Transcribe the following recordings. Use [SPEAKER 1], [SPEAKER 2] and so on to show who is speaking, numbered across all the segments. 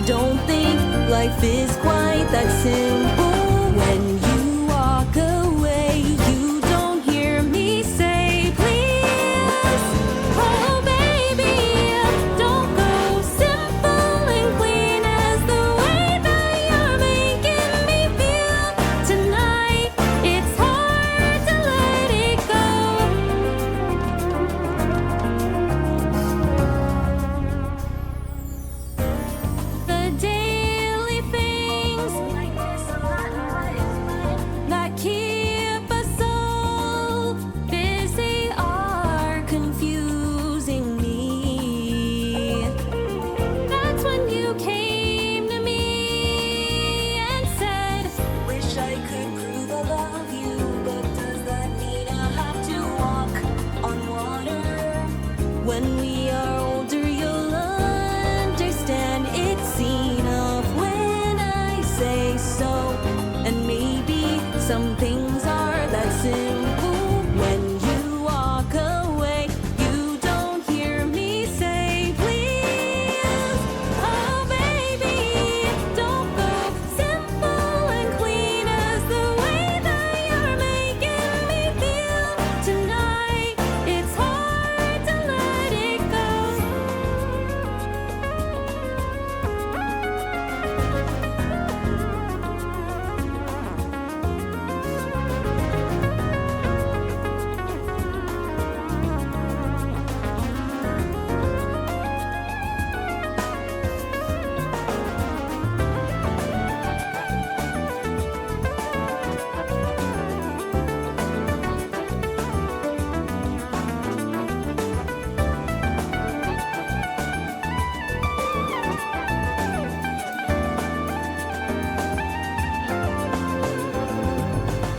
[SPEAKER 1] don't think life is quite that simple. When you walk away, you don't hear me say, please. Oh baby, don't go simple and clean as the way that you're making me feel tonight. It's hard to let it go. The daily things that keep us so busy are confusing me. That's when you came to me and said, wish I could prove I love you, but does that mean I have to walk on water? When we are older, you'll understand it's enough when I say so. And maybe some things are that simple. When you walk away, you don't hear me say, please. Oh baby, don't go simple and clean as the way that you're making me feel tonight. It's hard to let it go.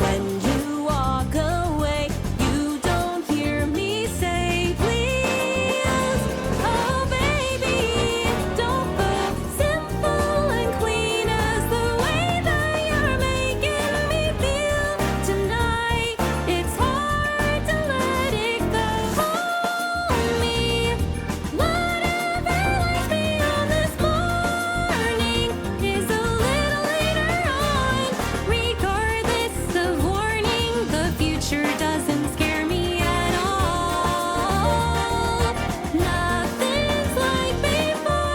[SPEAKER 1] When you walk away, you don't hear me say, please. Oh baby, don't go simple and clean as the way that you're making me feel tonight. It's hard to let it go. Hold me, whatever lies beyond this morning is a little later on. Regardless of warning, the future doesn't scare me at all. Nothing's like before.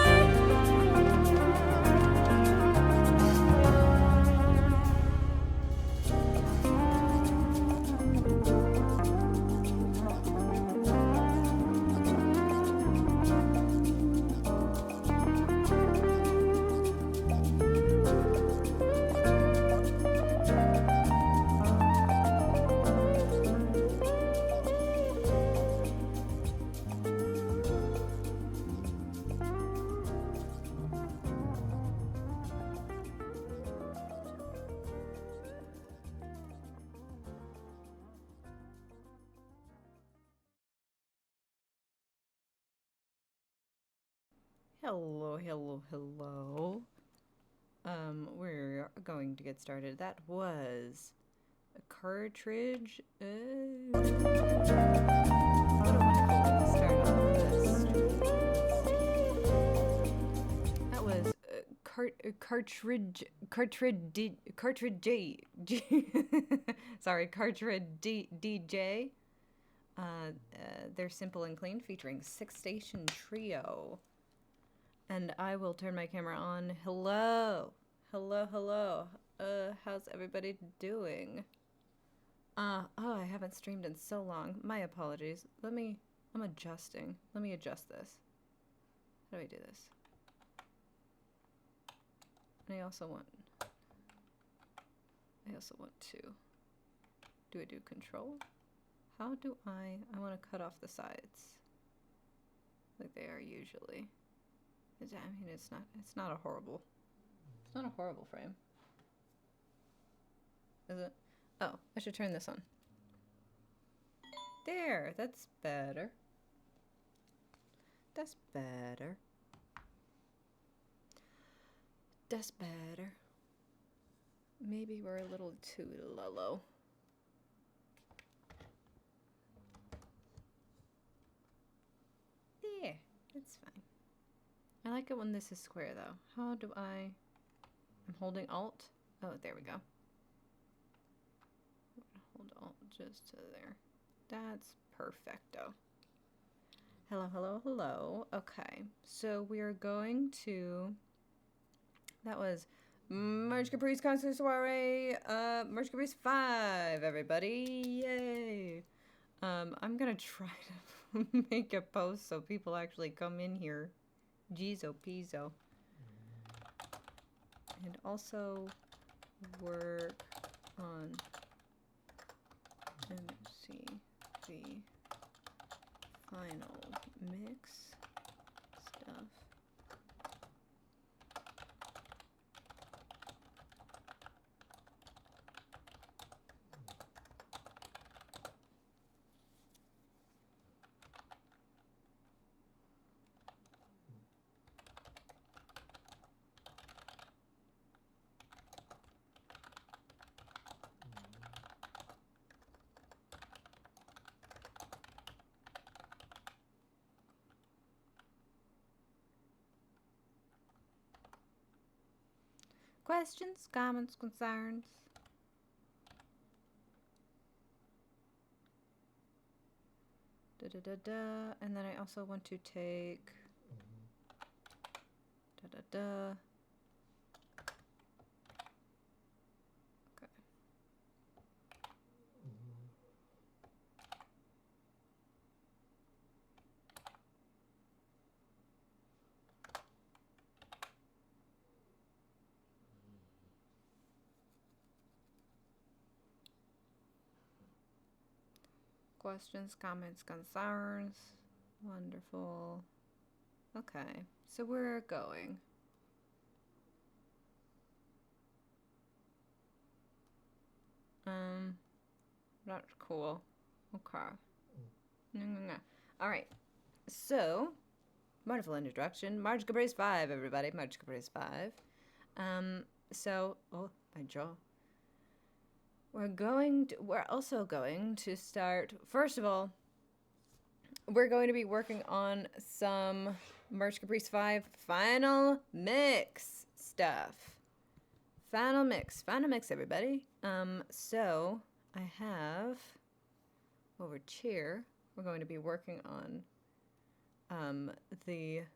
[SPEAKER 2] Hello, hello, hello. We're going to get started. That was a cartridge. What a wonderful way to start off this. That was cartridge. Sorry, cartridge DJ. They're simple and clean, featuring 6-station trio. And I will turn my camera on. Hello. Hello, hello. How's everybody doing? Oh, I haven't streamed in so long. My apologies. I'm adjusting. Let me adjust this. How do I do this? And I also want to, do I do control? How do I want to cut off the sides. Like they are usually. I mean, it's not a horrible frame. Is it? Oh, I should turn this on. There, that's better. That's better. That's better. Maybe we're a little too low. There, that's fine. I like it when this is square though. How do I... I'm holding Alt. Oh, there we go. Hold Alt just to there. That's perfecto. Hello, hello, hello. Okay, so we are going to... That was March Caprice Concert Soiree, March Caprice 5, everybody. Yay! I'm gonna try to make a post so people actually come in here. Jeezo peezo. And also work on MC the final mix stuff. Questions, comments, concerns? Da da da da. And then I also want to take da da da. Okay. Questions, comments, concerns. Wonderful. Okay, so we're going. That's cool. Okay. All right. So, wonderful introduction. March Caprice 5, everybody. March Caprice 5. Oh, my jaw. We're also going to start, first of all, we're going to be working on some March Caprice 5 final mix stuff. Final mix, everybody. So I have over here, we're going to be working on we're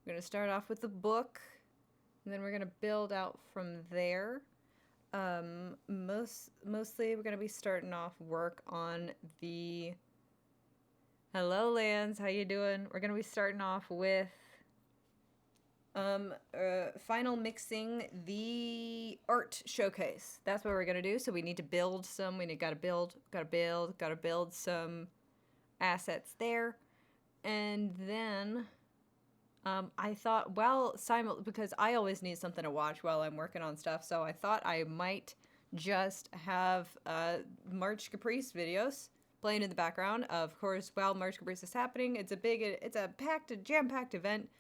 [SPEAKER 2] going to start off with the book, and then we're going to build out from there. Mostly we're going to be starting off work on the... Hello, Lance. How you doing? We're going to be starting off with final mixing the art showcase. That's what we're going to do. So we need to build some. Gotta build some assets there. And then I thought, well, because I always need something to watch while I'm working on stuff, so I thought I might just have March Caprice videos playing in the background. Of course, while March Caprice is happening, it's a jam-packed event,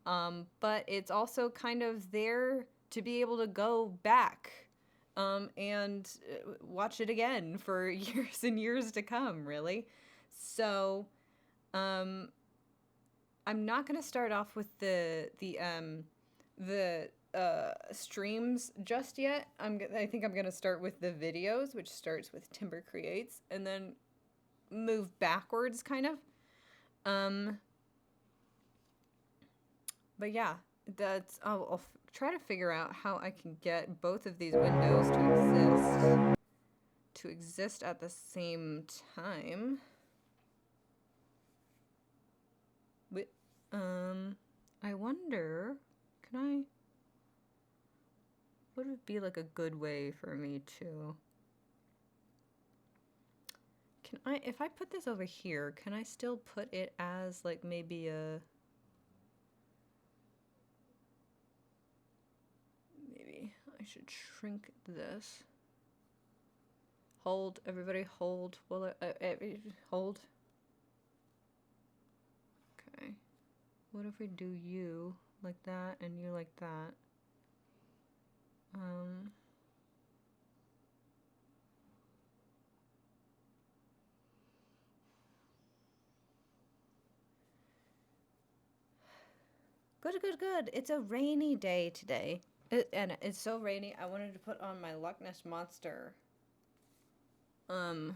[SPEAKER 2] but it's also kind of there to be able to go back and watch it again for years and years to come, really. So, I'm not gonna start off with the streams just yet. I think I'm gonna start with the videos, which starts with Timber Creates, and then move backwards, kind of. But yeah, I'll try to figure out how I can get both of these windows to exist at the same time. I wonder, what would be like a good way for me to, if I put this over here, can I still put it as like maybe maybe I should shrink this. Hold, everybody, hold. Hold. Okay. What if we do you like that and you like that? Good, good, good. It's a rainy day today. And it's so rainy, I wanted to put on my Loch Ness Monster. My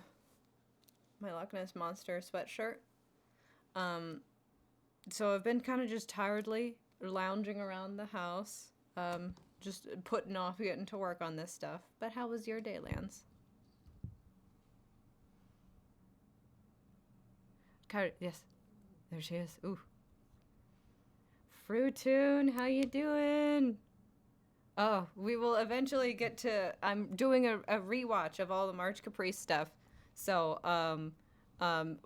[SPEAKER 2] Loch Ness Monster sweatshirt. So I've been kind of just tiredly lounging around the house. Just putting off getting to work on this stuff. But how was your day, Lance? Yes. There she is. Ooh. Fruitoon, how you doing? Oh, we will eventually get to... I'm doing a rewatch of all the March Caprice stuff. So,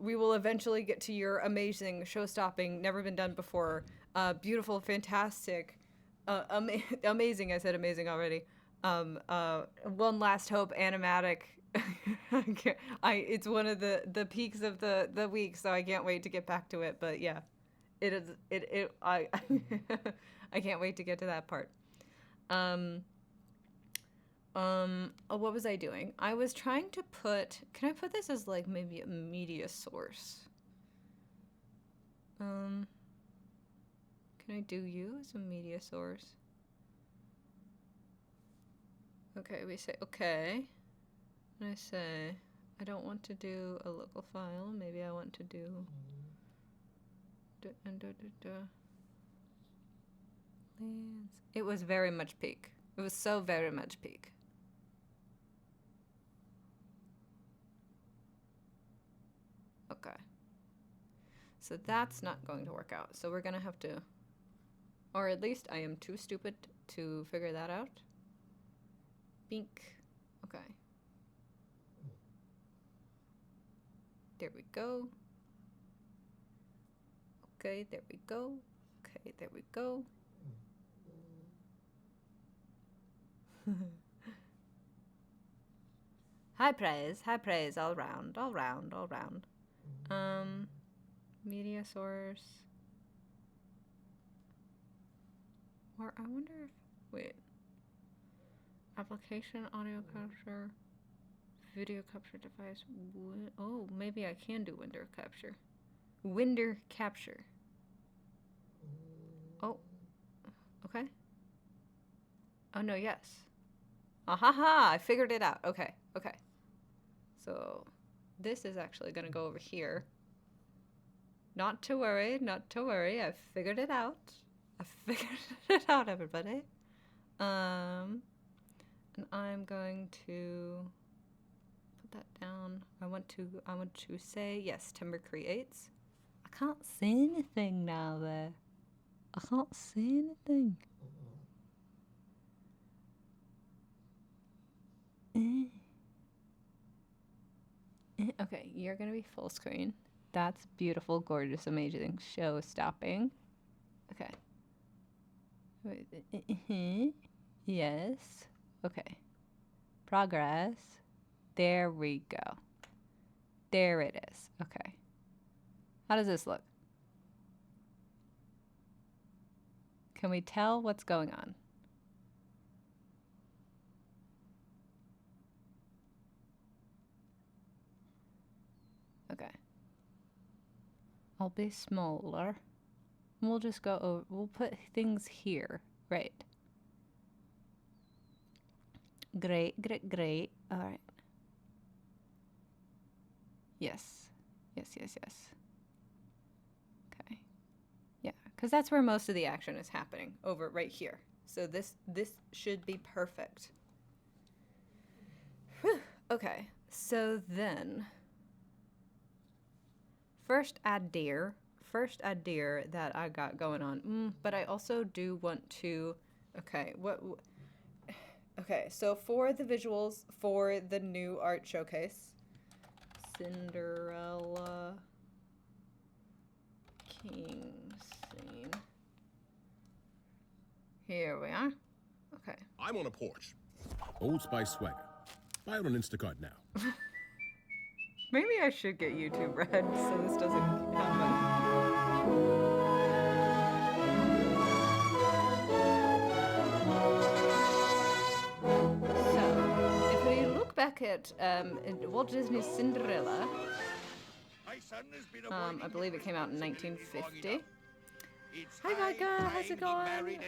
[SPEAKER 2] we will eventually get to your amazing, show-stopping, never-been-done-before, beautiful, fantastic, amazing, I said amazing already, One Last Hope animatic. It's one of the peaks of the week, so I can't wait to get back to it, but yeah. I can't wait to get to that part. What was I doing? I was trying to put, can I put this as like maybe a media source? Can I do you as a media source? Okay, we say okay. And I say, I don't want to do a local file. Maybe I want to do... It was very much peak. It was so very much peak. Okay. So that's not going to work out. So we're gonna have to, or at least I am too stupid to figure that out. Bink. Okay. There we go. Okay, there we go. Okay, there we go. High praise, all round, all round, all round. Media source. Or I wonder if, wait. Application, audio capture, video capture device. Oh, maybe I can do window capture. Window capture. Oh, okay. Oh no, yes. Ahaha, I figured it out. Okay, okay. So this is actually gonna go over here. Not to worry, not to worry. I figured it out. I figured it out, everybody. And I'm going to put that down. I want to say yes, Timber Creates. I can't say anything now there. I can't say anything. Okay, you're gonna be full screen. That's beautiful, gorgeous, amazing, show-stopping. Okay. Yes. Okay. Progress. There we go. There it is. Okay. How does this look? Can we tell what's going on? Okay. I'll be smaller. We'll just go over, we'll put things here. Right. Great, great, great. All right. Yes. Yes, yes, yes. Okay. Yeah, because that's where most of the action is happening, over right here. So this should be perfect. Whew. Okay, so then... First idea that I got going on. But I also do want to... Okay, okay, so for the visuals for the new art showcase, Cinderella King scene. Here we are. Okay.
[SPEAKER 3] I'm on a porch. Old Spice swagger. Buy it on Instacart now.
[SPEAKER 2] Maybe I should get YouTube Red so this doesn't happen. So, if we look back at Walt Disney's Cinderella, I believe it came out in 1950. Hi, Vodka. How's it going?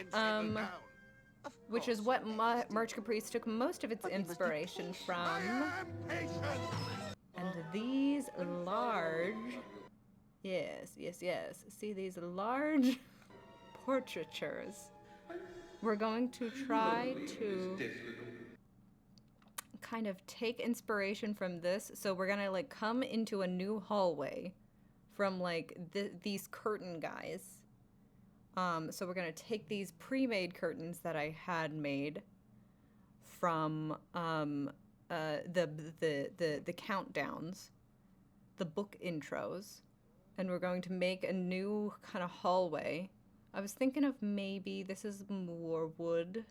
[SPEAKER 2] Which is what March Caprice took most of its inspiration from. And these large... Yes. See these large portraitures. We're going to try to kind of take inspiration from this. So we're gonna like come into a new hallway from like these curtain guys. So we're gonna take these pre-made curtains that I had made from the countdowns, the book intros, and we're going to make a new kind of hallway. I was thinking of maybe this is more wood.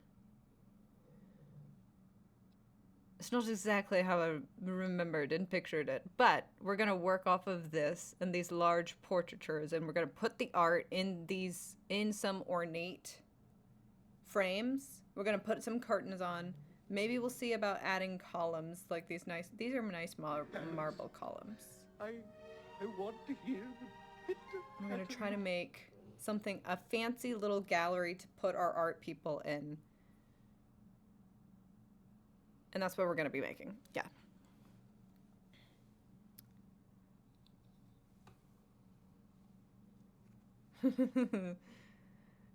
[SPEAKER 2] It's not exactly how I remembered and pictured it, but we're gonna work off of this and these large portraitures, and we're gonna put the art in some ornate frames. We're gonna put some curtains on. Maybe we'll see about adding columns like these are nice marble columns.
[SPEAKER 4] I want to hear the
[SPEAKER 2] We're gonna try to make a fancy little gallery to put our art people in. And that's what we're going to be making. Yeah.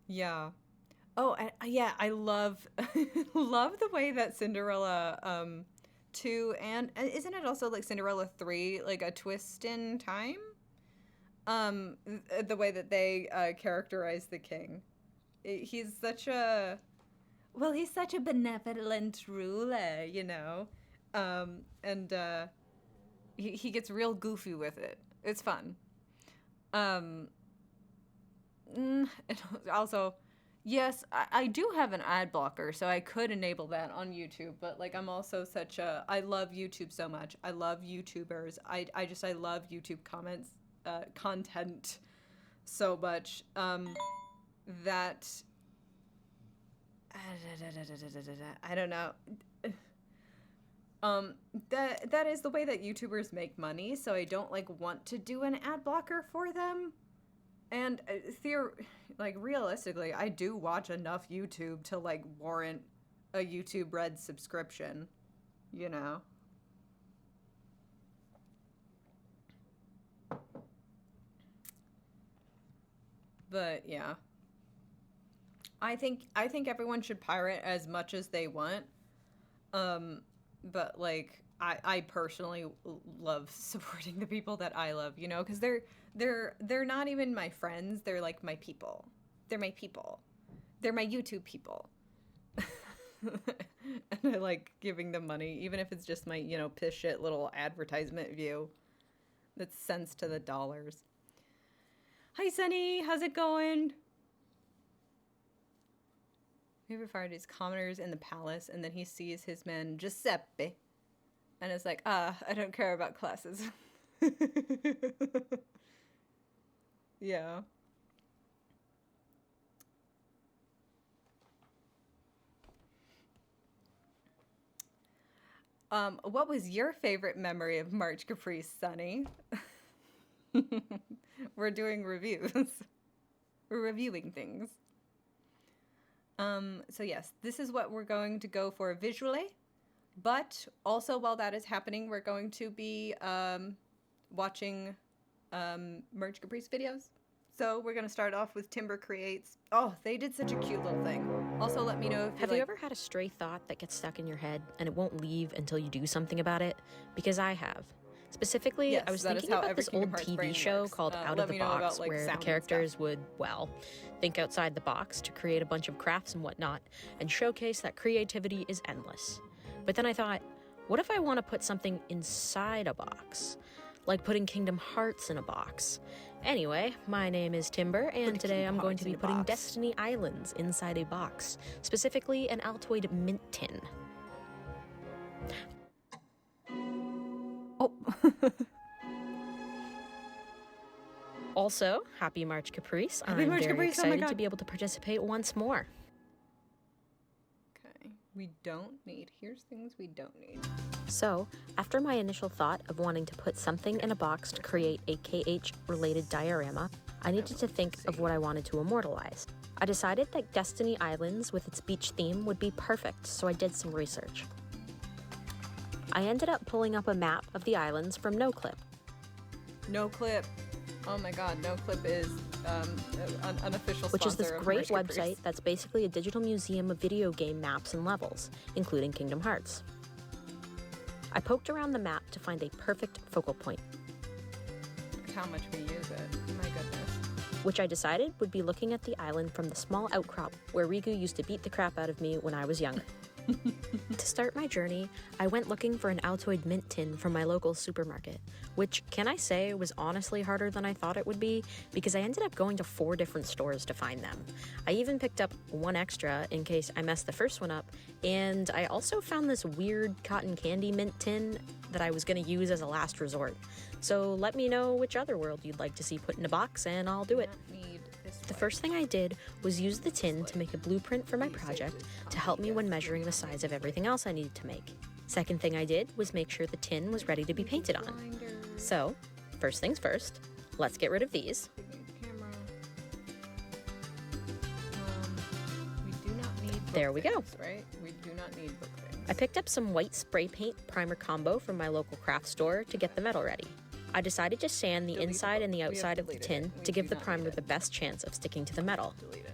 [SPEAKER 2] Yeah. Oh, I love love the way that Cinderella 2 and isn't it also like Cinderella 3 like a twist in time? The way that they characterize the king. He's such a benevolent ruler, you know, and he gets real goofy with it. It's fun. Also, yes, I do have an ad blocker, so I could enable that on YouTube. But like, I'm also I love YouTube so much. I love YouTubers. I love YouTube content so much. That. I don't know. That is the way that YouTubers make money, so I don't like want to do an ad blocker for them. And realistically, I do watch enough YouTube to like warrant a YouTube Red subscription, you know. But yeah. I think everyone should pirate as much as they want. But like I personally love supporting the people that I love, you know, because they're not even my friends, they're like my people. They're my people. They're my YouTube people. And I like giving them money, even if it's just my, you know, piss shit little advertisement view that's cents to the dollars. Hi Sunny, how's it going? Favorite fired his commoners in the palace, and then he sees his man Giuseppe, and is like, I don't care about classes. Yeah. What was your favorite memory of March Caprice, Sunny? We're doing reviews. We're reviewing things. So yes, this is what we're going to go for visually, but also while that is happening, we're going to be watching Merge Caprice videos. So we're going to start off with Timber Creates. Oh, they did such a cute little thing. Also, let me know if
[SPEAKER 5] Have you ever had a stray thought that gets stuck in your head and it won't leave until you do something about it? Because I have. Specifically,
[SPEAKER 2] Yes,
[SPEAKER 5] I was
[SPEAKER 2] that is
[SPEAKER 5] thinking
[SPEAKER 2] how
[SPEAKER 5] about
[SPEAKER 2] every
[SPEAKER 5] this
[SPEAKER 2] Kingdom
[SPEAKER 5] old
[SPEAKER 2] Hearts
[SPEAKER 5] TV
[SPEAKER 2] brain
[SPEAKER 5] show
[SPEAKER 2] works.
[SPEAKER 5] called Out
[SPEAKER 2] let
[SPEAKER 5] of the
[SPEAKER 2] me know
[SPEAKER 5] Box,
[SPEAKER 2] about, like,
[SPEAKER 5] where the
[SPEAKER 2] sound and
[SPEAKER 5] characters
[SPEAKER 2] stuff.
[SPEAKER 5] would, well, think outside the box to create a bunch of crafts and whatnot, and showcase that creativity is endless. But then I thought, what if I want to put something inside a box? Like putting Kingdom Hearts in a box. Anyway, my name is Timber, and today I'm going to be putting Destiny Islands inside a box, specifically an Altoid mint tin.
[SPEAKER 2] Oh.
[SPEAKER 5] Also, happy March Caprice.
[SPEAKER 2] Happy
[SPEAKER 5] I'm
[SPEAKER 2] March
[SPEAKER 5] very
[SPEAKER 2] Caprice, oh my
[SPEAKER 5] excited to
[SPEAKER 2] God.
[SPEAKER 5] be able to participate once more.
[SPEAKER 2] Okay, we don't need. Here's things we don't need.
[SPEAKER 5] So, after my initial thought of wanting to put something in a box to create a KH-related diorama, I needed to think of what I wanted to immortalize. I decided that Destiny Islands with its beach theme would be perfect, so I did some research. I ended up pulling up a map of the islands from NoClip.
[SPEAKER 2] NoClip. Oh my god, NoClip is an unofficial
[SPEAKER 5] Which is this
[SPEAKER 2] sponsor of
[SPEAKER 5] great
[SPEAKER 2] Merch Caprice.
[SPEAKER 5] website that's basically a digital museum of video game maps and levels, including Kingdom Hearts. I poked around the map to find a perfect focal point,
[SPEAKER 2] Look how much we use it. My goodness.
[SPEAKER 5] which I decided would be looking at the island from the small outcrop where Riku used to beat the crap out of me when I was younger. To start my journey, I went looking for an Altoid mint tin from my local supermarket, which, can I say, was honestly harder than I thought it would be, because I ended up going to 4 different stores to find them. I even picked up 1 extra in case I messed the first one up, and I also found this weird cotton candy mint tin that I was going to use as a last resort. So let me know which other world you'd like to see put in a box, and I'll do it. The first thing I did was use the tin to make a blueprint for my project to help me when measuring the size of everything else I needed to make. Second thing I did was make sure the tin was ready to be painted on. So, first things first, let's get rid of these.
[SPEAKER 2] Camera. We do not need book
[SPEAKER 5] There we go.
[SPEAKER 2] things, right? We do not need book things.
[SPEAKER 5] I picked up some white spray paint primer combo from my local craft store to get the metal ready. I decided to sand the
[SPEAKER 2] Delete the
[SPEAKER 5] inside
[SPEAKER 2] book.
[SPEAKER 5] and the
[SPEAKER 2] We have
[SPEAKER 5] outside of the
[SPEAKER 2] deleted
[SPEAKER 5] tin
[SPEAKER 2] it. We
[SPEAKER 5] to
[SPEAKER 2] do
[SPEAKER 5] give the
[SPEAKER 2] not need
[SPEAKER 5] primer
[SPEAKER 2] it.
[SPEAKER 5] the best chance of sticking to the metal.
[SPEAKER 2] Delete it.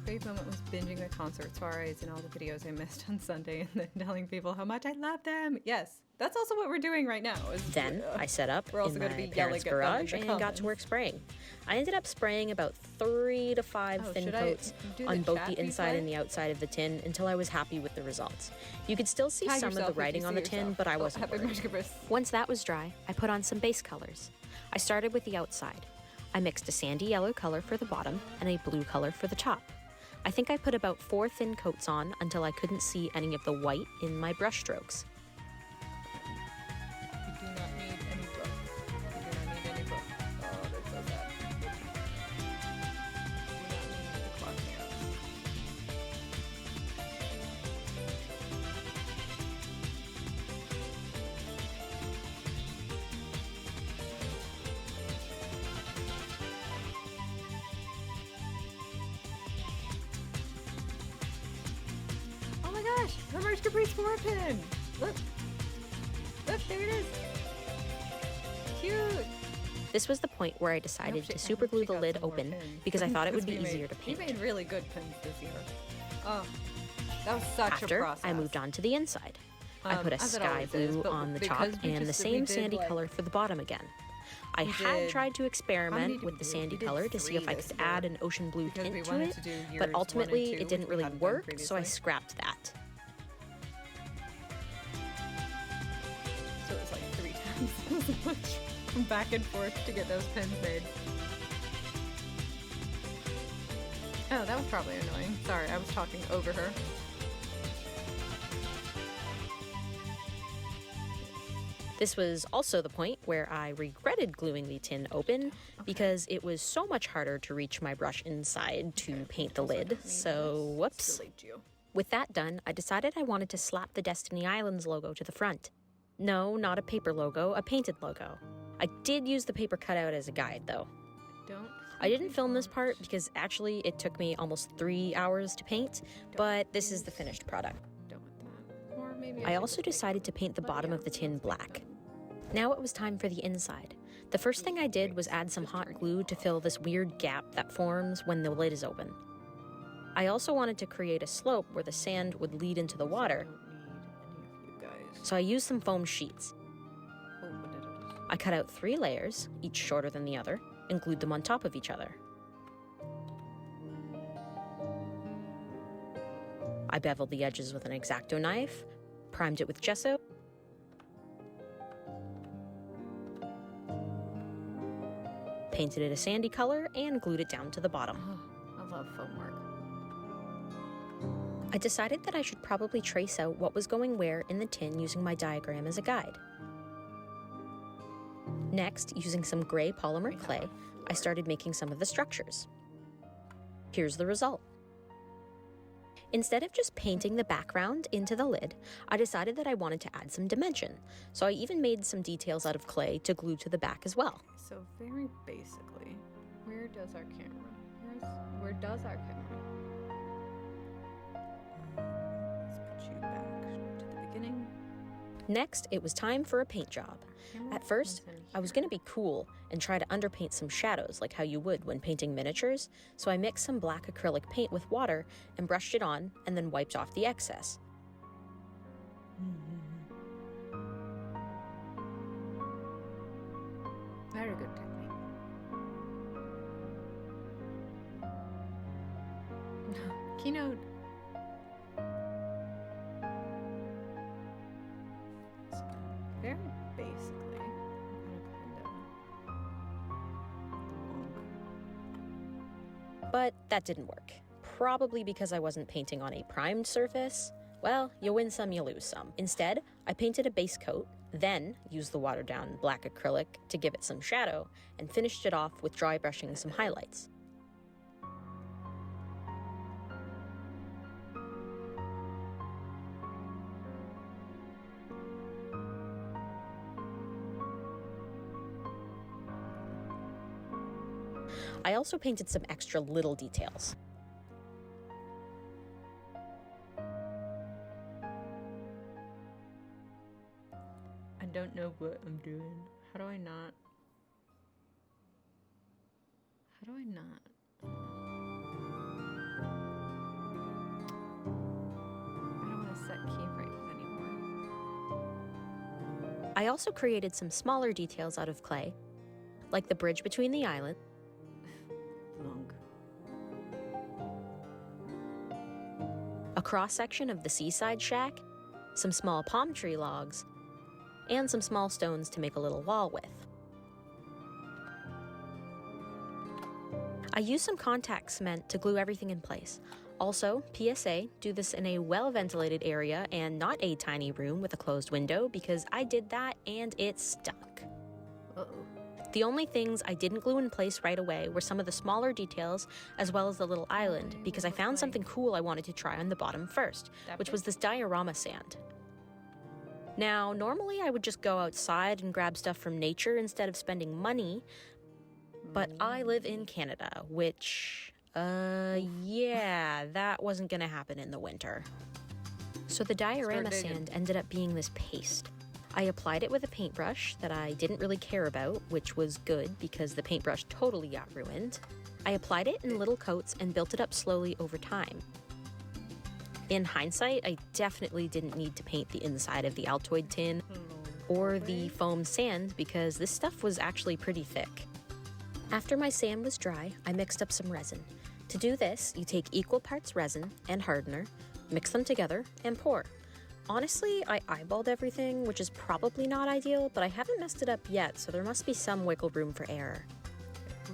[SPEAKER 2] Great moment was binging the concert soirees and all the videos I missed on Sunday and then telling people how much I love them. Yes, that's also what we're doing right now.
[SPEAKER 5] Then I set up
[SPEAKER 2] we're also
[SPEAKER 5] in
[SPEAKER 2] gonna
[SPEAKER 5] my
[SPEAKER 2] be
[SPEAKER 5] parents'
[SPEAKER 2] yelling at them in
[SPEAKER 5] garage
[SPEAKER 2] the
[SPEAKER 5] and got
[SPEAKER 2] comments.
[SPEAKER 5] to work spraying. I ended up spraying about 3 to 5
[SPEAKER 2] Oh,
[SPEAKER 5] thin
[SPEAKER 2] should I
[SPEAKER 5] coats
[SPEAKER 2] do the
[SPEAKER 5] on both
[SPEAKER 2] chat
[SPEAKER 5] the inside
[SPEAKER 2] replay?
[SPEAKER 5] and the outside of the tin until I was happy with the results. You could still see
[SPEAKER 2] Tag
[SPEAKER 5] some of
[SPEAKER 2] yourself
[SPEAKER 5] the
[SPEAKER 2] if you
[SPEAKER 5] writing on
[SPEAKER 2] see
[SPEAKER 5] the tin,
[SPEAKER 2] yourself.
[SPEAKER 5] but I
[SPEAKER 2] Oh,
[SPEAKER 5] wasn't
[SPEAKER 2] happy
[SPEAKER 5] worried.
[SPEAKER 2] Merch Caprice.
[SPEAKER 5] Once that was dry, I put on some base colors. I started with the outside. I mixed a sandy yellow color for the bottom and a blue color for the top. I think I put about 4 thin coats on until I couldn't see any of the white in my brush strokes.
[SPEAKER 2] We do not need any book. We do not need any book. Oh, that's so sad. We do not need the clock hands. Oh my gosh! The Merch Caprice 4 pin! Look! Look, there it is! Cute!
[SPEAKER 5] This was the point where I decided to super glue the lid open because I thought it would be easier to
[SPEAKER 2] You
[SPEAKER 5] paint.
[SPEAKER 2] made really good pins this year. Oh, that was such a
[SPEAKER 5] After,
[SPEAKER 2] process.
[SPEAKER 5] I moved on to the inside. I put a
[SPEAKER 2] as it
[SPEAKER 5] sky
[SPEAKER 2] always is,
[SPEAKER 5] blue
[SPEAKER 2] but
[SPEAKER 5] on the
[SPEAKER 2] because
[SPEAKER 5] top
[SPEAKER 2] we
[SPEAKER 5] and the
[SPEAKER 2] just- we
[SPEAKER 5] same
[SPEAKER 2] did,
[SPEAKER 5] sandy
[SPEAKER 2] like-
[SPEAKER 5] color for the bottom again. I
[SPEAKER 2] We
[SPEAKER 5] had
[SPEAKER 2] did-
[SPEAKER 5] tried to
[SPEAKER 2] How many
[SPEAKER 5] experiment
[SPEAKER 2] did
[SPEAKER 5] with
[SPEAKER 2] we
[SPEAKER 5] the
[SPEAKER 2] do?
[SPEAKER 5] sandy
[SPEAKER 2] We did
[SPEAKER 5] color to see if
[SPEAKER 2] 3
[SPEAKER 5] I
[SPEAKER 2] this
[SPEAKER 5] could
[SPEAKER 2] year,
[SPEAKER 5] add an ocean blue
[SPEAKER 2] because we
[SPEAKER 5] tint to
[SPEAKER 2] wanted
[SPEAKER 5] it,
[SPEAKER 2] to do years
[SPEAKER 5] but
[SPEAKER 2] 1 and
[SPEAKER 5] ultimately
[SPEAKER 2] 2,
[SPEAKER 5] it
[SPEAKER 2] which
[SPEAKER 5] didn't
[SPEAKER 2] we
[SPEAKER 5] really
[SPEAKER 2] hadn't done
[SPEAKER 5] work, so I
[SPEAKER 2] previously.
[SPEAKER 5] scrapped that.
[SPEAKER 2] So it was like 3 times as much back and forth to get those pins made. Oh, that was probably annoying. Sorry, I was talking over her.
[SPEAKER 5] This was also the point where I regretted gluing the tin open because it was so much harder to reach my brush inside to paint the lid, so whoops.
[SPEAKER 2] Delete you.
[SPEAKER 5] With that done, I decided I wanted to slap the Destiny Islands logo to the front. No, not a paper logo, a painted logo. I did use the paper cutout as a guide, though.
[SPEAKER 2] Don't.
[SPEAKER 5] I didn't film this part because actually it took me almost 3 hours to paint, but this is the finished product.
[SPEAKER 2] Don't want that. Or maybe
[SPEAKER 5] I
[SPEAKER 2] should
[SPEAKER 5] also
[SPEAKER 2] just make
[SPEAKER 5] decided to paint the
[SPEAKER 2] But
[SPEAKER 5] bottom
[SPEAKER 2] yeah,
[SPEAKER 5] of the tin
[SPEAKER 2] let's make
[SPEAKER 5] black. Now it was time for the inside. The first thing I did was add some hot glue to fill this weird gap that forms when the lid is open. I also wanted to create a slope where the sand would lead into the water,
[SPEAKER 2] I don't need any of you guys.
[SPEAKER 5] so I used some foam sheets.
[SPEAKER 2] Oh, what did it?
[SPEAKER 5] I cut out 3 layers, each shorter than the other, and glued them on top of each other. I beveled the edges with an X-Acto knife, primed it with gesso, painted it a sandy color, and glued it down to the bottom.
[SPEAKER 2] Oh, I love foam work.
[SPEAKER 5] I decided that I should probably trace out what was going where in the tin using my diagram as a guide. Next, using some gray polymer clay, I started making some of the structures. Here's the result. Instead of just painting the background into the lid, I decided that I wanted to add some dimension, so I even made some details out of clay to glue to the back as well.
[SPEAKER 2] So very basically, where does our camera? Where does our camera? Let's put you back to the beginning.
[SPEAKER 5] Next, it was time for a paint job. At first, I was going to be cool and try to underpaint some shadows like how you would when painting miniatures, so I mixed some black acrylic paint with water and brushed it on and then wiped off the excess.
[SPEAKER 2] Very good technique. Keynote. So, very basically, I'm gonna
[SPEAKER 5] But that didn't work. Probably because I wasn't painting on a primed surface. Well, you win some, you lose some. Instead, I painted a base coat, then used the watered down black acrylic to give it some shadow, and finished it off with dry brushing some highlights. I also painted some extra little details.
[SPEAKER 2] I don't know what I'm doing. How do I not? How do I not? I don't want to set keyframes anymore.
[SPEAKER 5] I also created some smaller details out of clay, like the bridge between the island,
[SPEAKER 2] Long.
[SPEAKER 5] a cross-section of the seaside shack, some small palm tree logs, and some small stones to make a little wall with. I used some contact cement to glue everything in place. Also, PSA, do this in a well-ventilated area and not a tiny room with a closed window because I did that and it stunk.
[SPEAKER 2] Uh-oh.
[SPEAKER 5] The only things I didn't glue in place right away were some of the smaller details as well as the little island because I found something cool I wanted to try on the bottom first, which was this diorama sand. Now, normally I would just go outside and grab stuff from nature instead of spending money, but I live in Canada, which, yeah, that wasn't gonna happen in the winter. So the diorama sand ended up being this paste. I applied it with a paintbrush that I didn't really care about, which was good because the paintbrush totally got ruined. I applied it in little coats and built it up slowly over time. In hindsight, I definitely didn't need to paint the inside of the Altoid tin or the foam sand because this stuff was actually pretty thick. After my sand was dry, I mixed up some resin. To do this, you take equal parts resin and hardener, mix them together, and pour. Honestly, I eyeballed everything, which is probably not ideal, but I haven't messed it up yet, so there must be some wiggle room for error.
[SPEAKER 2] So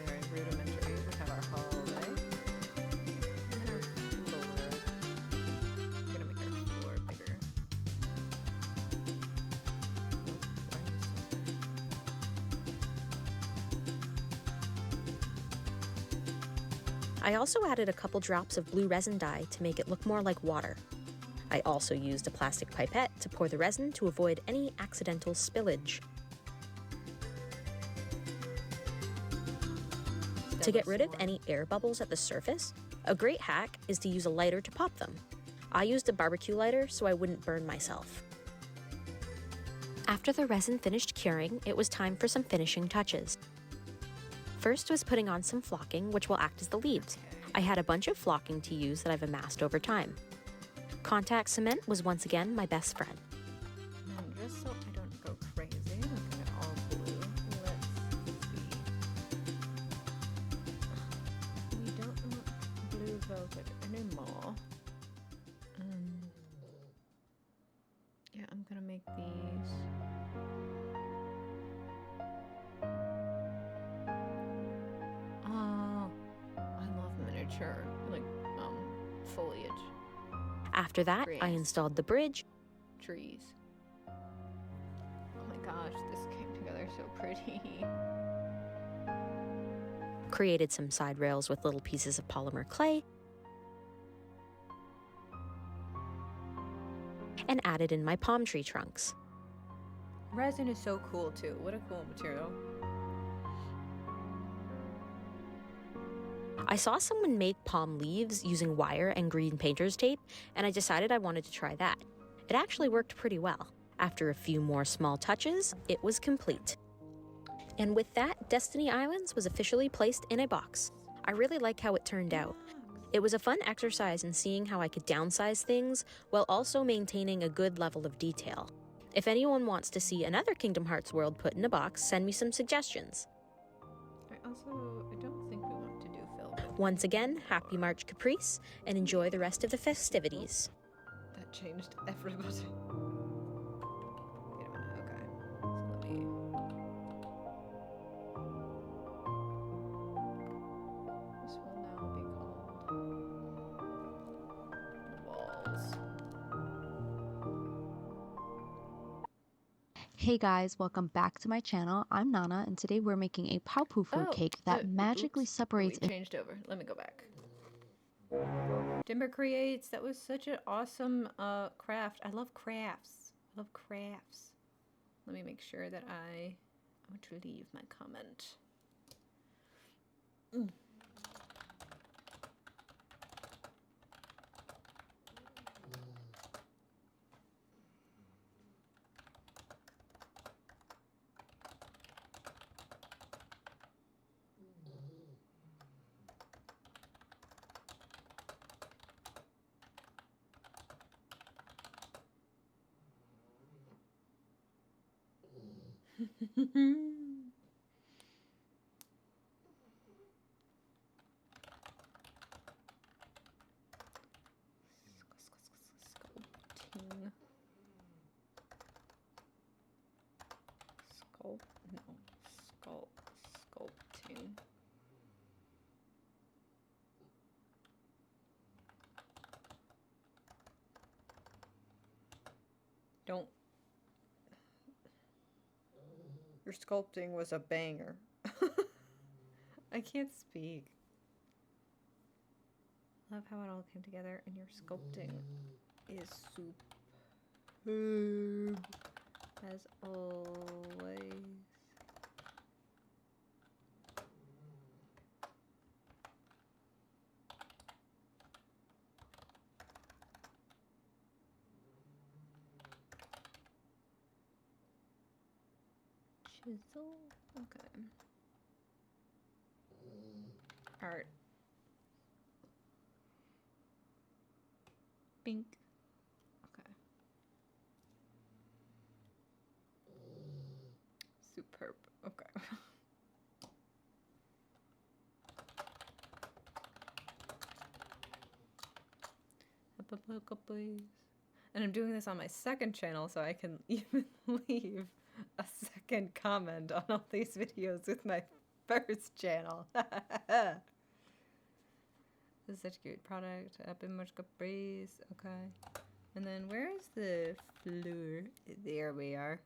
[SPEAKER 2] very rudimentary. We have our hallway. And our floor. I'm gonna make our floor bigger.
[SPEAKER 5] I also added a couple drops of blue resin dye to make it look more like water. I also used a plastic pipette to pour the resin to avoid any accidental spillage. To get rid of any air bubbles at the surface, a great hack is to use a lighter to pop them. I used a barbecue lighter so I wouldn't burn myself. After the resin finished curing, it was time for some finishing touches. First was putting on some flocking, which will act as the leaves. I had a bunch of flocking to use that I've amassed over time. Contact cement was once again my best friend.
[SPEAKER 2] And just so I don't go crazy, I'm gonna all blue. Let's see. We don't want blue velvet anymore. Yeah, I'm gonna make these. Oh, I love miniature, like, foliage.
[SPEAKER 5] After that, I
[SPEAKER 2] Trees.
[SPEAKER 5] installed the bridge,
[SPEAKER 2] Trees. Oh my gosh, this came together so pretty.
[SPEAKER 5] created some side rails with little pieces of polymer clay, and added in my palm tree trunks.
[SPEAKER 2] Resin is so cool too. What a cool material.
[SPEAKER 5] I saw someone make palm leaves using wire and green painter's tape, and I decided I wanted to try that. It actually worked pretty well. After a few more small touches, it was complete. And with that, Destiny Islands was officially placed in a box. I really like how it turned out. It was a fun exercise in seeing how I could downsize things while also maintaining a good level of detail. If anyone wants to see another Kingdom Hearts world put in a box, send me some suggestions.
[SPEAKER 2] I don't think we want to do film.
[SPEAKER 5] Once again, happy March Caprice, and enjoy the rest of the festivities.
[SPEAKER 2] That changed everybody. Wait a minute, okay. So let me... This will now be called walls.
[SPEAKER 6] Hey guys, welcome back to my channel. I'm Nana, and today we're making a Paupu fruit cake that magically separates.
[SPEAKER 2] We changed over. Let me go back. Dimber Creates. That was such an awesome craft. I love crafts. I love crafts. Let me make sure that I want to leave my comment. Sculpting. Don't. Your sculpting was a banger. I can't speak. Love how it all came together, and your sculpting is superb as always. Chisel? Okay. Art. Bink. Okay. Superb. Okay. Please. And I'm doing this on my second channel so I can even leave a second comment on all these videos with my first channel. This is such a cute product. Up in much Caprice. Okay. And then where is the floor? There we are.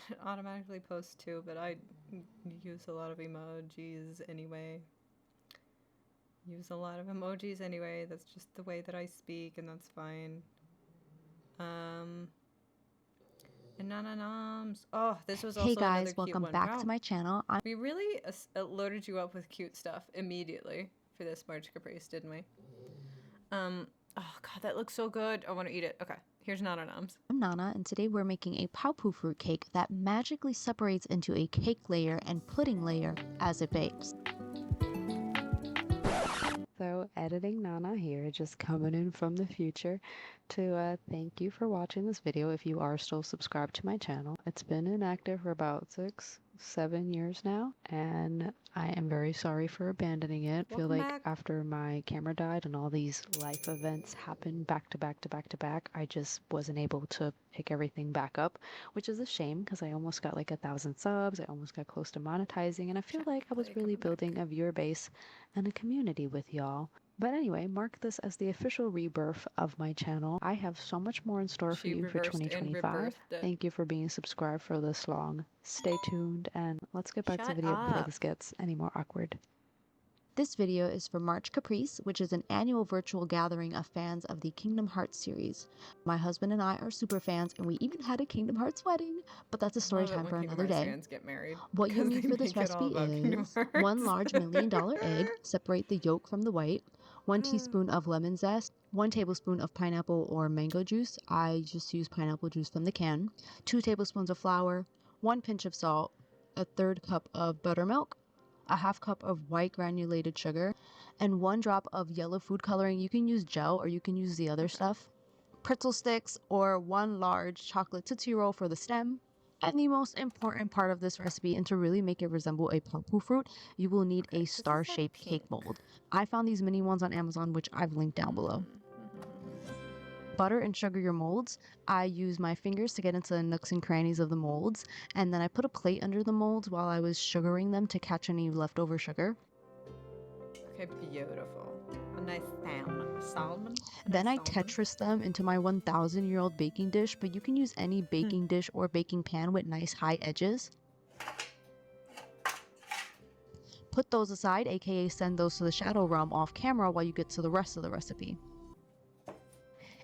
[SPEAKER 2] It automatically posts too, but I use a lot of emojis anyway. That's just the way that I speak, and that's fine. And Nana-noms. Oh, this was also
[SPEAKER 6] Hey guys,
[SPEAKER 2] another cute
[SPEAKER 6] welcome
[SPEAKER 2] one.
[SPEAKER 6] back
[SPEAKER 2] Wow.
[SPEAKER 6] to my channel.
[SPEAKER 2] We really loaded you up with cute stuff immediately for this March Caprice, didn't we? Oh god, that looks so good. I want to eat it. Okay, here's Nana-noms.
[SPEAKER 6] I'm Nana, and today we're making a Paupu fruit cake that magically separates into a cake layer and pudding layer as it bakes.
[SPEAKER 7] So editing Nana here, just coming in from the future to thank you for watching this video if you are still subscribed to my channel. It's been inactive for about 6-7 years now, and I am very sorry for abandoning it. I feel
[SPEAKER 2] Welcome
[SPEAKER 7] like
[SPEAKER 2] back.
[SPEAKER 7] after my camera died and all these life events happened back to back to back to back, I just wasn't able to pick everything back up, which is a shame because I almost got like 1,000 subs. I almost got close to monetizing, and I feel like I was really building a viewer base and a community with y'all. But anyway, mark this as the official rebirth of my channel. I have so much more in store for
[SPEAKER 2] She
[SPEAKER 7] you for
[SPEAKER 2] reversed and
[SPEAKER 7] 2025.
[SPEAKER 2] rebirthed it.
[SPEAKER 7] Thank you for being subscribed for this long. Stay tuned, and let's get back to
[SPEAKER 2] Shut
[SPEAKER 7] the video before
[SPEAKER 2] up.
[SPEAKER 7] this gets any more awkward.
[SPEAKER 6] This video is for March Caprice, which is an annual virtual gathering of fans of the Kingdom Hearts series. My husband and I are super fans, and we even had a Kingdom Hearts wedding, but that's a story
[SPEAKER 2] Love it
[SPEAKER 6] time
[SPEAKER 2] when
[SPEAKER 6] for
[SPEAKER 2] Kingdom
[SPEAKER 6] another
[SPEAKER 2] Hearts
[SPEAKER 6] day.
[SPEAKER 2] fans get married.
[SPEAKER 6] What you'll
[SPEAKER 2] 'Cause
[SPEAKER 6] need
[SPEAKER 2] they
[SPEAKER 6] for this
[SPEAKER 2] make it all
[SPEAKER 6] recipe
[SPEAKER 2] about Kingdom
[SPEAKER 6] is 1
[SPEAKER 2] Hearts.
[SPEAKER 6] large $1 million egg, separate the yolk from the white, 1 teaspoon of lemon zest, 1 tablespoon of pineapple or mango juice. I just use pineapple juice from the can, 2 tablespoons of flour, 1 pinch of salt, a 1/3 cup of buttermilk, a 1/2 cup of white granulated sugar, and 1 drop of yellow food coloring. You can use gel or you can use the other stuff. Pretzel sticks or 1 large chocolate Tootsie Roll for the stem. And the most important part of this recipe, and to really make it resemble a papu fruit, you will need a
[SPEAKER 2] This is
[SPEAKER 6] star-shaped
[SPEAKER 2] pink.
[SPEAKER 6] cake mold. I found these mini ones on Amazon, which I've linked down below. Butter and sugar your molds. I use my fingers to get into the nooks and crannies of the molds, and then I put a plate under the molds while I was sugaring them to catch any leftover sugar.
[SPEAKER 2] Okay, beautiful. A nice salmon.
[SPEAKER 6] Then I Tetris them into my 1,000-year-old baking dish, but you can use any baking dish or baking pan with nice high edges. Put those aside, aka send those to the shadow realm off camera while you get to the rest of the recipe.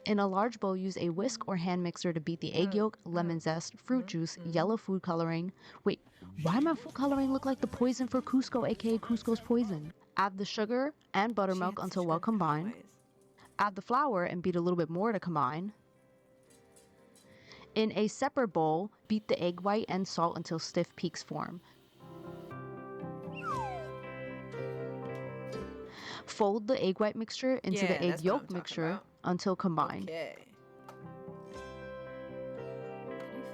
[SPEAKER 6] In a large bowl, use a whisk or hand mixer to beat the egg yolk, lemon zest, fruit juice, yellow food coloring. Wait, why my food coloring look like the poison for Cusco, aka Cusco's poison? Add the sugar and buttermilk until well combined. Add the flour and beat a little bit more to combine. In a separate bowl, beat the egg white and salt until stiff peaks form. Fold the egg white mixture into the egg yolk mixture until combined.
[SPEAKER 2] Okay. I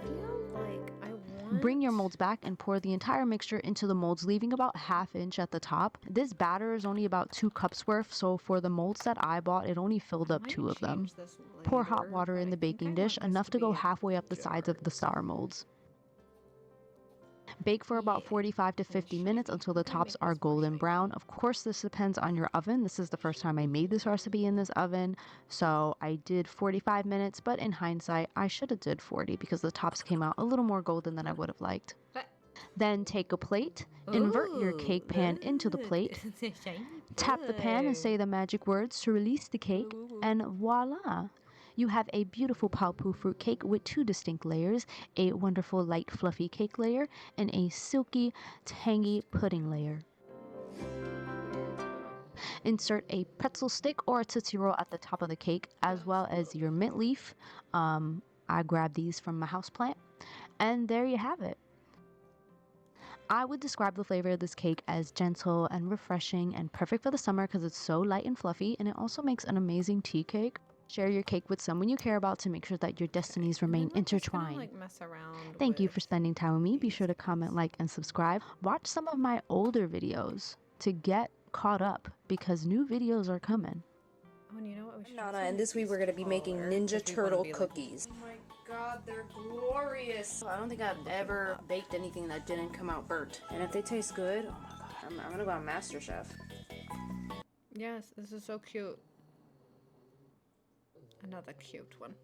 [SPEAKER 2] feel like I want...
[SPEAKER 6] Bring your molds back and pour the entire mixture into the molds, leaving about 1/2 inch at the top. This batter is only about 2 cups worth, so for the molds that I bought, it only filled up 2 of them. Pour hot water in the baking dish, enough to go halfway up the sides of the star molds. Bake for about 45 to 50 minutes until the tops are golden brown. Of course, this depends on your oven. This is the first time I made this recipe in this oven, so I did 45 minutes, but in hindsight, I should have did 40 because the tops came out a little more golden than I would have liked. Then take a plate, invert your cake pan into the plate, tap the pan and say the magic words to release the cake, and voila! You have a beautiful paopu fruit cake with 2 distinct layers, a wonderful light fluffy cake layer, and a silky, tangy pudding layer. Insert a pretzel stick or a Tootsie Roll at the top of the cake, as well as your mint leaf. I grabbed these from my houseplant, and there you have it. I would describe the flavor of this cake as gentle and refreshing and perfect for the summer because it's so light and fluffy, and it also makes an amazing tea cake. Share your cake with someone you care about to make sure that your destinies remain intertwined. Thank you for spending time with me. Be sure to comment, like, and subscribe. Watch some of my older videos to get caught up because new videos are coming.
[SPEAKER 2] Oh, and you know what we should
[SPEAKER 8] Nana, and this week we're gonna be making Ninja Turtle cookies.
[SPEAKER 9] Oh my god, they're glorious! I don't think I've ever baked anything that didn't come out burnt. And if they taste good, oh my god, I'm gonna go on MasterChef.
[SPEAKER 2] Yes, this is so cute. Another cute one.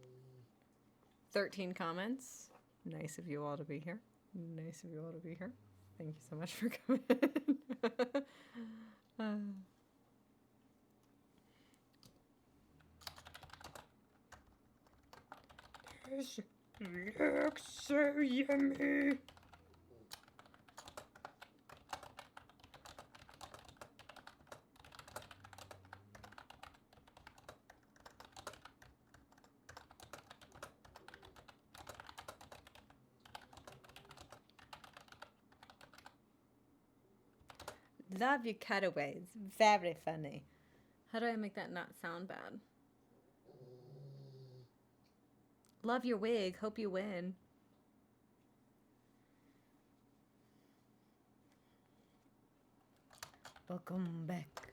[SPEAKER 2] 13 comments. Nice of you all to be here. Nice of you all to be here. Thank you so much for coming. This looks so yummy. Love your cutaways. Very funny. How do I make that not sound bad? Love your wig. Hope you win. Welcome back.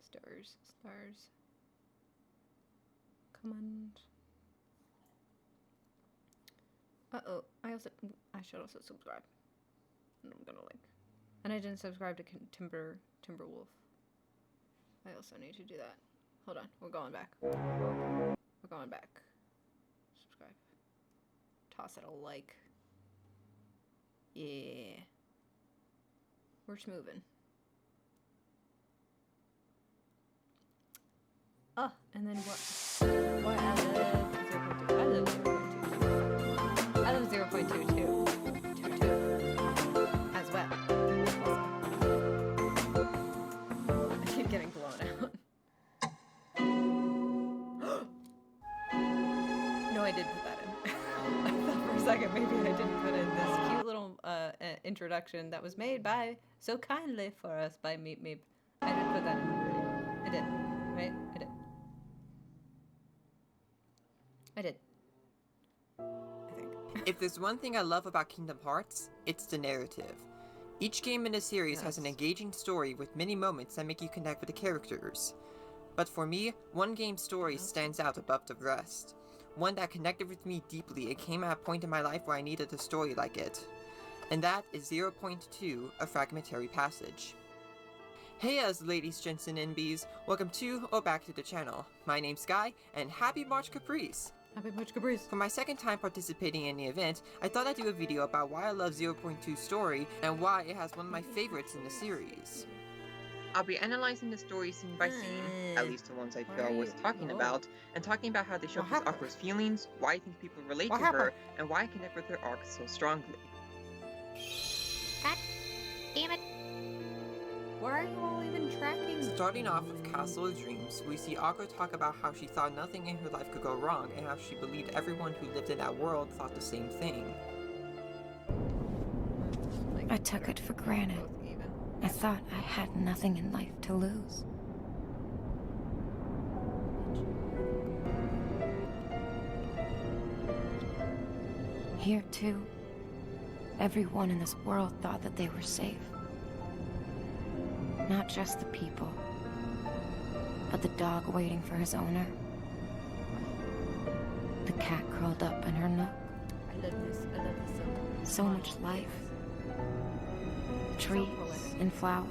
[SPEAKER 2] Stars, stars. Come on. Uh-oh, I should also subscribe. And I'm gonna like... And I didn't subscribe to Timberwolf. I also need to do that. Hold on, we're going back. We're going back. Subscribe. Toss it a like. Yeah. We're just moving. Oh, and then what? What? I love 0.22 as well. I keep getting blown out. No, I did put that in. I thought for a second maybe I didn't put in this cute little introduction that was made by so kindly for us by Meep Meep. I did put that in the video. I did, right? I did. I did. I think.
[SPEAKER 10] If there's one thing I love about Kingdom Hearts, it's the narrative. Each game in the series has an engaging story with many moments that make you connect with the characters. But for me, one game's story stands out above the rest. One that connected with me deeply and came at a point in my life where I needed a story like it. And that is 0.2, A Fragmentary Passage. Hey ladies, gents, and NBs, welcome to or back to the channel. My name's Sky, and happy March Caprice!
[SPEAKER 2] Happy March Caprice!
[SPEAKER 10] For my second time participating in the event, I thought I'd do a video about why I love 0.2's story and why it has one of my favorites in the series. I'll be analyzing the story scene by scene, at least the ones I feel worth talking about, and talking about how they showcase Aqua's feelings, why I think people relate to her, and why I connect with her arc so strongly.
[SPEAKER 1] God damn it.
[SPEAKER 2] Why are you all even tracking?
[SPEAKER 10] Starting off with Castle of Dreams, we see Aqua talk about how she thought nothing in her life could go wrong, and how she believed everyone who lived in that world thought the same thing.
[SPEAKER 1] I took it for granted. I thought I had nothing in life to lose. Here, too, everyone in this world thought that they were safe. Not just the people, but the dog waiting for his owner. The cat curled up in her nook.
[SPEAKER 2] I love this. I love this so
[SPEAKER 1] So much life. Trees and flowers.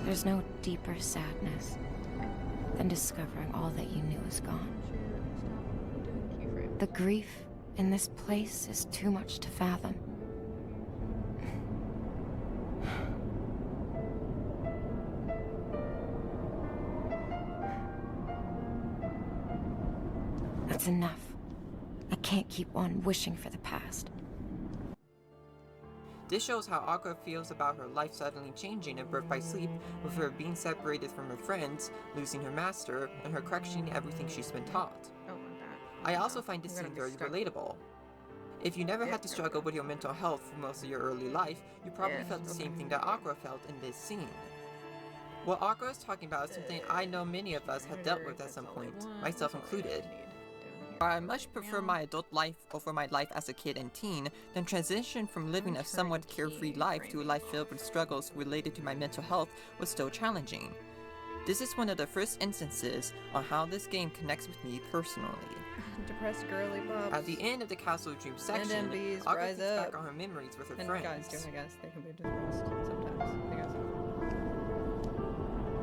[SPEAKER 1] There's no deeper sadness than discovering all that you knew is gone. The grief in this place is too much to fathom. That's enough. I can't keep on wishing for the past.
[SPEAKER 10] This shows how Aqua feels about her life suddenly changing and birth by sleep, with her being separated from her friends, losing her master, and her questioning everything she's been taught. I also find this scene very relatable. If you never had to struggle with your mental health for most of your early life, you probably felt the same thing that Aqua felt in this scene. What Aqua is talking about is something I know many of us have dealt with at some point, myself included. While I much prefer my adult life over my life as a kid and teen, the transition from living a somewhat carefree life to a life filled with struggles related to my mental health was still challenging. This is one of the first instances on how this game connects with me personally.
[SPEAKER 2] Depressed girly pops.
[SPEAKER 10] At the end of the Castle of Dreams section,
[SPEAKER 2] And MBs,
[SPEAKER 10] Aqua
[SPEAKER 2] rise
[SPEAKER 10] thinks
[SPEAKER 2] up.
[SPEAKER 10] back on her memories with her
[SPEAKER 2] And
[SPEAKER 10] friends.
[SPEAKER 2] guys too, I guess. They can be depressed sometimes, I guess.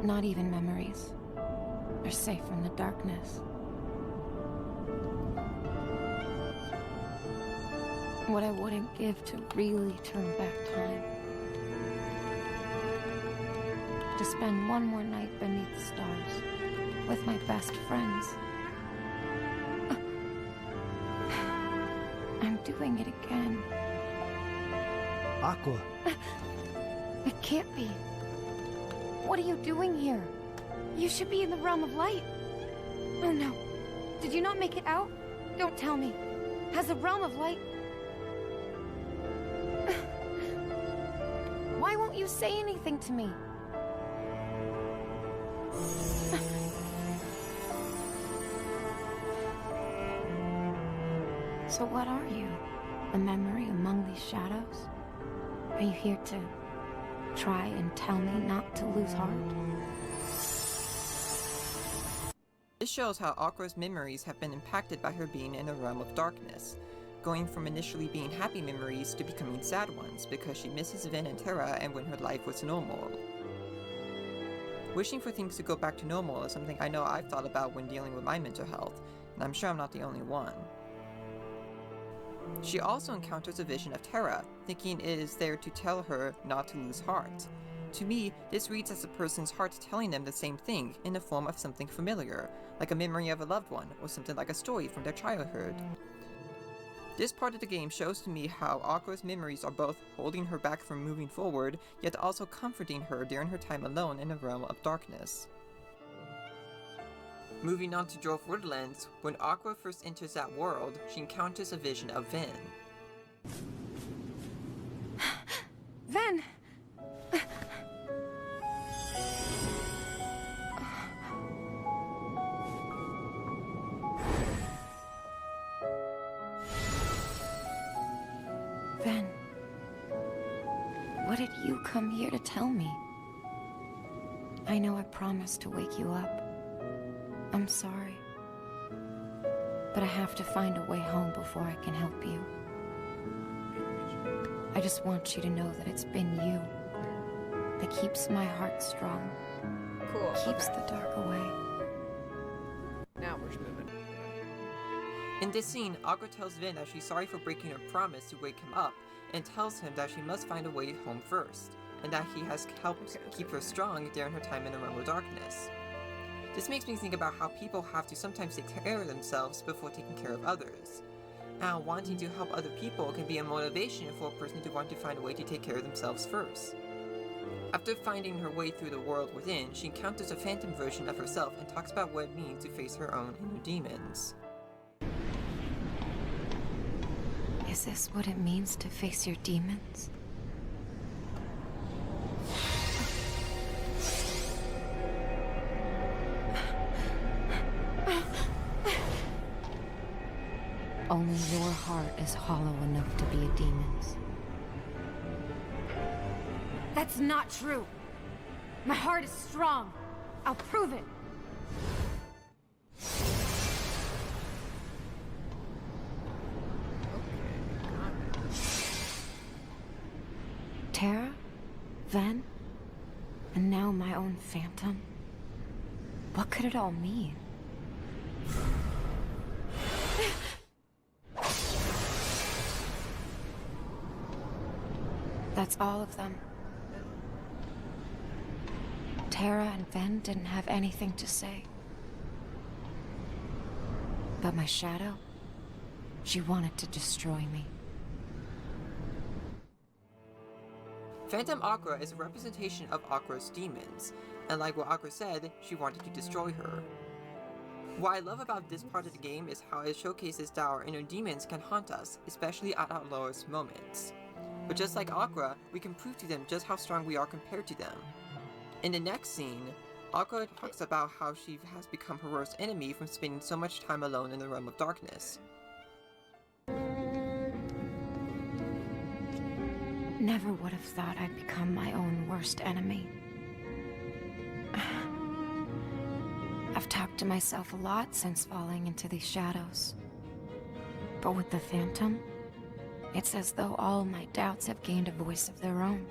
[SPEAKER 1] Not even memories are safe from the darkness. What I wouldn't give to really turn back time. To spend one more night beneath the stars with my best friends. I'm doing it again.
[SPEAKER 11] Aqua.
[SPEAKER 1] It can't be. What are you doing here? You should be in the realm of light. Oh no. Did you not make it out? Don't tell me. Has the realm of light... Why won't you say anything to me? So what are you? A memory among these shadows? Are you here to try and tell me not to lose heart?
[SPEAKER 10] This shows how Aqua's memories have been impacted by her being in a realm of darkness. going from initially being happy memories to becoming sad ones because she misses Vin and Terra and when her life was normal. Wishing for things to go back to normal is something I know I've thought about when dealing with my mental health, and I'm sure I'm not the only one. She also encounters a vision of Terra, thinking it is there to tell her not to lose heart. To me, this reads as a person's heart telling them the same thing in the form of something familiar, like a memory of a loved one, or something like a story from their childhood. This part of the game shows to me how Aqua's memories are both holding her back from moving forward, yet also comforting her during her time alone in the realm of darkness. Moving on to Dwarf Woodlands, when Aqua first enters that world, she encounters a vision of Vin.
[SPEAKER 1] Ven! Ven, what did you come here to tell me? I know I promised to wake you up. I'm sorry. But I have to find a way home before I can help you. I just want you to know that it's been you that keeps my heart strong.
[SPEAKER 2] Cool.
[SPEAKER 1] Keeps the dark away.
[SPEAKER 2] Now we're moving.
[SPEAKER 10] In this scene, Aqua tells Vin that she's sorry for breaking her promise to wake him up, and tells him that she must find a way home first, and that he has helped keep her strong during her time in the realm of darkness. This makes me think about how people have to sometimes take care of themselves before taking care of others. Now, wanting to help other people can be a motivation for a person to want to find a way to take care of themselves first. After finding her way through the world within, she encounters a phantom version of herself and talks about what it means to face her own inner demons.
[SPEAKER 1] Is this what it means to face your demons? Only your heart is hollow enough to be a demon's. That's not true. My heart is strong. I'll prove it. Terra, Ven, and now my own phantom. What could it all mean? That's all of them. Terra and Ven didn't have anything to say. But my shadow, she wanted to destroy me.
[SPEAKER 10] Phantom Aqua is a representation of Aqua's demons, and like what Aqua said, she wanted to destroy her. What I love about this part of the game is how it showcases that our inner demons can haunt us, especially at our lowest moments. But just like Aqua, we can prove to them just how strong we are compared to them. In the next scene, Aqua talks about how she has become her worst enemy from spending so much time alone in the realm of darkness.
[SPEAKER 1] Never would have thought I'd become my own worst enemy. I've talked to myself a lot since falling into these shadows. But with the Phantom, it's as though all my doubts have gained a voice of their own.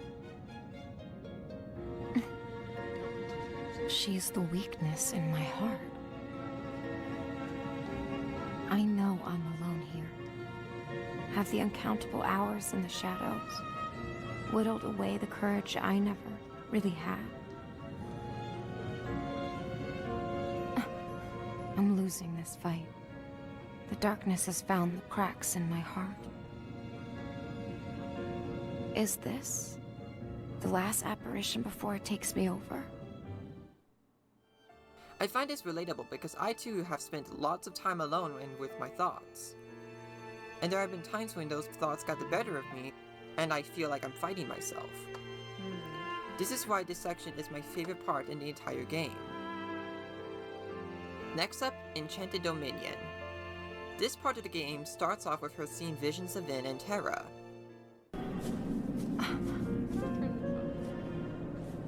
[SPEAKER 1] She's the weakness in my heart. I know I'm alone here. Have the uncountable hours in the shadows whittled away the courage I never really had. I'm losing this fight. The darkness has found the cracks in my heart. Is this the last apparition before it takes me over?
[SPEAKER 10] I find this relatable because I too have spent lots of time alone and with my thoughts. And there have been times when those thoughts got the better of me, and I feel like I'm fighting myself. This is why this section is my favorite part in the entire game. Next up, Enchanted Dominion. This part of the game starts off with her seeing visions of Vin and Terra.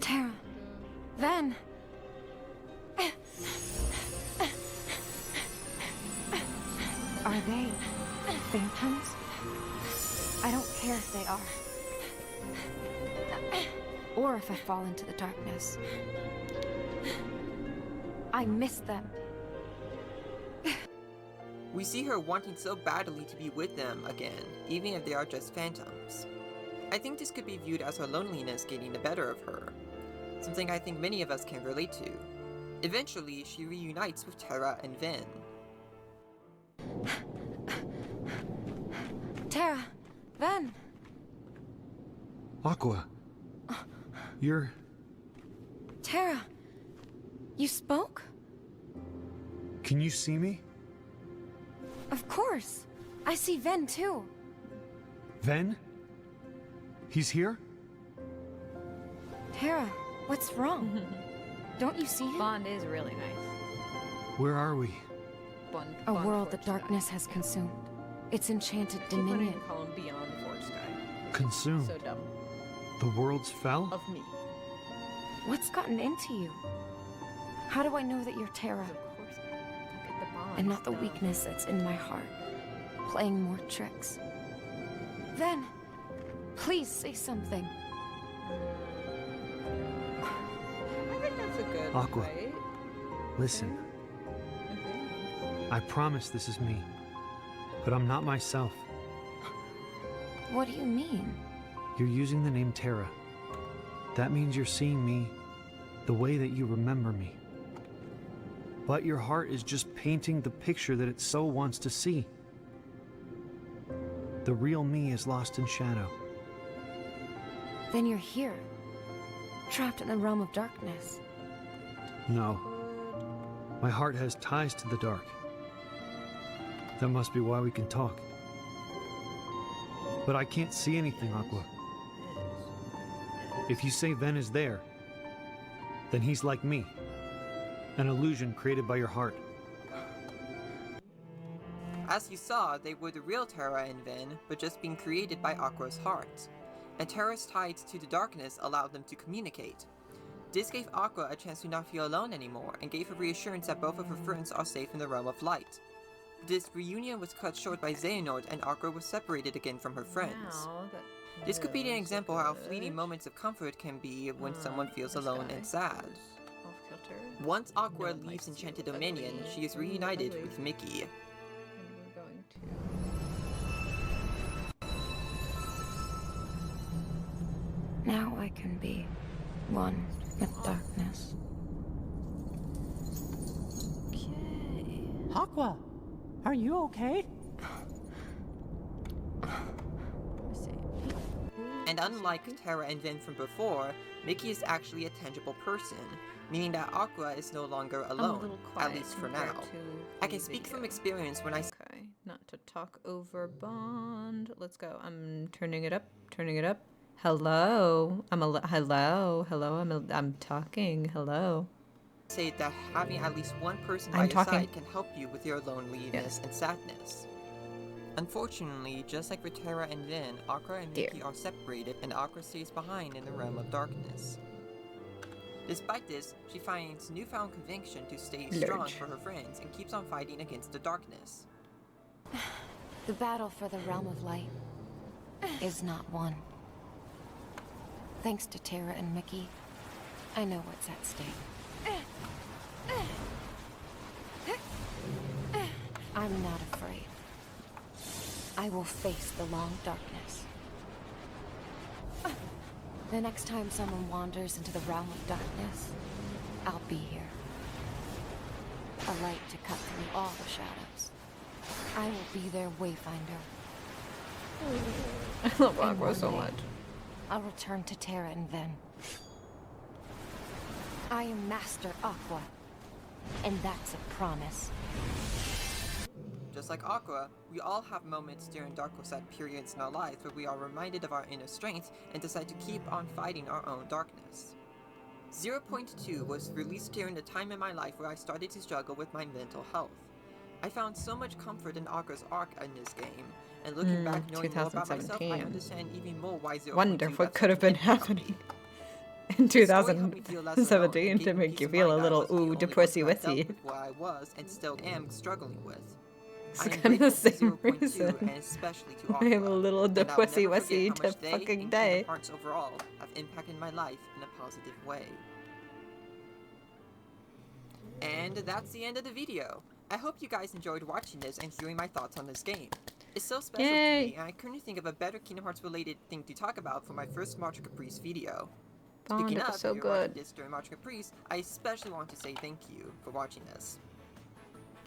[SPEAKER 1] Terra, Ven. Are they phantoms?
[SPEAKER 11] I don't care if they are. Or if I fall into the darkness. I miss them.
[SPEAKER 10] We see her wanting so badly to be with them again, even if they are just phantoms. I think this could be viewed as her loneliness getting the better of her, something I think many of us can relate to. Eventually, she reunites with Terra and Ven.
[SPEAKER 11] Terra, Ven.
[SPEAKER 12] Aqua. You're...
[SPEAKER 11] Terra, you spoke?
[SPEAKER 12] Can you see me?
[SPEAKER 11] Of course. I see Ven too.
[SPEAKER 12] Ven? He's here?
[SPEAKER 11] Terra, what's wrong? Don't you see him?
[SPEAKER 2] Bond is really nice.
[SPEAKER 12] Where are we?
[SPEAKER 11] A world that darkness has consumed. Its enchanted dominion.
[SPEAKER 2] Call him beyond Forge Sky.
[SPEAKER 12] Consumed.
[SPEAKER 2] So dumb.
[SPEAKER 12] The worlds fell?
[SPEAKER 2] Of me.
[SPEAKER 11] What's gotten into you? How do I know that you're Terra?
[SPEAKER 2] Of course. Look at the bond.
[SPEAKER 11] And not the weakness that's in my heart, playing more tricks. Ven, please say something.
[SPEAKER 2] I think that's a good
[SPEAKER 12] Aqua.
[SPEAKER 2] way.
[SPEAKER 12] Listen. I promise this is me. But I'm not myself.
[SPEAKER 11] What do you mean?
[SPEAKER 12] You're using the name Terra. That means you're seeing me the way that you remember me. But your heart is just painting the picture that it so wants to see. The real me is lost in shadow.
[SPEAKER 11] Then you're here, trapped in the realm of darkness.
[SPEAKER 12] No. My heart has ties to the dark. That must be why we can talk. But I can't see anything, Aqua. If you say Ven is there, then he's like me. An illusion created by your heart.
[SPEAKER 10] As you saw, they were the real Terra and Ven, but just being created by Aqua's heart. And Terra's ties to the darkness allowed them to communicate. This gave Aqua a chance to not feel alone anymore, and gave her reassurance that both of her friends are safe in the realm of light. This reunion was cut short by Xehanort, and Aqua was separated again from her friends. This could be an example how fleeting moments of comfort can be when someone feels alone and sad. Once Aqua leaves Enchanted Dominion, she is reunited with Mickey.
[SPEAKER 2] And we're going to...
[SPEAKER 11] Now I can be one with darkness.
[SPEAKER 2] Okay.
[SPEAKER 13] Aqua, are you okay?
[SPEAKER 10] And unlike Terra and Ven from before, Mickey is actually a tangible person, meaning that Aqua is no longer alone, at least for now. I can speak from experience when I...
[SPEAKER 2] Okay, not to talk over Bond. Let's go. I'm turning it up, turning it up. Hello. I'm talking. Hello.
[SPEAKER 10] say that having at least one person by your side can help you with your loneliness and sadness. Unfortunately, just like for Terra and Ven, Aqua and Mickey are separated, and Aqua stays behind in the realm of darkness. Despite this, she finds newfound conviction to stay strong for her friends and keeps on fighting against the darkness.
[SPEAKER 11] The battle for the realm of light is not won. Thanks to Terra and Mickey, I know what's at stake. I'm not afraid. I will face the long darkness. The next time someone wanders into the realm of darkness, I'll be here. A light to cut through all the shadows. I will be their wayfinder.
[SPEAKER 2] I love Aqua so much.
[SPEAKER 11] I'll return to Terra and Ven. I am Master Aqua, and that's a promise.
[SPEAKER 10] Just like Aqua, we all have moments during dark or sad periods in our lives where we are reminded of our inner strength and decide to keep on fighting our own darkness. 0.2 was released during the time in my life where I started to struggle with my mental health. I found so much comfort in Aqua's arc in this game, and looking back knowing more about myself, I understand even more why 0.2
[SPEAKER 2] Wonder what could have been happening in 2017 to make you feel a little depressy-withy.
[SPEAKER 10] Where I was and still am struggling with.
[SPEAKER 2] It's
[SPEAKER 10] I am
[SPEAKER 2] kind of the
[SPEAKER 10] grateful to
[SPEAKER 2] same
[SPEAKER 10] 0.2
[SPEAKER 2] reason.
[SPEAKER 10] and especially to
[SPEAKER 2] We have a
[SPEAKER 10] Aqua,
[SPEAKER 2] little
[SPEAKER 10] and I will
[SPEAKER 2] Wessy
[SPEAKER 10] never forget
[SPEAKER 2] Wessy
[SPEAKER 10] how
[SPEAKER 2] to
[SPEAKER 10] much they
[SPEAKER 2] fucking
[SPEAKER 10] and
[SPEAKER 2] day.
[SPEAKER 10] Kingdom Hearts overall have impacted my life in a positive way. And that's the end of the video. I hope you guys enjoyed watching this and hearing my thoughts on this game. It's so special to me, and I couldn't think of a better Kingdom Hearts related thing to talk about for my first Macho Caprice video.
[SPEAKER 2] Bond,
[SPEAKER 10] Speaking
[SPEAKER 2] it was
[SPEAKER 10] of,
[SPEAKER 2] so
[SPEAKER 10] if you're watching
[SPEAKER 2] good.
[SPEAKER 10] this during Macho Caprice, I especially want to say thank you for watching this.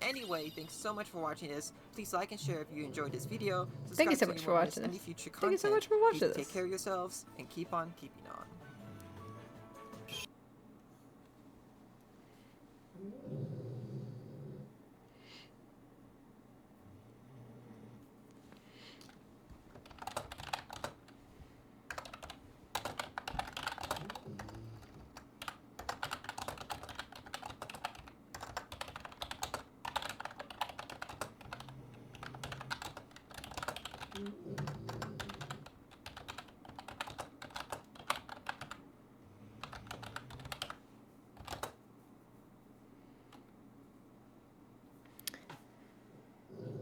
[SPEAKER 10] Anyway, thanks so much for watching this. Please like and share if you enjoyed this video.
[SPEAKER 2] Thank you so
[SPEAKER 10] Subscribe
[SPEAKER 2] much
[SPEAKER 10] so
[SPEAKER 2] for
[SPEAKER 10] you won't miss
[SPEAKER 2] watching
[SPEAKER 10] any
[SPEAKER 2] this.
[SPEAKER 10] future
[SPEAKER 2] Thank you
[SPEAKER 10] content.
[SPEAKER 2] so much for watching
[SPEAKER 10] Please
[SPEAKER 2] this.
[SPEAKER 10] take care of yourselves and keep on keeping on.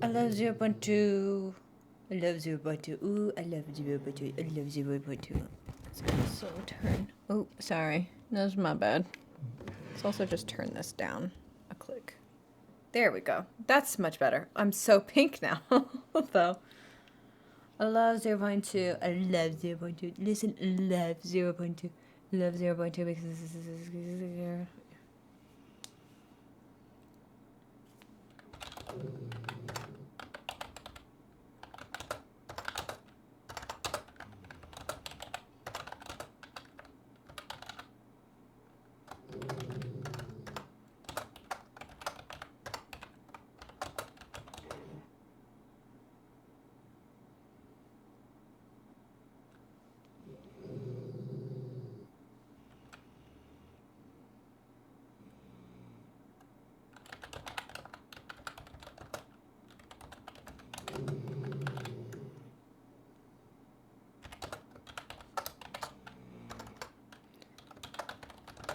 [SPEAKER 2] I love 0.2. I love 0.2. Ooh, I love 0.2. I love 0.2. Let's also turn. Oh, sorry. That's my bad. Let's also just turn this down a click. There we go. That's much better. I'm so pink now, though. I love 0.2. I love 0.2. Listen, love 0.2. Love 0.2 because this is.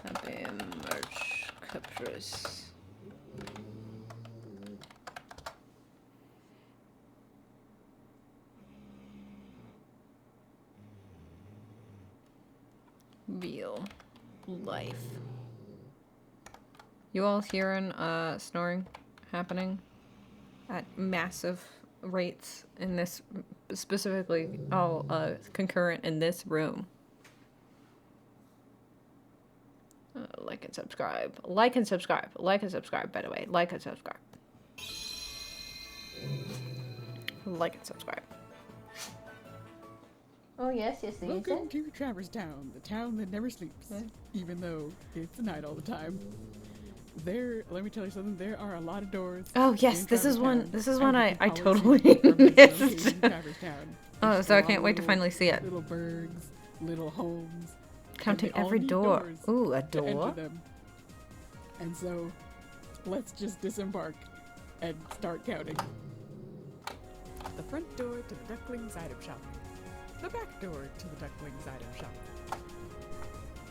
[SPEAKER 2] Happy March Caprice. Real life. You all hearing snoring happening at massive rates in this, specifically all concurrent in this room. Like and subscribe. Like and subscribe. Like and subscribe, by the way. Like and subscribe. Like and subscribe. Oh, yes,
[SPEAKER 14] Welcome to Traverse Town, the town that never sleeps, even though it's night all the time. There, let me tell you something, there are a lot of doors.
[SPEAKER 2] Oh, yes,
[SPEAKER 14] in
[SPEAKER 2] this is
[SPEAKER 14] Traverse
[SPEAKER 2] one,
[SPEAKER 14] Town.
[SPEAKER 2] this is one I
[SPEAKER 14] can always
[SPEAKER 2] totally
[SPEAKER 14] see from this
[SPEAKER 2] missed.
[SPEAKER 14] location in Traverse Town.
[SPEAKER 2] Oh,
[SPEAKER 14] There's
[SPEAKER 2] so I
[SPEAKER 14] a lot
[SPEAKER 2] can't
[SPEAKER 14] of
[SPEAKER 2] wait to
[SPEAKER 14] little-
[SPEAKER 2] finally see it.
[SPEAKER 14] Little burgs, little homes.
[SPEAKER 2] Counting
[SPEAKER 14] and they all
[SPEAKER 2] every
[SPEAKER 14] need
[SPEAKER 2] door.
[SPEAKER 14] doors
[SPEAKER 2] Ooh, a
[SPEAKER 14] to enter
[SPEAKER 2] door?
[SPEAKER 14] them. And so, let's just disembark and start counting. The front door to the Ducklings item shop. The back door to the Ducklings item shop.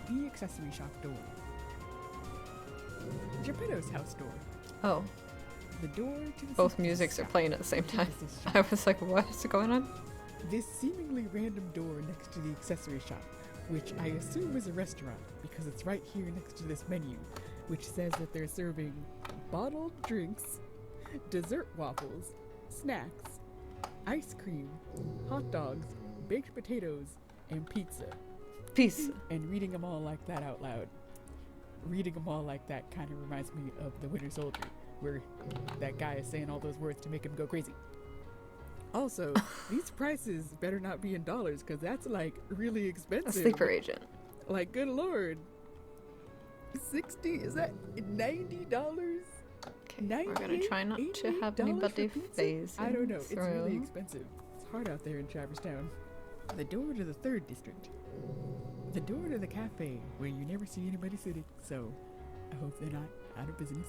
[SPEAKER 14] The accessory shop door. Geppetto's house door.
[SPEAKER 2] Oh.
[SPEAKER 14] The door to the
[SPEAKER 2] Both
[SPEAKER 14] synthesis
[SPEAKER 2] musics are
[SPEAKER 14] shop.
[SPEAKER 2] playing at the same time.
[SPEAKER 14] Synthesis shop.
[SPEAKER 2] I was like, what is going on?
[SPEAKER 14] This seemingly random door next to the accessory shop, which I assume is a restaurant because it's right here next to this menu, which says that they're serving bottled drinks, dessert waffles, snacks, ice cream, hot dogs, baked potatoes, and pizza.
[SPEAKER 2] Pizza.
[SPEAKER 14] And reading them all like that out loud. Reading them all like that kind of reminds me of The Winter Soldier, where that guy is saying all those words to make him go crazy. Also, these prices better not be in dollars, because that's like really expensive.
[SPEAKER 2] A sleeper agent.
[SPEAKER 14] Like, good lord. 60, is that $90?
[SPEAKER 2] Okay, we're gonna try not to have anybody phase.
[SPEAKER 14] I don't know, it's really expensive. It's hard out there in Traverse Town. The door to the 3rd district. The door to the cafe, where you never see anybody sitting, so I hope they're not out of business.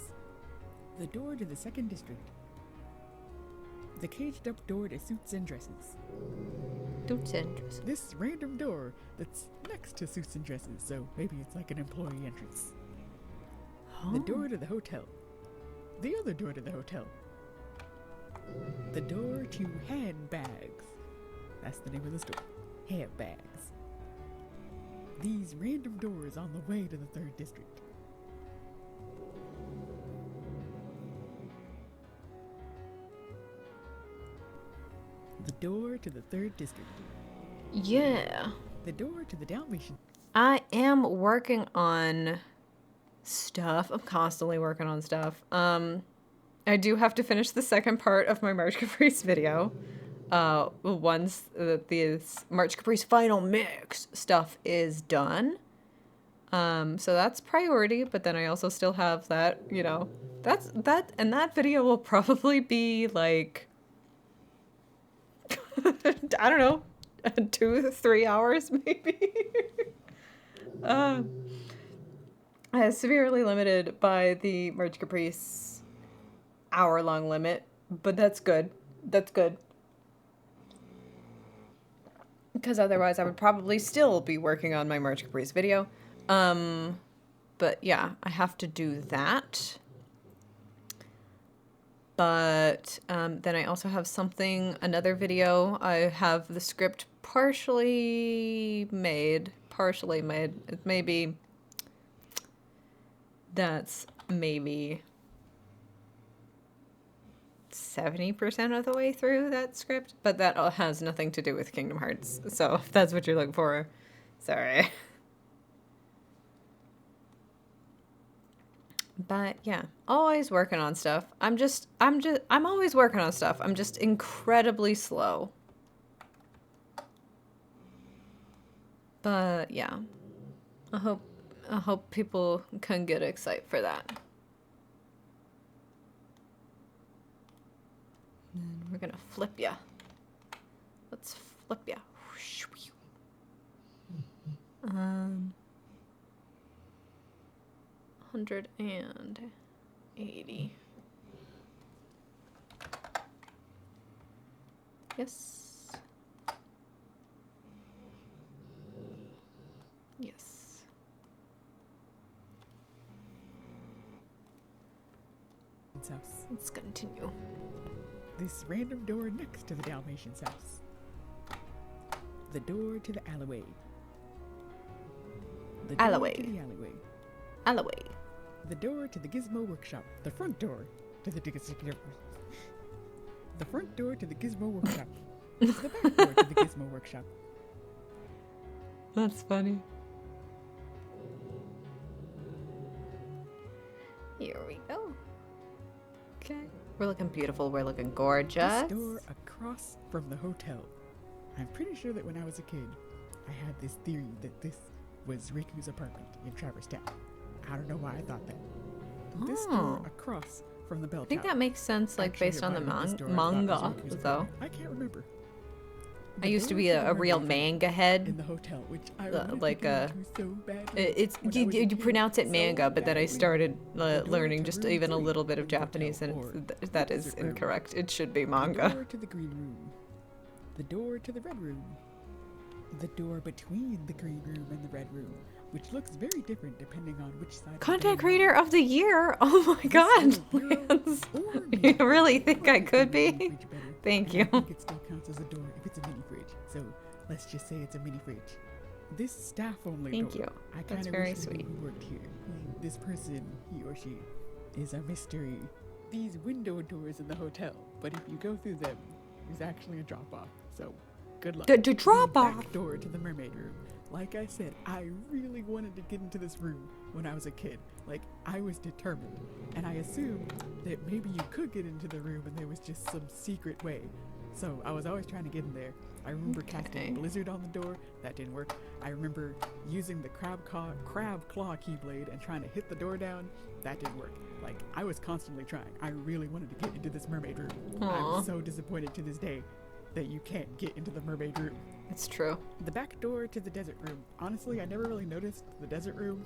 [SPEAKER 14] The door to the 2nd district. The caged up door to suits and dresses.
[SPEAKER 2] Suits and dresses.
[SPEAKER 14] This random door that's next to suits and dresses, so maybe it's like an employee entrance. The door to the hotel. The other door to the hotel. The door to handbags. That's the name of the store. Handbags. These random doors on the way to the 3rd district. The door to the 3rd district.
[SPEAKER 2] Yeah.
[SPEAKER 14] The door to the Dalmatian.
[SPEAKER 2] I am working on stuff. I'm constantly working on stuff. I do have to finish the second part of my March Caprice video. Once the March Caprice final mix stuff is done. So that's priority, but then I also still have that, you know, and that video will probably be like, I don't know, 2-3 hours maybe. Severely limited by the March Caprice hour-long limit, but that's good. That's good. Because otherwise I would probably still be working on my March Caprice video. But yeah, I have to do that. But then I also have another video. I have the script partially made. It may be, that's maybe 70% of the way through that script, but that all has nothing to do with Kingdom Hearts. So if that's what you're looking for, sorry. But yeah, always working on stuff. I'm always working on stuff. I'm just incredibly slow. But yeah, I hope people can get excited for that. And we're gonna flip ya. Let's flip ya. 180. Yes. Yes. Let's continue.
[SPEAKER 14] This random door next to the Dalmatian's house. The door to the alleyway. The door
[SPEAKER 2] Alleyway.
[SPEAKER 14] to the alleyway.
[SPEAKER 2] Alleyway.
[SPEAKER 14] The door to the Gizmo workshop. The front door to the The front door to the Gizmo workshop. The back door to the Gizmo workshop.
[SPEAKER 2] That's funny. Here we go. Okay. We're looking beautiful. We're looking gorgeous.
[SPEAKER 14] This door across from the hotel. I'm pretty sure that when I was a kid, I had this theory that this was Riku's apartment in Traverse Town. I don't know why I thought that. This door across from the bell tower.
[SPEAKER 2] I think that makes sense, like,
[SPEAKER 14] Actually,
[SPEAKER 2] based on the
[SPEAKER 14] this door I thought
[SPEAKER 2] manga,
[SPEAKER 14] was Riku's
[SPEAKER 2] though.
[SPEAKER 14] apartment. I can't remember.
[SPEAKER 2] I used to be a real manga head.
[SPEAKER 14] In the hotel, which I
[SPEAKER 2] like
[SPEAKER 14] so bad
[SPEAKER 2] it's you pronounce it manga, but then I started learning just even a little bit of Japanese, and that is incorrect. It should be
[SPEAKER 14] The
[SPEAKER 2] manga.
[SPEAKER 14] door to the green room. The door to the red room. The door between the green room and the red room, which looks very different depending on which side.
[SPEAKER 2] Content creator of the year! Oh my god, Lance. You really think I could be? Thank you.
[SPEAKER 14] I think it still counts as a door if it's a mini fridge. So let's just say it's a mini fridge. This staff only
[SPEAKER 2] Thank
[SPEAKER 14] door.
[SPEAKER 2] you.
[SPEAKER 14] I
[SPEAKER 2] That's
[SPEAKER 14] kind of
[SPEAKER 2] very
[SPEAKER 14] wish
[SPEAKER 2] sweet.
[SPEAKER 14] who worked here. This person, he or she, is a mystery. These window doors in the hotel, but if you go through them, there's actually a drop off. So good luck.
[SPEAKER 2] The drop off.
[SPEAKER 14] Back door to the mermaid room. Like I said, I really wanted to get into this room when I was a kid. Like, I was determined. And I assumed that maybe you could get into the room and there was just some secret way. So I was always trying to get in there. I remember casting Blizzard on the door. That didn't work. I remember using the crab claw keyblade and trying to hit the door down. That didn't work. Like, I was constantly trying. I really wanted to get into this mermaid room. I'm so disappointed to this day that you can't get into the mermaid room.
[SPEAKER 2] It's true.
[SPEAKER 14] The back door to the desert room. Honestly, I never really noticed the desert room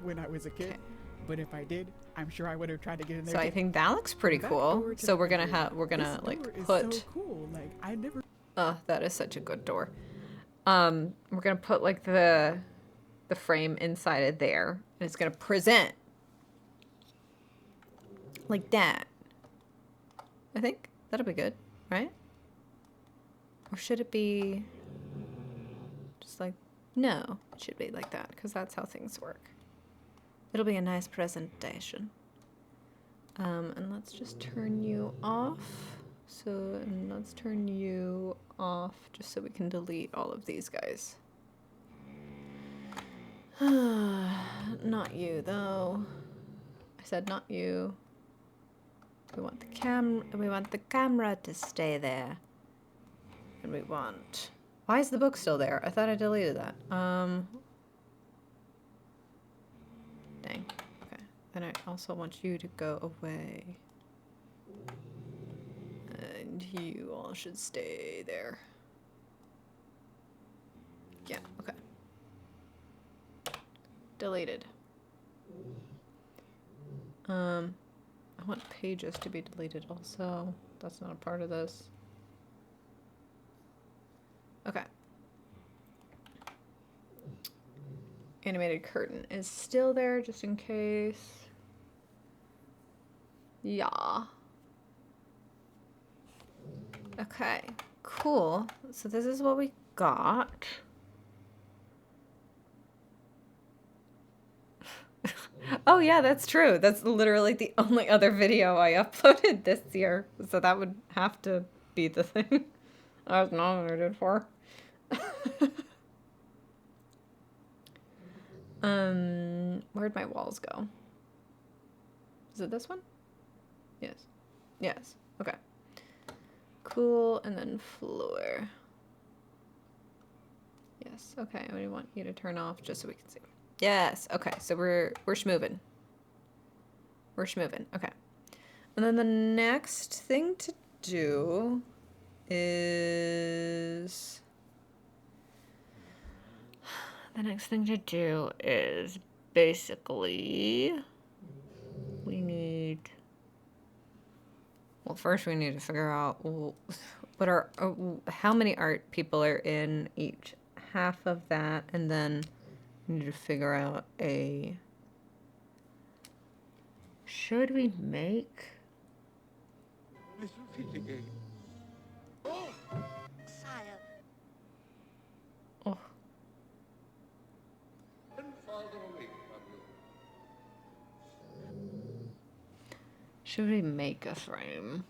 [SPEAKER 14] when I was a kid. But if I did, I'm sure I would have tried to get in there.
[SPEAKER 2] So I think that looks pretty cool. So we're gonna like put.
[SPEAKER 14] So cool. Like, I never.
[SPEAKER 2] Oh, that is such a good door. We're gonna put like the frame inside of there, and it's gonna present like that. I think That'll be good, right? Or should it be just like, no, it should be like that, because that's how things work. It'll be a nice presentation. And let's just turn you off. So, and let's turn you off just so we can delete all of these guys. Not you, though. I said not you. We want the camera to stay there. And we want... Why is the book still there? I thought I deleted that. Dang. Okay. Then I also want you to go away. And you all should stay there. Yeah, okay. Deleted. I want pages to be deleted also. That's not a part of this. Okay. Animated curtain is still there just in case. Yeah. Okay, cool. So this is what we got. Oh yeah, that's true. That's literally the only other video I uploaded this year. So that would have to be the thing I was nominated for. Where'd my walls go? Is it this one? Yes. Yes. Okay. Cool, and then floor. Yes. Okay, we want you to turn off just so we can see. Yes. Okay, so we're schmoving. We're schmoving. Okay. And then the next thing to do is basically we need, well, first we need to figure out what are how many art people are in each half of that, and then we need to figure out a, should we make oh should we make a frame?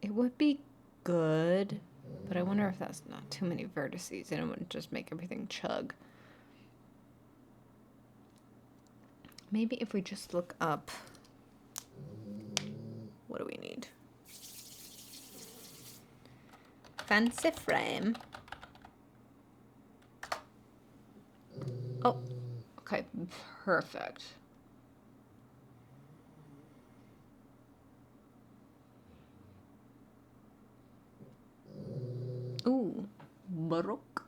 [SPEAKER 2] It would be good, but I wonder if that's not too many vertices and it wouldn't just make everything chug. Maybe if we just look up, what do we need? Fancy frame. Oh, okay, perfect. Ooh, Baroque.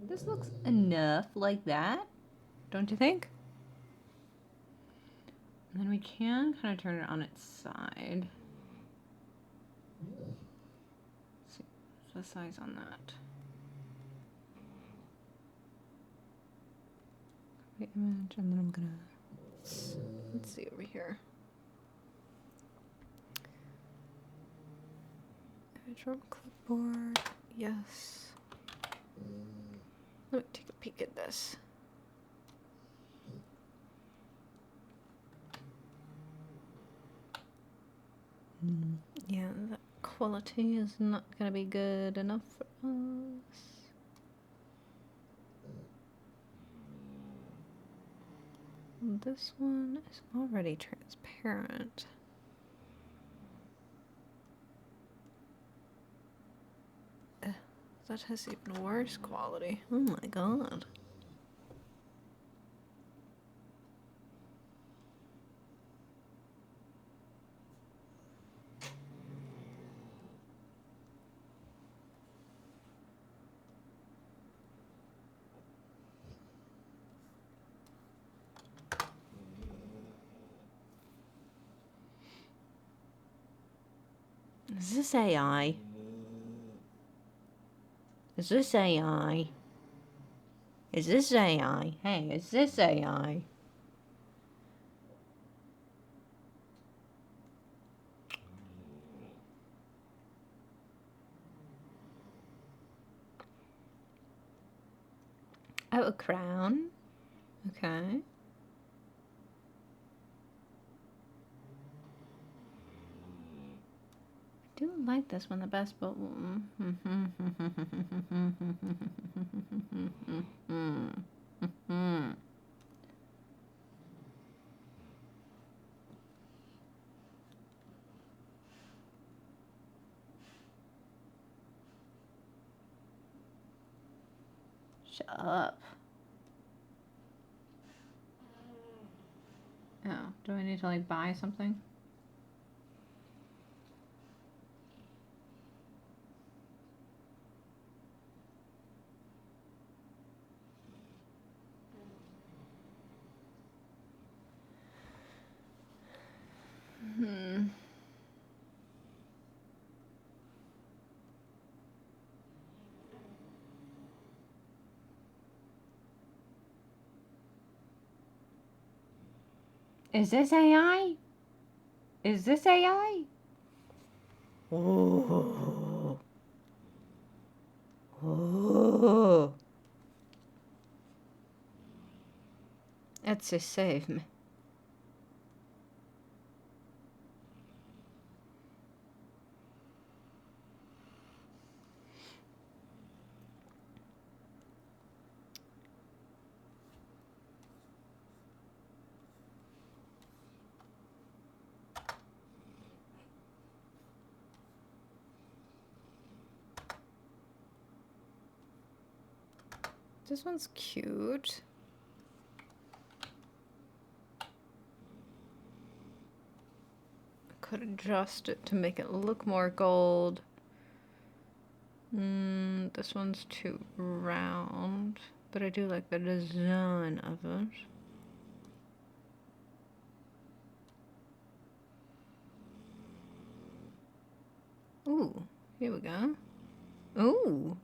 [SPEAKER 2] This looks enough like that, don't you think? And then we can kind of turn it on its side. Let's see, what's the size on that? Copy image, and then I'm gonna, let's see over here. Image from clipboard, yes. Let me take a peek at this. Yeah, that quality is not gonna be good enough for us. This one is already transparent. That has even worse quality. Oh my god. Is this AI? Is this AI? Is this AI? Hey, is this AI? Oh, a crown. Okay. I do like this one the best, but shut up. Oh, do I need to like buy something? Is this AI? Is this AI? Oh. Oh. It's a save me. This one's cute. Could adjust it to make it look more gold. This one's too round, but I do like the design of it. Ooh, here we go. Ooh.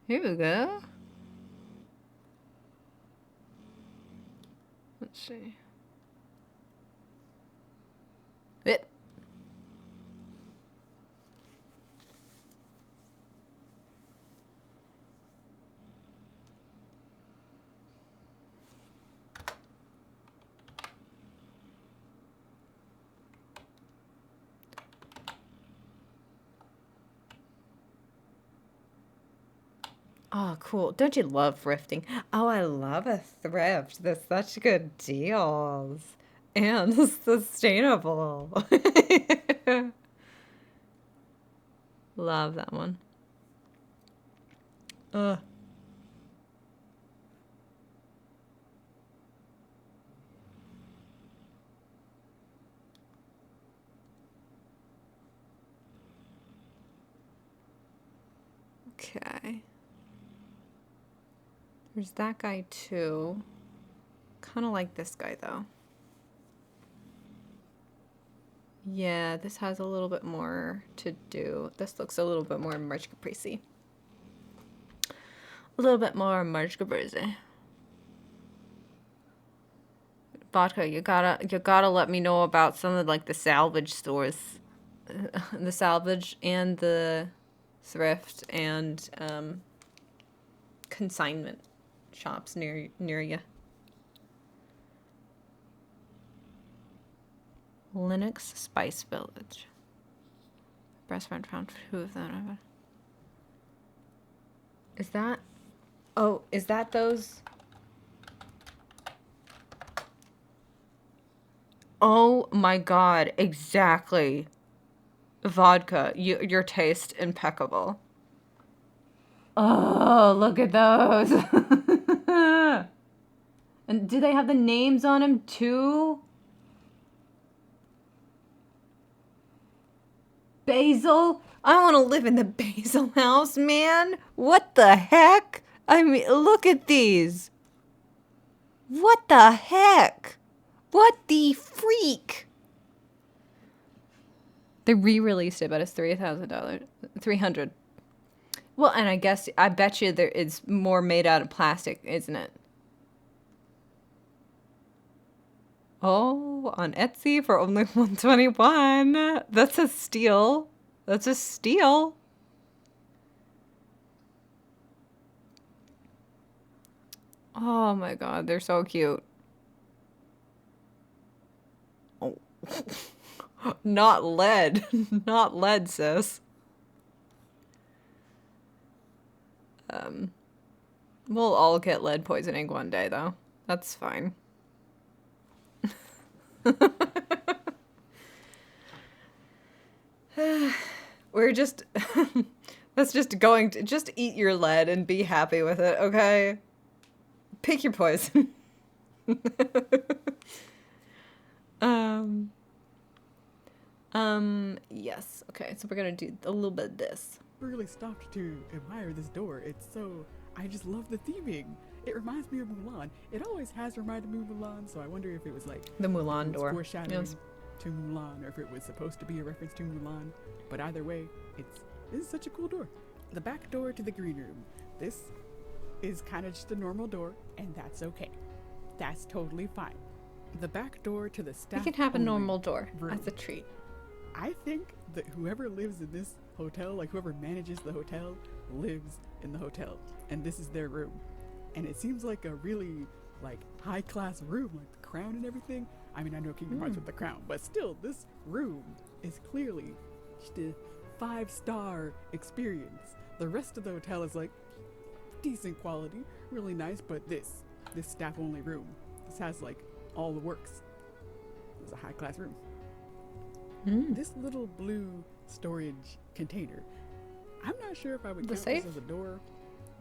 [SPEAKER 2] Here we go. Let's see. It. Oh, cool. Don't you love thrifting? Oh, I love a thrift. There's such good deals. And sustainable. Love that one. Ugh. Okay. There's that guy too. Kind of like this guy though. Yeah, this has a little bit more to do. This looks a little bit more March Caprice. A little bit more March Caprice. Vodka, you gotta let me know about some of like the salvage stores. The salvage and the thrift and consignment shops near you. Linux Spice Village. Best friend found 2 of them. Is that? Oh, is that those? Oh my god, exactly. Vodka, your taste impeccable. Oh, look at those. And do they have the names on them too? Basil? I want to live in the Basil house, man. What the heck? I mean, look at these. What the heck? What the freak? They re-released it, but it's $300. Well, and I bet you there it's more made out of plastic, isn't it? Oh, on Etsy for only $121. That's a steal. That's a steal. Oh my god, they're so cute. Oh. Not lead. Not lead, sis. We'll all get lead poisoning one day, though. That's fine. We're just... That's just going to... Just eat your lead and be happy with it, okay? Pick your poison. Yes. Okay, so we're gonna do a little bit of this.
[SPEAKER 14] Really stopped to admire this door. It's so... I just love the theming. It reminds me of Mulan. It always has reminded me of Mulan, so I wonder if it was like...
[SPEAKER 2] The Mulan door.
[SPEAKER 14] Foreshadowing
[SPEAKER 2] Yes.
[SPEAKER 14] to Mulan, or if it was supposed to be a reference to Mulan. But either way, this is such a cool door. The back door to the green room. This is kind of just a normal door, and that's okay. That's totally fine. The back door to the staff
[SPEAKER 2] We can have a
[SPEAKER 14] only
[SPEAKER 2] normal door
[SPEAKER 14] room.
[SPEAKER 2] as a treat.
[SPEAKER 14] I think that whoever lives in this hotel, like whoever manages the hotel, lives in the hotel, and this is their room. And it seems like a really like high-class room, like the crown and everything. I mean, I know Kingdom Hearts with the crown, but still, this room is clearly just a 5-star experience. The rest of the hotel is like decent quality, really nice, but this staff-only room, this has like all the works. It's a high-class room. This little blue storage container, I'm not sure if I would
[SPEAKER 2] The
[SPEAKER 14] count
[SPEAKER 2] safe?
[SPEAKER 14] this as a door,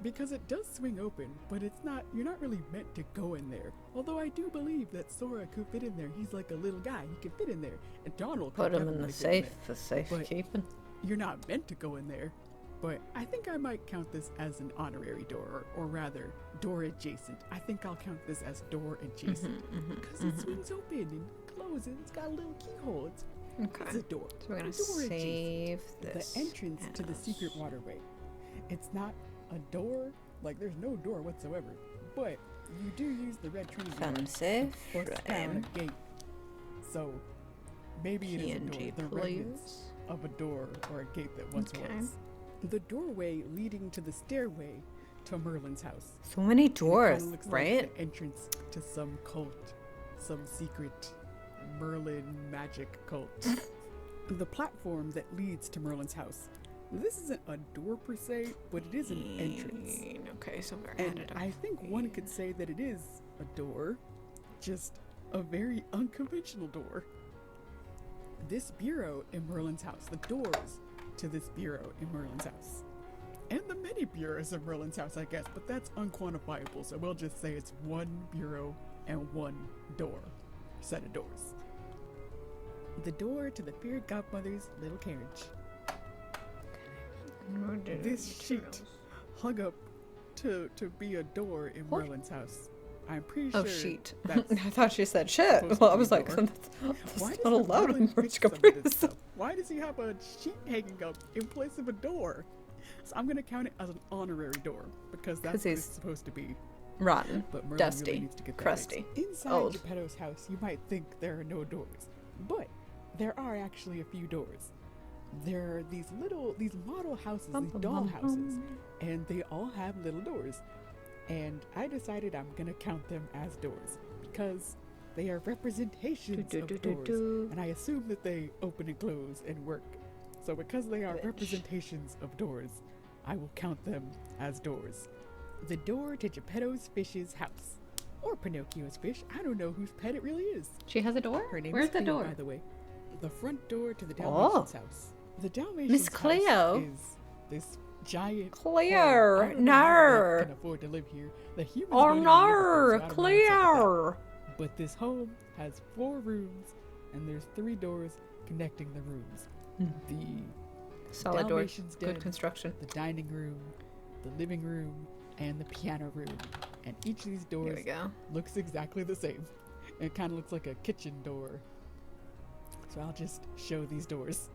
[SPEAKER 14] because it does swing open, but it's not, you're not really meant to go in there. Although I do believe that Sora could fit in there. He's like a little guy, he could fit in there. And Donald could
[SPEAKER 2] Put him in
[SPEAKER 14] definitely
[SPEAKER 2] the
[SPEAKER 14] fit
[SPEAKER 2] safe
[SPEAKER 14] there.
[SPEAKER 2] for safekeeping.
[SPEAKER 14] You're not meant to go in there. But I think I might count this as an honorary door, or rather, door adjacent. I think I'll count this as door adjacent, because it swings open and closes. It's got a little keyhole. It's a door.
[SPEAKER 2] So we're gonna
[SPEAKER 14] Door adjacent.
[SPEAKER 2] save this.
[SPEAKER 14] The entrance to the secret waterway. It's not a door, like there's no door whatsoever, but you do use the red Trinity
[SPEAKER 2] Fancy
[SPEAKER 14] or
[SPEAKER 2] frame.
[SPEAKER 14] gate. So maybe it is a door,
[SPEAKER 2] PNG,
[SPEAKER 14] the remnants
[SPEAKER 2] please.
[SPEAKER 14] of a door or a gate that once
[SPEAKER 2] Okay.
[SPEAKER 14] was. The doorway leading to the stairway to Merlin's house.
[SPEAKER 2] So many
[SPEAKER 14] And it kinda
[SPEAKER 2] doors,
[SPEAKER 14] looks
[SPEAKER 2] right?
[SPEAKER 14] Like the entrance to some cult, some secret Merlin magic cult. The platform that leads to Merlin's house. This isn't a door per se, but it is an entrance.
[SPEAKER 2] Okay, so we're
[SPEAKER 14] And
[SPEAKER 2] added
[SPEAKER 14] I think one could say that it is a door, just a very unconventional door. This bureau in Merlin's house, the doors to this bureau in Merlin's house, and the many bureaus in Merlin's house, I guess, but that's unquantifiable, so we'll just say it's one bureau and one door, set of doors. The door to the fairy godmother's little carriage. This sheet hung up to be a door in
[SPEAKER 2] What?
[SPEAKER 14] Merlin's house. I'm pretty
[SPEAKER 2] Oh,
[SPEAKER 14] sure.
[SPEAKER 2] sheet.
[SPEAKER 14] That's
[SPEAKER 2] I thought she said shit.
[SPEAKER 14] supposed
[SPEAKER 2] Well,
[SPEAKER 14] to
[SPEAKER 2] I
[SPEAKER 14] be
[SPEAKER 2] was
[SPEAKER 14] a
[SPEAKER 2] like,
[SPEAKER 14] door.
[SPEAKER 2] that's
[SPEAKER 14] Why
[SPEAKER 2] a
[SPEAKER 14] does
[SPEAKER 2] little
[SPEAKER 14] the
[SPEAKER 2] loud
[SPEAKER 14] Merlin
[SPEAKER 2] on
[SPEAKER 14] fix
[SPEAKER 2] Merch
[SPEAKER 14] some of
[SPEAKER 2] Caprice.
[SPEAKER 14] this stuff? Why does he have a sheet hanging up in place of a door? So I'm gonna count it as an honorary door because that's
[SPEAKER 2] 'Cause
[SPEAKER 14] what
[SPEAKER 2] he's
[SPEAKER 14] it's supposed to be.
[SPEAKER 2] Rotten,
[SPEAKER 14] But Merlin
[SPEAKER 2] dusty,
[SPEAKER 14] really needs to get that
[SPEAKER 2] crusty,
[SPEAKER 14] fixed. Inside
[SPEAKER 2] old.
[SPEAKER 14] Geppetto's house, you might think there are no doors, but there are actually a few doors. There are these model houses, these doll houses, and they all have little doors. And I decided I'm gonna count them as doors because they are representations of doors, and I assume that they open and close and work. So because they are representations of doors, I will count them as doors. The door to Geppetto's fish's house, or Pinocchio's fish. I don't know whose pet it really is.
[SPEAKER 2] She has a door?
[SPEAKER 14] Her name
[SPEAKER 2] Where's
[SPEAKER 14] is
[SPEAKER 2] the
[SPEAKER 14] Cleo,
[SPEAKER 2] door?
[SPEAKER 14] by the way. The front door to the Dalmatian's house. The Dalmatian's
[SPEAKER 2] Miss Cleo.
[SPEAKER 14] house is this giant
[SPEAKER 2] Cleo,
[SPEAKER 14] home. I don't know how
[SPEAKER 2] no.
[SPEAKER 14] they can afford to live here. The humans
[SPEAKER 2] Oh
[SPEAKER 14] don't even live up there,
[SPEAKER 2] no,
[SPEAKER 14] so I don't know what's up with
[SPEAKER 2] Cleo.
[SPEAKER 14] that. But this home has 4 rooms, and there's 3 doors connecting the rooms. The
[SPEAKER 2] Solid doors.
[SPEAKER 14] Dalmatian's
[SPEAKER 2] Good
[SPEAKER 14] den,
[SPEAKER 2] construction.
[SPEAKER 14] the dining room, the living room, and the piano room. And each of these doors
[SPEAKER 2] we go.
[SPEAKER 14] looks exactly the same. It kind of looks like a kitchen door. So I'll just show these doors.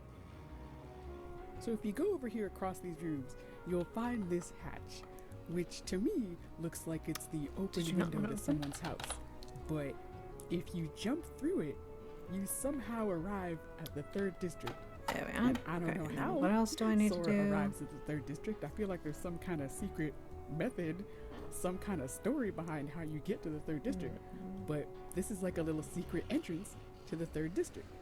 [SPEAKER 14] So if you go over here across these rooms, you'll find this hatch, which to me looks like it's the open window to someone's house. But if you jump through it, you somehow arrive at the 3rd district.
[SPEAKER 2] There we are.
[SPEAKER 14] And I don't know how.
[SPEAKER 2] What else do I need to do?
[SPEAKER 14] Arrives at the 3rd district. I feel like there's some kind of secret method, some kind of story behind how you get to the 3rd district. But this is like a little secret entrance to the 3rd district.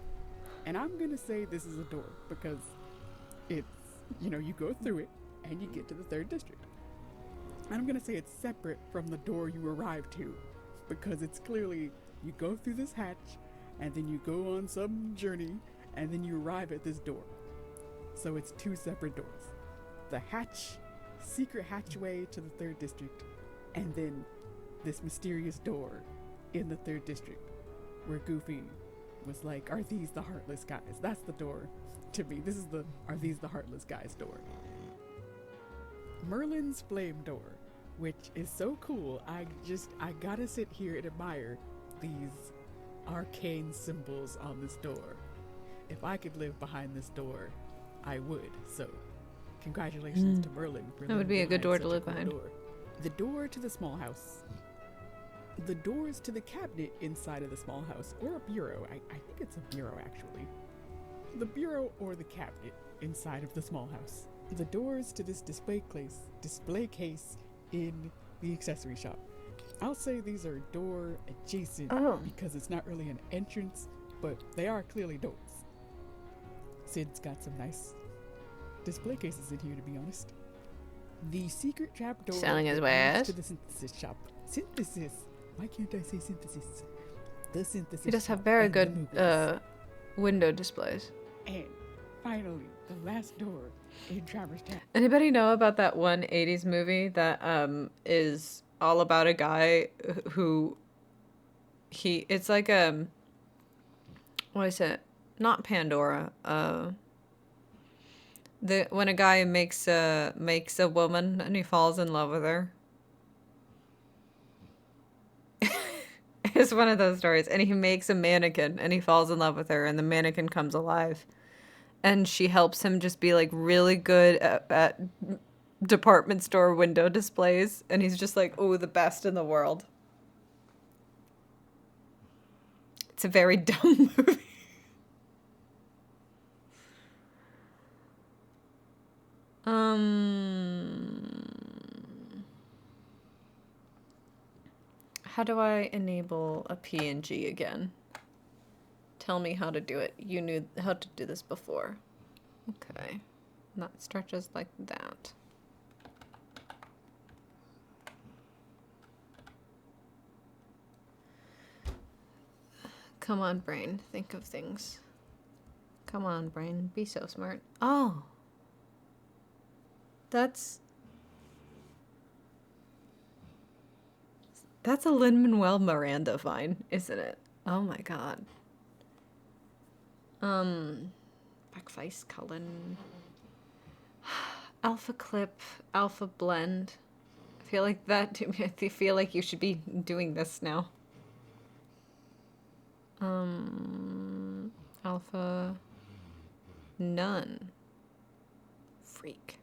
[SPEAKER 14] And I'm gonna say this is a door because it's, you know, you go through it and you get to the 3rd district. And I'm gonna say it's separate from the door you arrive to because it's clearly you go through this hatch and then you go on some journey and then you arrive at this door. So it's 2 separate doors. The hatch, secret hatchway to the 3rd district, and then this mysterious door in the 3rd district where Goofy was like, are these the heartless guys? That's the door to me. This is the, are these the heartless guys door. Merlin's flame door, which is so cool. I gotta sit here and admire these arcane symbols on this door. If I could live behind this door, I would. So, congratulations to Merlin for
[SPEAKER 2] that would be a good door to live behind.
[SPEAKER 14] Door. The door to the small house. The doors to the cabinet inside of the small house, or a bureau. I think it's a bureau actually. The bureau or the cabinet inside of the small house. The doors to this display case in the accessory shop. I'll say these are door adjacent because it's not really an entrance, but they are clearly doors. Sid's got some nice display cases in here, to be honest. The secret trap door
[SPEAKER 2] selling his wares
[SPEAKER 14] to the synthesis shop. Synthesis. Why can't I say synthesis? The synthesis.
[SPEAKER 2] He does have very good window displays.
[SPEAKER 14] And finally, the last door in Traverse Town.
[SPEAKER 2] Anybody know about that one 80s movie that is all about a guy who it's like what is it? Not Pandora. When a guy makes a woman and he falls in love with her. It's one of those stories, and he makes a mannequin and he falls in love with her, and the mannequin comes alive, and she helps him just be like really good at department store window displays, and he's just like, oh, the best in the world. It's a very dumb movie. How do I enable a PNG again? Tell me how to do it. You knew how to do this before. Okay. That stretches like that. Come on, brain. Think of things. Come on, brain. Be so smart. Oh. That's a Lin-Manuel Miranda vine, isn't it? Oh my god. Backface Cullen. Alpha clip, alpha blend. I feel like I feel like you should be doing this now. Alpha none. Freak.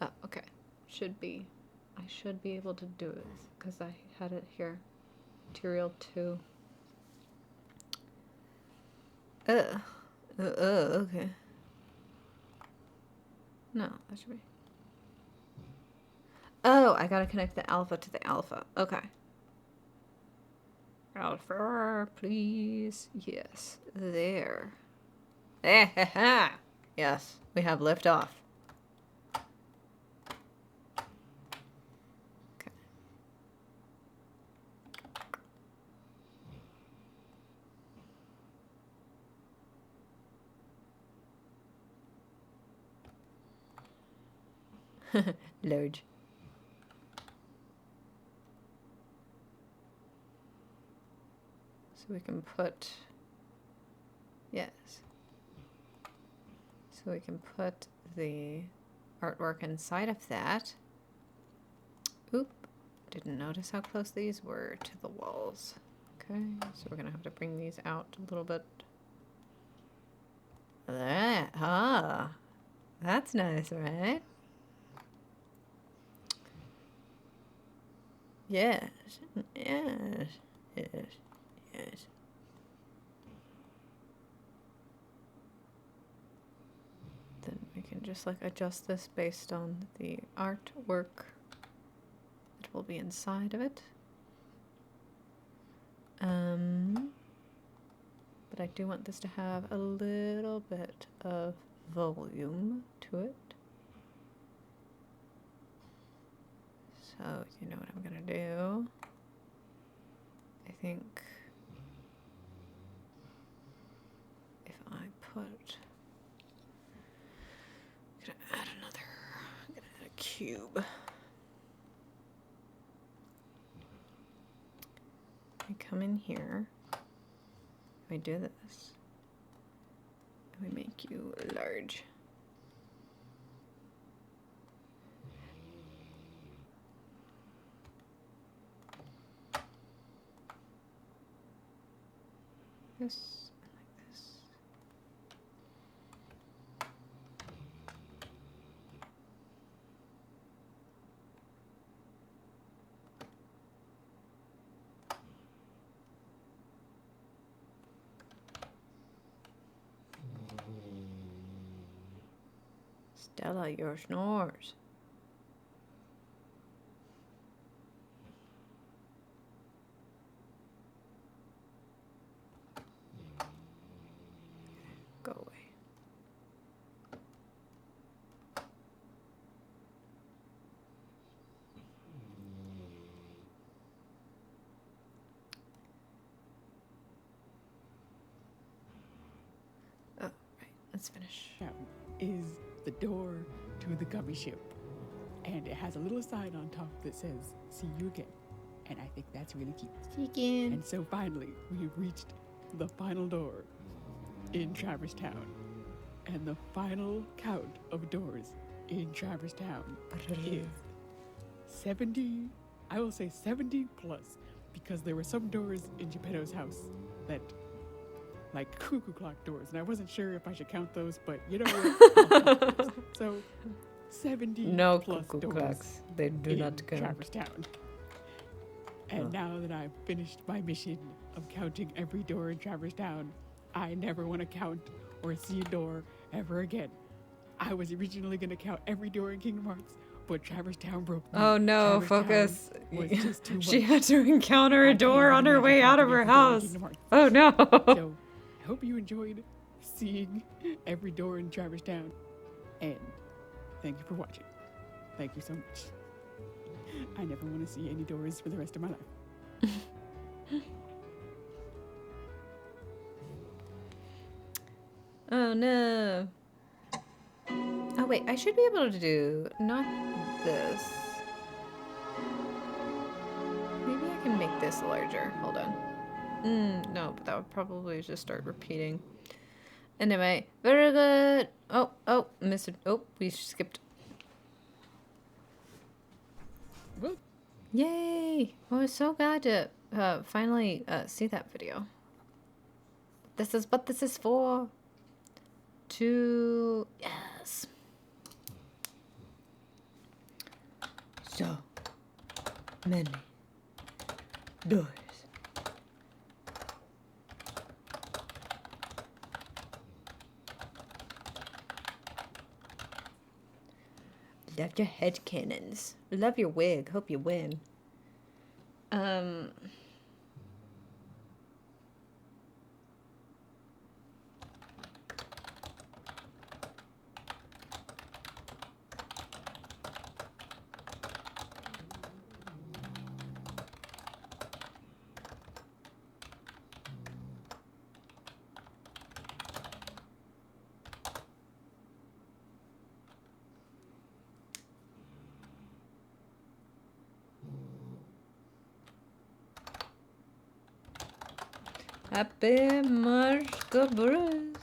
[SPEAKER 2] Oh, okay. I should be able to do it because I had it here. Material 2. Okay. No, that should be. Oh, I gotta connect the alpha to the alpha. Okay. Alpha, please. Yes. There. Yes, we have liftoff. Load. So we can put, yes. So we can put the artwork inside of that. Oop, didn't notice how close these were to the walls. Okay, so we're gonna have to bring these out a little bit. That, that's nice, right? Yes, yes, yes, yes. Then we can just like adjust this based on the artwork that will be inside of it. But I do want this to have a little bit of volume to it. So you know what I'm gonna do. I think if I put, I'm gonna add a cube. I come in here, we do this, and we make you large. This and like this. Stella, your snores. Go away. Oh, right. Let's finish.
[SPEAKER 14] Is the door to the gummy ship. And it has a little sign on top that says, "See you again." And I think that's really cute.
[SPEAKER 2] See you again.
[SPEAKER 14] And so finally, we've reached the final door in Traverse Town. And the final count of doors in Traverse Town is 70, I will say 70 plus, because there were some doors in Geppetto's house that, like cuckoo clock doors, and I wasn't sure if I should count those, but you know what? So 70
[SPEAKER 2] no
[SPEAKER 14] plus
[SPEAKER 2] cuckoo
[SPEAKER 14] doors
[SPEAKER 2] clocks. They do
[SPEAKER 14] in
[SPEAKER 2] not count.
[SPEAKER 14] Traverse Town. And now that I've finished my mission of counting every door in Traverse Town, I never want to count or see a door ever again. I was originally going to count every door in Kingdom Hearts, but Traverse Town broke me.
[SPEAKER 2] Oh no,
[SPEAKER 14] Traverse
[SPEAKER 2] focus.
[SPEAKER 14] Town was just too
[SPEAKER 2] She
[SPEAKER 14] much.
[SPEAKER 2] had to encounter
[SPEAKER 14] I
[SPEAKER 2] a
[SPEAKER 14] can't
[SPEAKER 2] door
[SPEAKER 14] even
[SPEAKER 2] on her
[SPEAKER 14] imagine
[SPEAKER 2] way out of
[SPEAKER 14] counting
[SPEAKER 2] her
[SPEAKER 14] every door in
[SPEAKER 2] house.
[SPEAKER 14] Kingdom Hearts.
[SPEAKER 2] Oh no.
[SPEAKER 14] So, I hope you enjoyed seeing every door in Traverse Town. And thank you for watching. Thank you so much. I never want to see any doors for the rest of my life.
[SPEAKER 2] Oh no. Oh wait, I should be able to do not this. Maybe I can make this larger. Hold on. No, but that would probably just start repeating. Anyway, very good. Oh, missed it. Oh, we skipped.
[SPEAKER 14] What?
[SPEAKER 2] Yay! I was so glad to finally see that video. This is what this is for. Yes. So many doors. Love your head cannons. Love your wig. Hope you win. Happy March, Caprice.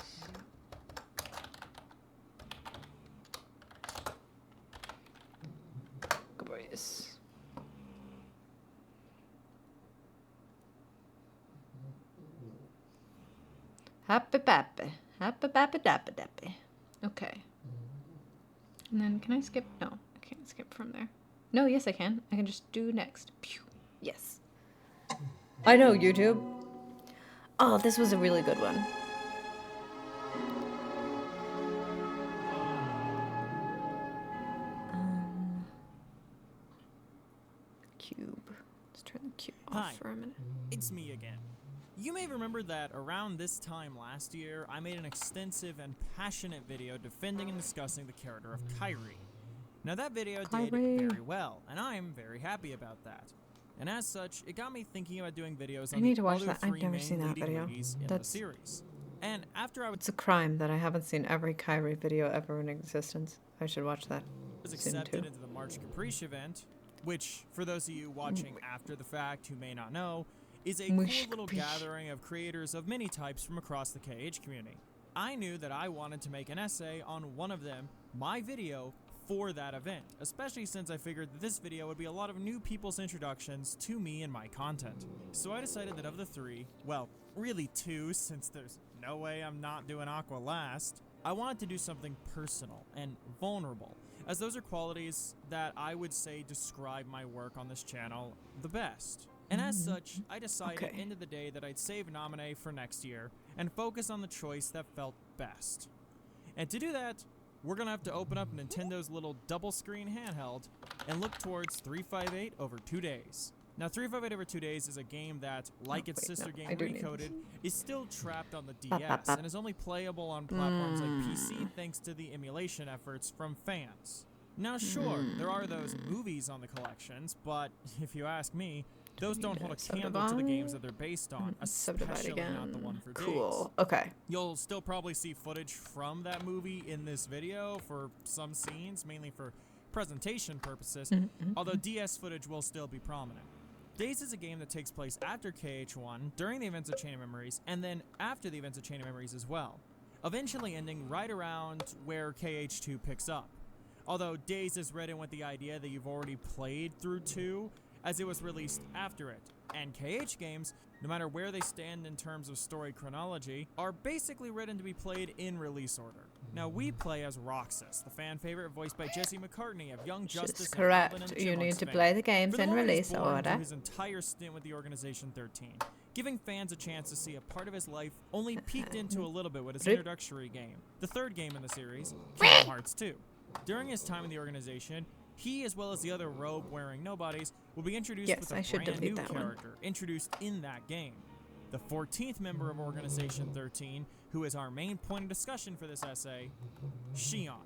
[SPEAKER 2] Caprice. Happy bappy. Happy bappy dappy dappy. Okay. And then can I skip? No, I can't skip from there. No, yes I can. I can just do next. Pew. Yes. I know, YouTube. Oh, this was a really good one. Cube. Let's turn the cube off
[SPEAKER 15] Hi,
[SPEAKER 2] for a minute.
[SPEAKER 15] it's me again. You may remember that around this time last year, I made an extensive and passionate video defending and discussing the character of Kyrie. Now that video did very well, and I'm very happy about that. And as such, it got me thinking about doing videos on
[SPEAKER 2] I need to
[SPEAKER 15] the
[SPEAKER 2] watch
[SPEAKER 15] other
[SPEAKER 2] that. I've
[SPEAKER 15] three
[SPEAKER 2] never
[SPEAKER 15] main
[SPEAKER 2] seen that
[SPEAKER 15] leading
[SPEAKER 2] video.
[SPEAKER 15] ladies in the series. And after I
[SPEAKER 2] It's a crime that I haven't seen every Kyrie video ever in existence. I should watch that
[SPEAKER 15] was
[SPEAKER 2] soon
[SPEAKER 15] accepted
[SPEAKER 2] too.
[SPEAKER 15] into the March Caprice event, which, for those of you watching after the fact who may not know, is a cool little gathering of creators of many types from across the KH community. I knew that I wanted to make an essay on one of them, my video, for that event, especially since I figured that this video would be a lot of new people's introductions to me and my content. So I decided that of the three, well, really two, since there's no way I'm not doing Aqua last, I wanted to do something personal and vulnerable, as those are qualities that I would say describe my work on this channel the best. And as such, I decided at the end of the day that I'd save Nominee for next year and focus on the choice that felt best. And to do that, we're gonna have to open up Nintendo's little double screen handheld and look towards 358 over 2 days. Now 358 over 2 days is a game that, like its sister game Recoded, is still trapped on the DS and is only playable on platforms like PC thanks to the emulation efforts from fans. Now sure, there are those movies on the collections, but if you ask me, those don't hold a candle to the games that they're based on, especially not the one for
[SPEAKER 2] Cool.
[SPEAKER 15] Days.
[SPEAKER 2] Okay.
[SPEAKER 15] You'll still probably see footage from that movie in this video for some scenes, mainly for presentation purposes, although DS footage will still be prominent. Days is a game that takes place after KH1, during the events of Chain of Memories, and then after the events of Chain of Memories as well, eventually ending right around where KH2 picks up. Although Days is read in with the idea that you've already played through 2, as it was released after it, and KH games, no matter where they stand in terms of story chronology, are basically written to be played in release order. Now we play as Roxas, the fan favorite voiced by Jesse McCartney of Young Justice and
[SPEAKER 2] correct.
[SPEAKER 15] Alvin and the
[SPEAKER 2] You need
[SPEAKER 15] Chipmunks
[SPEAKER 2] to
[SPEAKER 15] fame.
[SPEAKER 2] play the games
[SPEAKER 15] For the
[SPEAKER 2] in
[SPEAKER 15] one who was
[SPEAKER 2] release
[SPEAKER 15] born
[SPEAKER 2] order.
[SPEAKER 15] through his entire stint with the Organization 13, giving fans a chance to see a part of his life only peeked into a little bit with his introductory game, the third game in the series, Kingdom Hearts 2. During his time in the organization, he, as well as the other robe-wearing nobodies, will be introduced with a brand new character introduced in that game. The 14th member of Organization 13, who is our main point of discussion for this essay, Shion.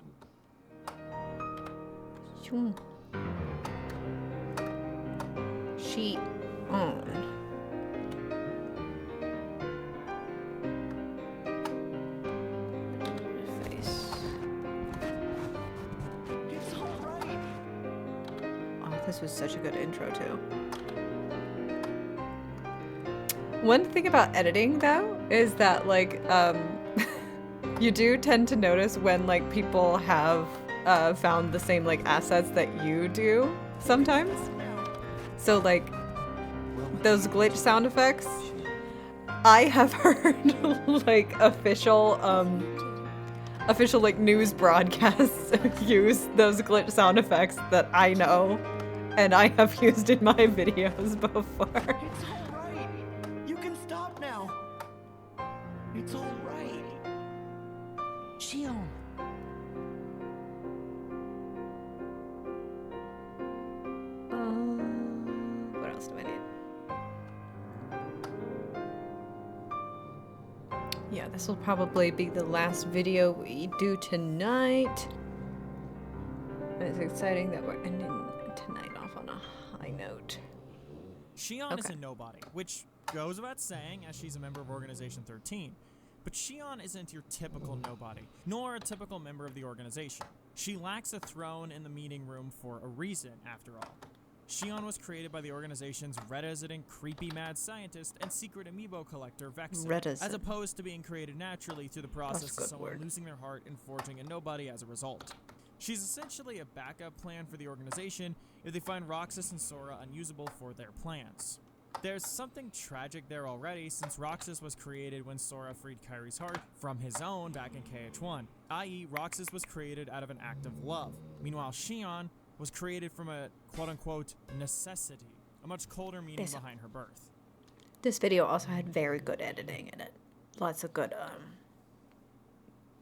[SPEAKER 2] This was such a good intro too. One thing about editing though is that like you do tend to notice when like people have found the same like assets that you do sometimes. So like those glitch sound effects, I have heard like official like news broadcasts use those glitch sound effects that I know and I have used in my videos before.
[SPEAKER 16] It's alright. You can stop now. It's alright. Shion.
[SPEAKER 2] What else do I need? Yeah, this will probably be the last video we do tonight. It's exciting that we're ending tonight off on a high note.
[SPEAKER 15] Shion is a nobody, which goes without saying as she's a member of Organization 13. But Shion isn't your typical nobody, nor a typical member of the organization. She lacks a throne in the meeting room for a reason, after all. Shion was created by the organization's resident creepy mad scientist and secret amiibo collector Vexen, as opposed to being created naturally through the process of someone losing their heart and forging a nobody as a result. She's essentially a backup plan for the organization if they find Roxas and Sora unusable for their plans. There's something tragic there already, since Roxas was created when Sora freed Kyrie's heart from his own back in KH1, i.e. Roxas was created out of an act of love. Meanwhile, Xion was created from a quote-unquote necessity, a much colder meaning behind her birth.
[SPEAKER 2] This video also had very good editing in it. Lots of good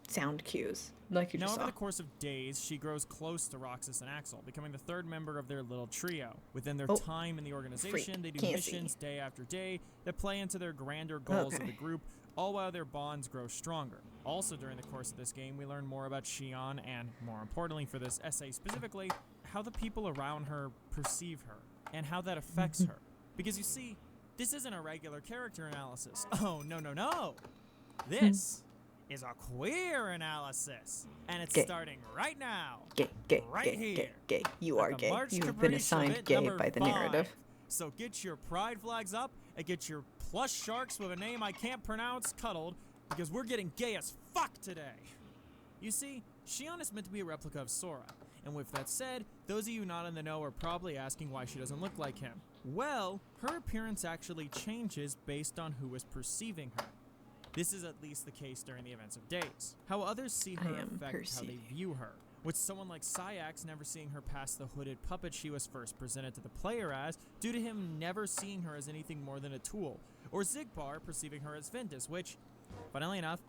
[SPEAKER 2] sound cues, like you just
[SPEAKER 15] Now,
[SPEAKER 2] saw.
[SPEAKER 15] over the course of days, she grows close to Roxas and Axel, becoming the third member of their little trio. Within their time in the organization, they do missions day after day that play into their grander goals of the group, all while their bonds grow stronger. Also, during the course of this game, we learn more about Xion and, more importantly for this essay specifically, how the people around her perceive her, and how that affects her. Because you see, this isn't a regular character analysis. Oh, no, no, no! This is a queer analysis, and it's starting right now. Right here.
[SPEAKER 2] Gay. You are gay.
[SPEAKER 15] March
[SPEAKER 2] You've been
[SPEAKER 15] Caprice
[SPEAKER 2] assigned
[SPEAKER 15] event
[SPEAKER 2] gay
[SPEAKER 15] number
[SPEAKER 2] by the
[SPEAKER 15] 5.
[SPEAKER 2] narrative.
[SPEAKER 15] So get your pride flags up and get your plush sharks with a name I can't pronounce cuddled, because we're getting gay as fuck today. You see, Xion is meant to be a replica of Sora, and with that said, those of you not in the know are probably asking why she doesn't look like him. Well, her appearance actually changes based on who is perceiving her. This is at least the case during the events of Days. How others see her affect how they view her, with someone like Sayax never seeing her past the hooded puppet she was first presented to the player as, due to him never seeing her as anything more than a tool, or Xigbar perceiving her as Ventus, which, funnily enough,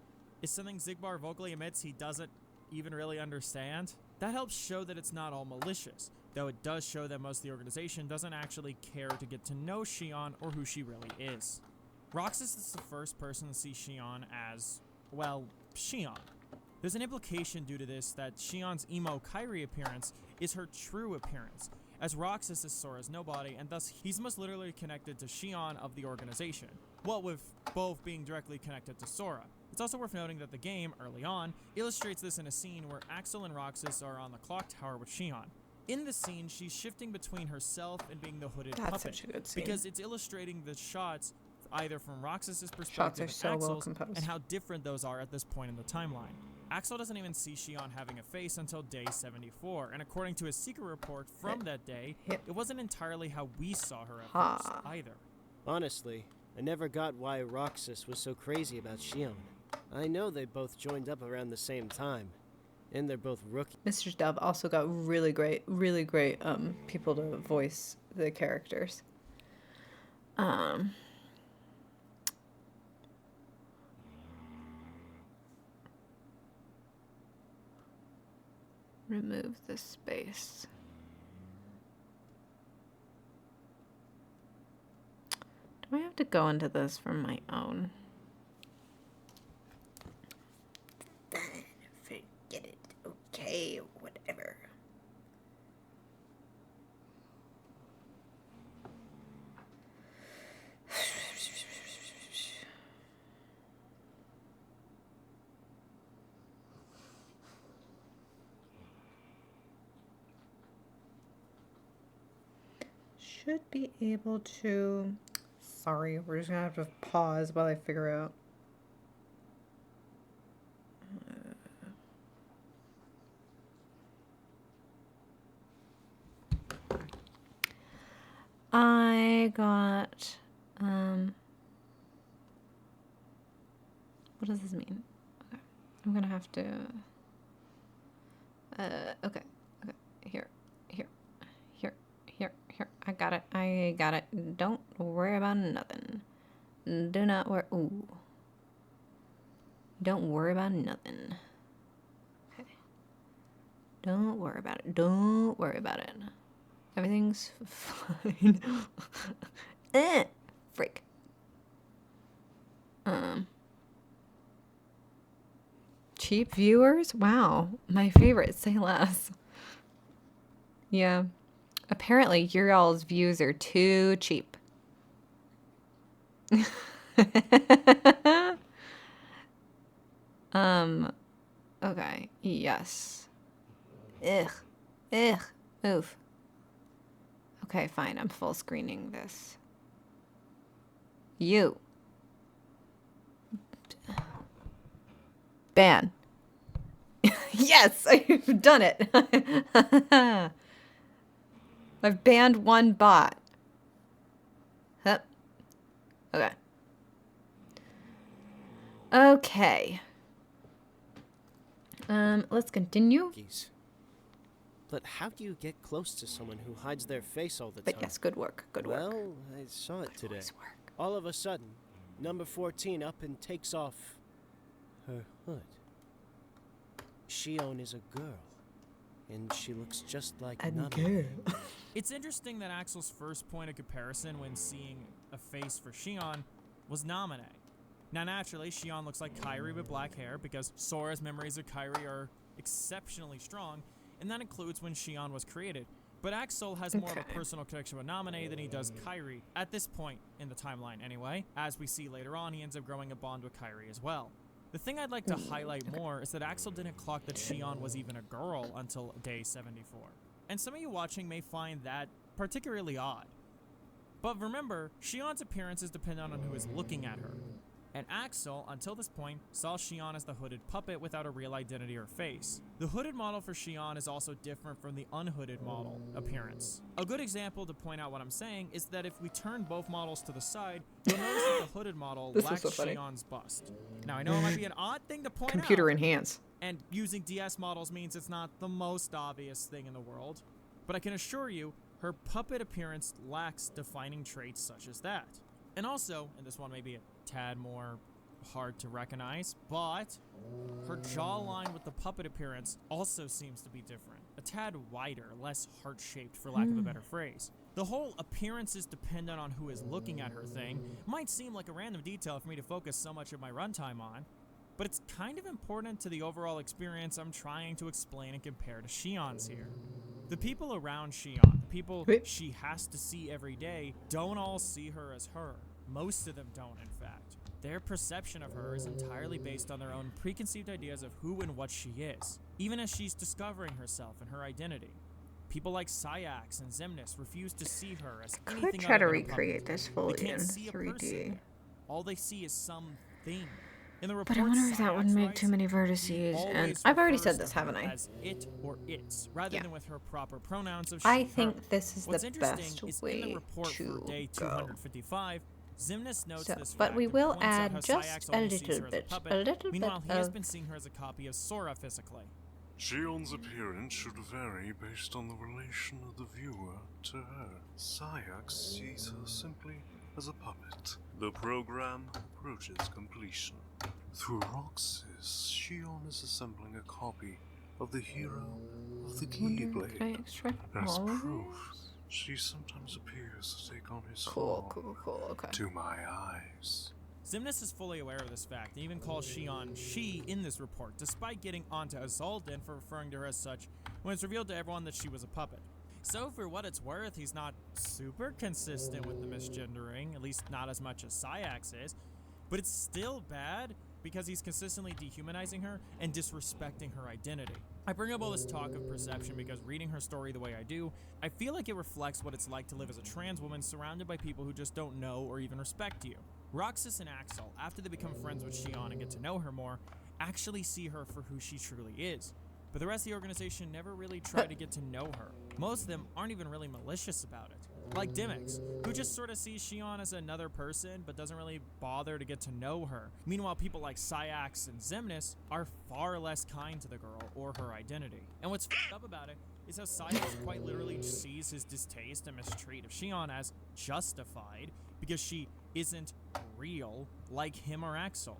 [SPEAKER 15] is something Xigbar vocally admits he doesn't even really understand. That helps show that it's not all malicious, though it does show that most of the organization doesn't actually care to get to know Xion or who she really is. Roxas is the first person to see Xion as, well, Xion. There's an implication due to this that Xion's emo Kyrie appearance is her true appearance, as Roxas is Sora's nobody, and thus he's most literally connected to Xion of the organization, what with both being directly connected to Sora. It's also worth noting that the game, early on, illustrates this in a scene where Axel and Roxas are on the clock tower with Xion. In the scene, she's shifting between herself and being the hooded puppet,
[SPEAKER 2] such a good scene.
[SPEAKER 15] because it's illustrating the shots either from Roxas's
[SPEAKER 2] Shots
[SPEAKER 15] perspective
[SPEAKER 2] are
[SPEAKER 15] and
[SPEAKER 2] so well
[SPEAKER 15] Axel's,
[SPEAKER 2] composed.
[SPEAKER 15] and how different those are at this point in the timeline. Axel doesn't even see Xion having a face until day 74, and according to his secret report from that day, it wasn't entirely how we saw her at first, either.
[SPEAKER 17] Honestly, I never got why Roxas was so crazy about Xion. I know they both joined up around the same time, and they're both rookies.
[SPEAKER 2] Mr. Dub also got really great people to voice the characters. Remove the space. Do I have to go into this from my own? Forget it. Okay, whatever. Should be able to. Sorry, we're just gonna have to pause while I figure out. I got, what does this mean? Okay. I'm gonna have to, okay, here. I got it. Don't worry about nothing. Do not worry, ooh. Don't worry about nothing. Okay. Don't worry about it. Everything's fine. Freak. Cheap viewers? Wow. My favorite. Say less. Yeah. Apparently, your all's views are too cheap. Okay. Yes. Ugh. Oof. Okay, fine. I'm full screening this. You. Ban. Yes, I've done it. I've banned one bot. Hup. Okay. Okay. Let's continue.
[SPEAKER 17] But how do you get close to someone who hides their face all the time?
[SPEAKER 2] But yes, good work. Good work.
[SPEAKER 17] Well, I saw it today. All of a sudden, number 14 up and takes off her hood. Shion is a girl, and she looks just like Nami.
[SPEAKER 15] It's interesting that Axel's first point of comparison when seeing a face for Shion was Namine. Now naturally, Shion looks like Kairi with black hair because Sora's memories of Kairi are exceptionally strong, and that includes when Shion was created. But Axel has more of a personal connection with Namine than he does Kairi, at this point in the timeline anyway. As we see later on, he ends up growing a bond with Kairi as well. The thing I'd like to highlight more is that Axel didn't clock that Shion was even a girl until day 74. And some of you watching may find that particularly odd. But remember, Shion's appearance is dependent on who is looking at her. And Axel, until this point, saw Shion as the hooded puppet without a real identity or face. The hooded model for Shion is also different from the unhooded model appearance. A good example to point out what I'm saying is that if we turn both models to the side, you'll notice that the hooded model lacks Shion's bust. Now I know it might be an odd thing to point out.
[SPEAKER 2] Computer enhance.
[SPEAKER 15] And using DS models means it's not the most obvious thing in the world. But I can assure you, her puppet appearance lacks defining traits such as that. And also, and this one may be a tad more hard to recognize, but her jawline with the puppet appearance also seems to be different. A tad wider, less heart-shaped for lack of a better phrase. The whole appearance is dependent on who is looking at her thing might seem like a random detail for me to focus so much of my runtime on, but it's kind of important to the overall experience I'm trying to explain and compare to Shion's here. The people around Shion, the people she has to see every day, don't all see her as her. Most of them don't, in fact. Their perception of her is entirely based on their own preconceived ideas of who and what she is, even as she's discovering herself and her identity. People like Sayax and Xemnas refuse to see her as anything
[SPEAKER 2] Could try
[SPEAKER 15] other
[SPEAKER 2] to
[SPEAKER 15] than a puppet.
[SPEAKER 2] recreate this fully
[SPEAKER 15] They can't
[SPEAKER 2] in
[SPEAKER 15] see a person
[SPEAKER 2] 3D.
[SPEAKER 15] there. All they see is something. In the
[SPEAKER 2] But I
[SPEAKER 15] reports,
[SPEAKER 2] wonder if that would
[SPEAKER 15] Sayax
[SPEAKER 2] make
[SPEAKER 15] writes,
[SPEAKER 2] too many
[SPEAKER 15] he
[SPEAKER 2] vertices, and
[SPEAKER 15] always
[SPEAKER 2] I've already
[SPEAKER 15] refers
[SPEAKER 2] said this,
[SPEAKER 15] to her
[SPEAKER 2] haven't I?
[SPEAKER 15] As it or its, rather than with her proper pronouns of
[SPEAKER 2] I
[SPEAKER 15] she,
[SPEAKER 2] think
[SPEAKER 15] her.
[SPEAKER 2] this is
[SPEAKER 15] What's
[SPEAKER 2] the
[SPEAKER 15] interesting
[SPEAKER 2] best
[SPEAKER 15] is
[SPEAKER 2] way
[SPEAKER 15] in the report
[SPEAKER 2] to
[SPEAKER 15] for day
[SPEAKER 2] go.
[SPEAKER 15] 255, Xemnas notes
[SPEAKER 2] So,
[SPEAKER 15] this
[SPEAKER 2] but
[SPEAKER 15] fact
[SPEAKER 2] we
[SPEAKER 15] and
[SPEAKER 2] will
[SPEAKER 15] points out
[SPEAKER 2] add
[SPEAKER 15] how
[SPEAKER 2] just
[SPEAKER 15] Sayax
[SPEAKER 2] a
[SPEAKER 15] only sees
[SPEAKER 2] little
[SPEAKER 15] her as
[SPEAKER 2] bit,
[SPEAKER 15] puppet.
[SPEAKER 2] a little
[SPEAKER 15] Meanwhile,
[SPEAKER 2] bit
[SPEAKER 15] he has
[SPEAKER 2] of-
[SPEAKER 15] been seeing her as a copy of Sora physically.
[SPEAKER 18] Shion's appearance should vary based on the relation of the viewer to her. Sayax sees her simply as a puppet. The program approaches completion. Through Roxas, Shion is assembling a copy of the hero of the Keyblade. As proof, she sometimes appears to take on his form.
[SPEAKER 2] Cool, okay.
[SPEAKER 18] To my eyes.
[SPEAKER 15] Xemnas is fully aware of this fact and even calls Shion she in this report, despite getting onto Azaldan for referring to her as such when it's revealed to everyone that she was a puppet. So for what it's worth, he's not super consistent with the misgendering, at least not as much as Sayax is, but it's still bad because he's consistently dehumanizing her and disrespecting her identity. I bring up all this talk of perception because reading her story the way I do, I feel like it reflects what it's like to live as a trans woman surrounded by people who just don't know or even respect you. Roxas and Axel, after they become friends with Shion and get to know her more, actually see her for who she truly is. But the rest of the organization never really tried to get to know her. Most of them aren't even really malicious about it. Like Dimix, who just sort of sees Shion as another person but doesn't really bother to get to know her. Meanwhile, people like Sayax and Xemnas are far less kind to the girl or her identity. And what's f***ed up about it is how Sayax quite literally sees his distaste and mistreat of Shion as justified because she isn't real like him or Axel.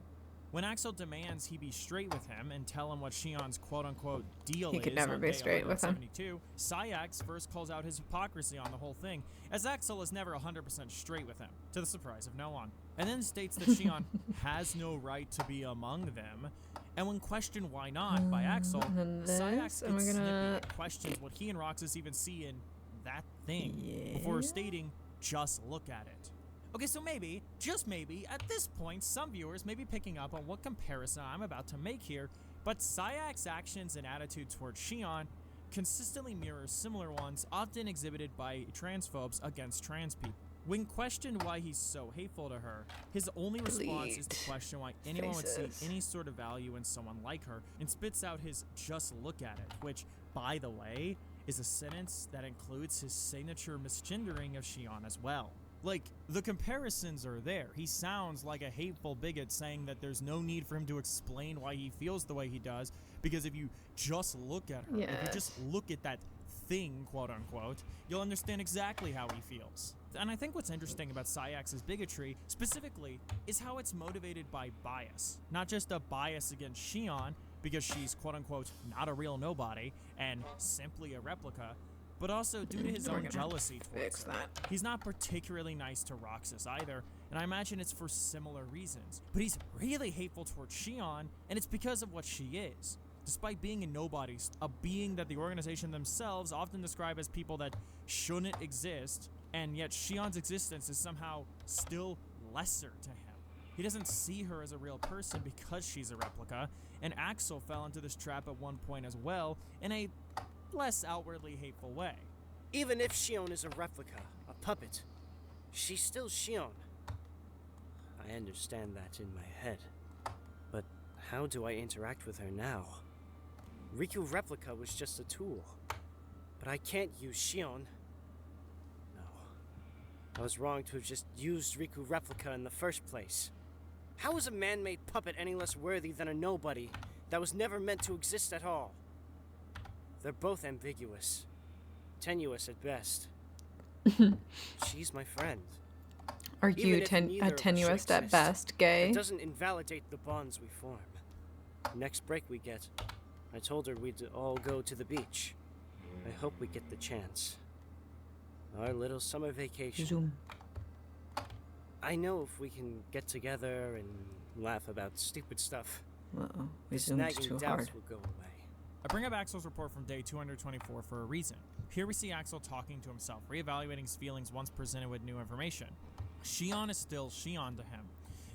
[SPEAKER 15] When Axel demands he be straight with him and tell him what Shion's quote-unquote deal
[SPEAKER 2] He
[SPEAKER 15] is
[SPEAKER 2] could never
[SPEAKER 15] on
[SPEAKER 2] be
[SPEAKER 15] day
[SPEAKER 2] straight with him.
[SPEAKER 15] 172, Sayax first calls out his hypocrisy on the whole thing, as Axel is never 100% straight with him, to the surprise of no one, and then states that Shion has no right to be among them, and when questioned why not by Axel, Sayax
[SPEAKER 2] and we're
[SPEAKER 15] gets
[SPEAKER 2] gonna-
[SPEAKER 15] snippy and questions what he and Roxas even see in that thing, before stating, just look at it. Okay, so maybe, just maybe, at this point, some viewers may be picking up on what comparison I'm about to make here, but Sayax's actions and attitude towards Shion consistently mirrors similar ones often exhibited by transphobes against trans people. When questioned why he's so hateful to her, his only response is to question why anyone would see any sort of value in someone like her, and spits out his "just look at it," which, by the way, is a sentence that includes his signature misgendering of Shion as well. Like, the comparisons are there. He sounds like a hateful bigot saying that there's no need for him to explain why he feels the way he does, because if you just look at her, if you just look at that thing, quote unquote, you'll understand exactly how he feels. And I think what's interesting about Sayax's bigotry, specifically, is how it's motivated by bias. Not just a bias against Shion, because she's quote unquote not a real nobody, and simply a replica, but also due to his own jealousy towards her. He's not particularly nice to Roxas either, and I imagine it's for similar reasons. But he's really hateful towards Shion, and it's because of what she is. Despite being a nobody, a being that the organization themselves often describe as people that shouldn't exist, and yet Shion's existence is somehow still lesser to him. He doesn't see her as a real person because she's a replica, and Axel fell into this trap at one point as well, in a less outwardly hateful way.
[SPEAKER 17] Even if Shion is a replica, a puppet, she's still Shion. I understand that in my head, but how do I interact with her now? Riku Replica was just a tool, but I can't use Shion. No, I was wrong to have just used Riku Replica in the first place. How is a man-made puppet any less worthy than a nobody that was never meant to exist at all? They're both ambiguous, tenuous at best. She's my friend.
[SPEAKER 2] Are you tenuous at best, gay?
[SPEAKER 17] It doesn't invalidate the bonds we form. Next break we get, I told her we'd all go to the beach. I hope we get the chance. Our little summer vacation.
[SPEAKER 2] Zoom.
[SPEAKER 17] I know if we can get together and laugh about stupid stuff,
[SPEAKER 2] Uh-oh, we
[SPEAKER 17] the
[SPEAKER 2] zoomed
[SPEAKER 17] nagging
[SPEAKER 2] too
[SPEAKER 17] doubts
[SPEAKER 2] hard.
[SPEAKER 17] will go away.
[SPEAKER 15] I bring up Axel's report from day 224 for a reason. Here we see Axel talking to himself, reevaluating his feelings once presented with new information. Shion is still Shion to him.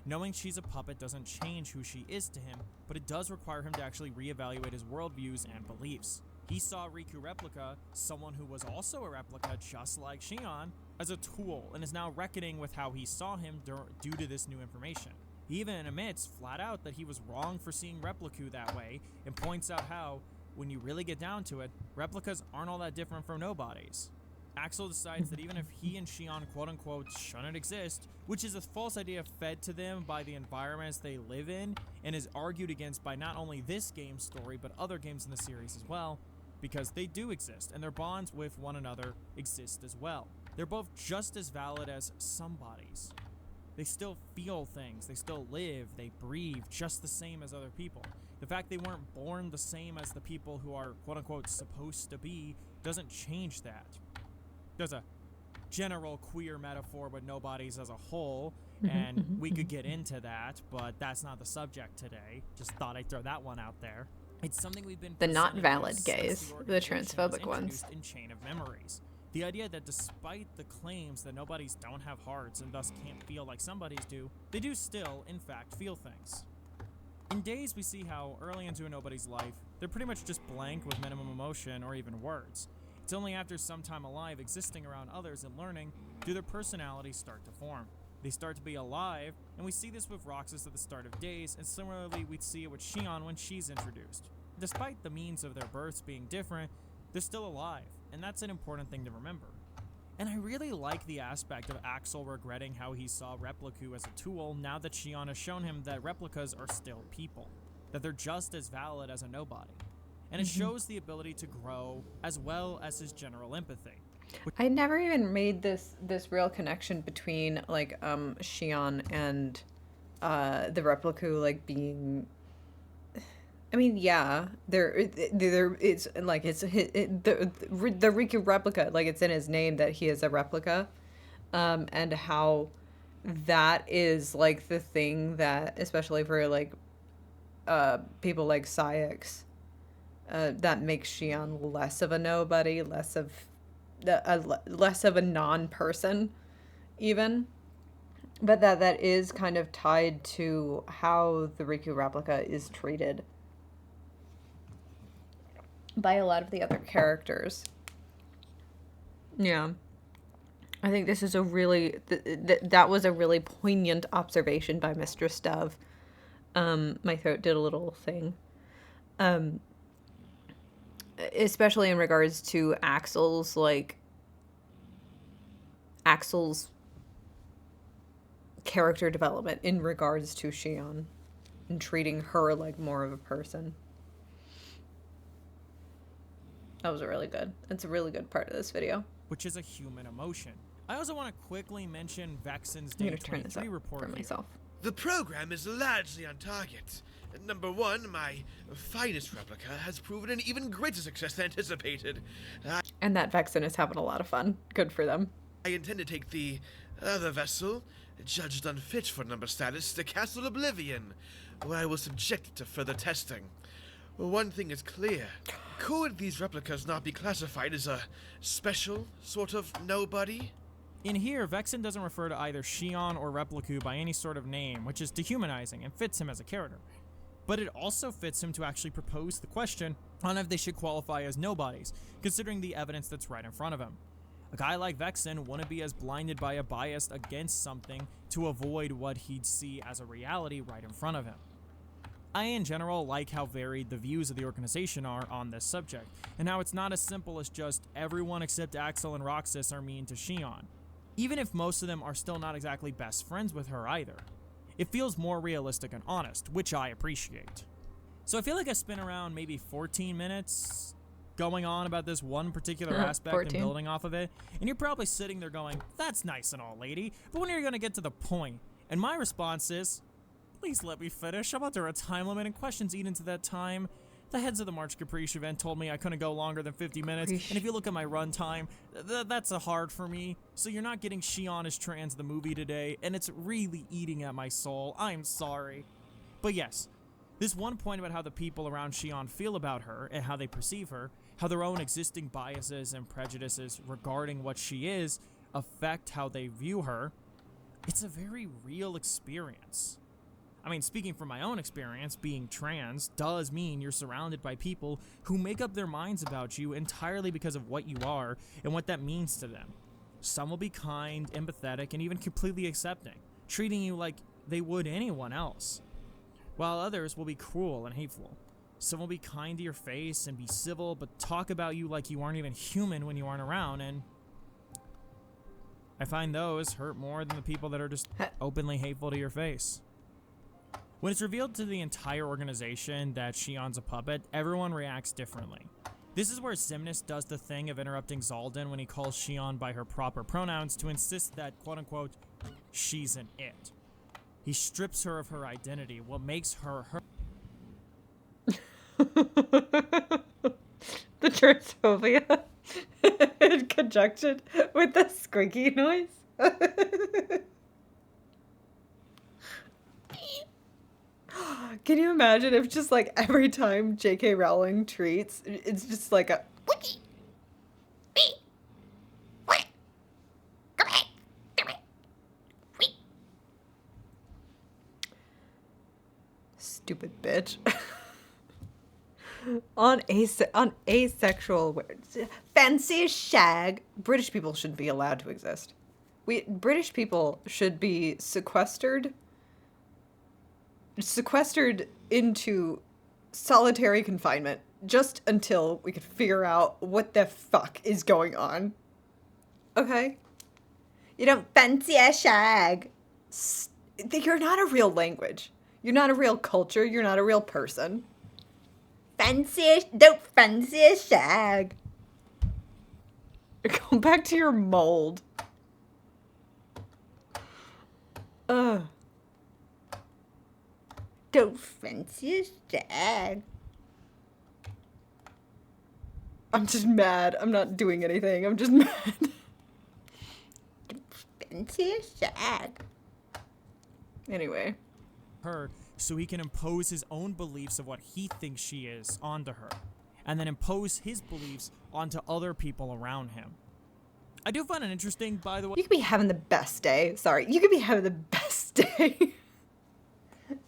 [SPEAKER 15] Knowing she's a puppet doesn't change who she is to him, but it does require him to actually reevaluate his worldviews and beliefs. He saw Riku Replica, someone who was also a replica just like Shion, as a tool, and is now reckoning with how he saw him due to this new information. He even admits flat out that he was wrong for seeing Repliku that way, and points out how, when you really get down to it, replicas aren't all that different from nobodies. Axel decides that even if he and Shion quote-unquote shouldn't exist, which is a false idea fed to them by the environments they live in, and is argued against by not only this game's story, but other games in the series as well, because they do exist, and their bonds with one another exist as well. They're both just as valid as somebodies. They still feel things, they still live, they breathe just the same as other people. The fact they weren't born the same as the people who are quote-unquote supposed to be doesn't change that. There's a general queer metaphor with nobodies as a whole, and we could get into that, but that's not the subject today. Just thought I'd throw that one out there. It's something we've been
[SPEAKER 2] The not
[SPEAKER 15] presented
[SPEAKER 2] valid
[SPEAKER 15] with
[SPEAKER 2] gays,
[SPEAKER 15] since
[SPEAKER 2] the
[SPEAKER 15] organization was
[SPEAKER 2] transphobic ones.
[SPEAKER 15] introduced in Chain of Memories. The idea that despite the claims that nobodies don't have hearts and thus can't feel like somebodies do, they do still, in fact, feel things. In Days, we see how, early into a nobody's life, they're pretty much just blank with minimum emotion or even words. It's only after some time alive existing around others and learning do their personalities start to form. They start to be alive, and we see this with Roxas at the start of Days, and similarly we'd see it with Shion when she's introduced. Despite the means of their births being different, they're still alive, and that's an important thing to remember. And I really like the aspect of Axel regretting how he saw Repliku as a tool now that Shion has shown him that replicas are still people, that they're just as valid as a nobody. And it shows the ability to grow as well as his general empathy.
[SPEAKER 2] I never even made this real connection between like Shion and the Repliku like being. I mean, yeah, there it's like the Riku replica, like it's in his name that he is a replica, and how that is like the thing that, especially for like people like Sayax, that makes Shion less of a nobody, less of a non-person, even. But that is kind of tied to how the Riku replica is treated by a lot of the other characters. Yeah. I think this is a really... that was a really poignant observation by Mistress Dove. My throat did a little thing. Especially in regards to Axel's character development in regards to Shion and treating her like more of a person. That was really good. It's a really good part of this video.
[SPEAKER 15] Which is a human emotion. I also want to quickly mention Vexen's
[SPEAKER 2] I'm
[SPEAKER 15] Day
[SPEAKER 2] gonna turn this
[SPEAKER 15] 23
[SPEAKER 2] up
[SPEAKER 15] report
[SPEAKER 2] for
[SPEAKER 15] here.
[SPEAKER 2] myself.
[SPEAKER 19] The program is largely on target. Number one, my finest replica has proven an even greater success than anticipated.
[SPEAKER 2] And that Vexen is having a lot of fun. Good for them.
[SPEAKER 19] I intend to take the other vessel, judged unfit for number status, to Castle Oblivion, where I will subject it to further testing. One thing is clear. Could these replicas not be classified as a special sort of nobody?
[SPEAKER 15] In here, Vexen doesn't refer to either Shion or Repliku by any sort of name, which is dehumanizing and fits him as a character. But it also fits him to actually propose the question on if they should qualify as nobodies, considering the evidence that's right in front of him. A guy like Vexen wouldn't be as blinded by a bias against something to avoid what he'd see as a reality right in front of him. I, in general, like how varied the views of the organization are on this subject, and how it's not as simple as just everyone except Axel and Roxas are mean to Shion, even if most of them are still not exactly best friends with her either. It feels more realistic and honest, which I appreciate. So I feel like I spent around maybe 14 minutes going on about this one particular aspect
[SPEAKER 2] 14.
[SPEAKER 15] and building off of it, and you're probably sitting there going, that's nice and all, lady, but when are you going to get to the point? And my response is, please let me finish. I'm under a time limit and questions eat into that time. The heads of the March Caprice event told me I couldn't go longer than 50 minutes, and if you look at my runtime, that's a hard for me. So you're not getting Shion as trans the movie today, and it's really eating at my soul. I'm sorry. But yes, this one point about how the people around Shion feel about her and how they perceive her, how their own existing biases and prejudices regarding what she is affect how they view her, it's a very real experience. I mean, speaking from my own experience, being trans does mean you're surrounded by people who make up their minds about you entirely because of what you are and what that means to them. Some will be kind, empathetic, and even completely accepting, treating you like they would anyone else, while others will be cruel and hateful. Some will be kind to your face and be civil, but talk about you like you aren't even human when you aren't around, and I find those hurt more than the people that are just openly hateful to your face. When it's revealed to the entire organization that Shion's a puppet, everyone reacts differently. This is where Xemnas does the thing of interrupting Zaldan when he calls Shion by her proper pronouns to insist that, quote-unquote, she's an it. He strips her of her identity, what makes her her.
[SPEAKER 2] The transphobia in conjunction with the squeaky noise. Can you imagine if just like every time J.K. Rowling treats, it's just like a stupid bitch. on asexual words, fancy shag. British people shouldn't be allowed to exist. British people should be sequestered into solitary confinement just until we could figure out what the fuck is going on. Okay? You don't fancy a shag. You're not a real language. You're not a real culture. You're not a real person. Don't fancy a shag. Go back to your mold. Ugh. Don't fancy a shag. I'm just mad. I'm not doing anything. I'm just mad. Don't fancy a shag. Anyway.
[SPEAKER 15] Her, so he can impose his own beliefs of what he thinks she is onto her, and then impose his beliefs onto other people around him. I do find it interesting, by the way.
[SPEAKER 2] You could be having the best day. Sorry. You could be having the best day.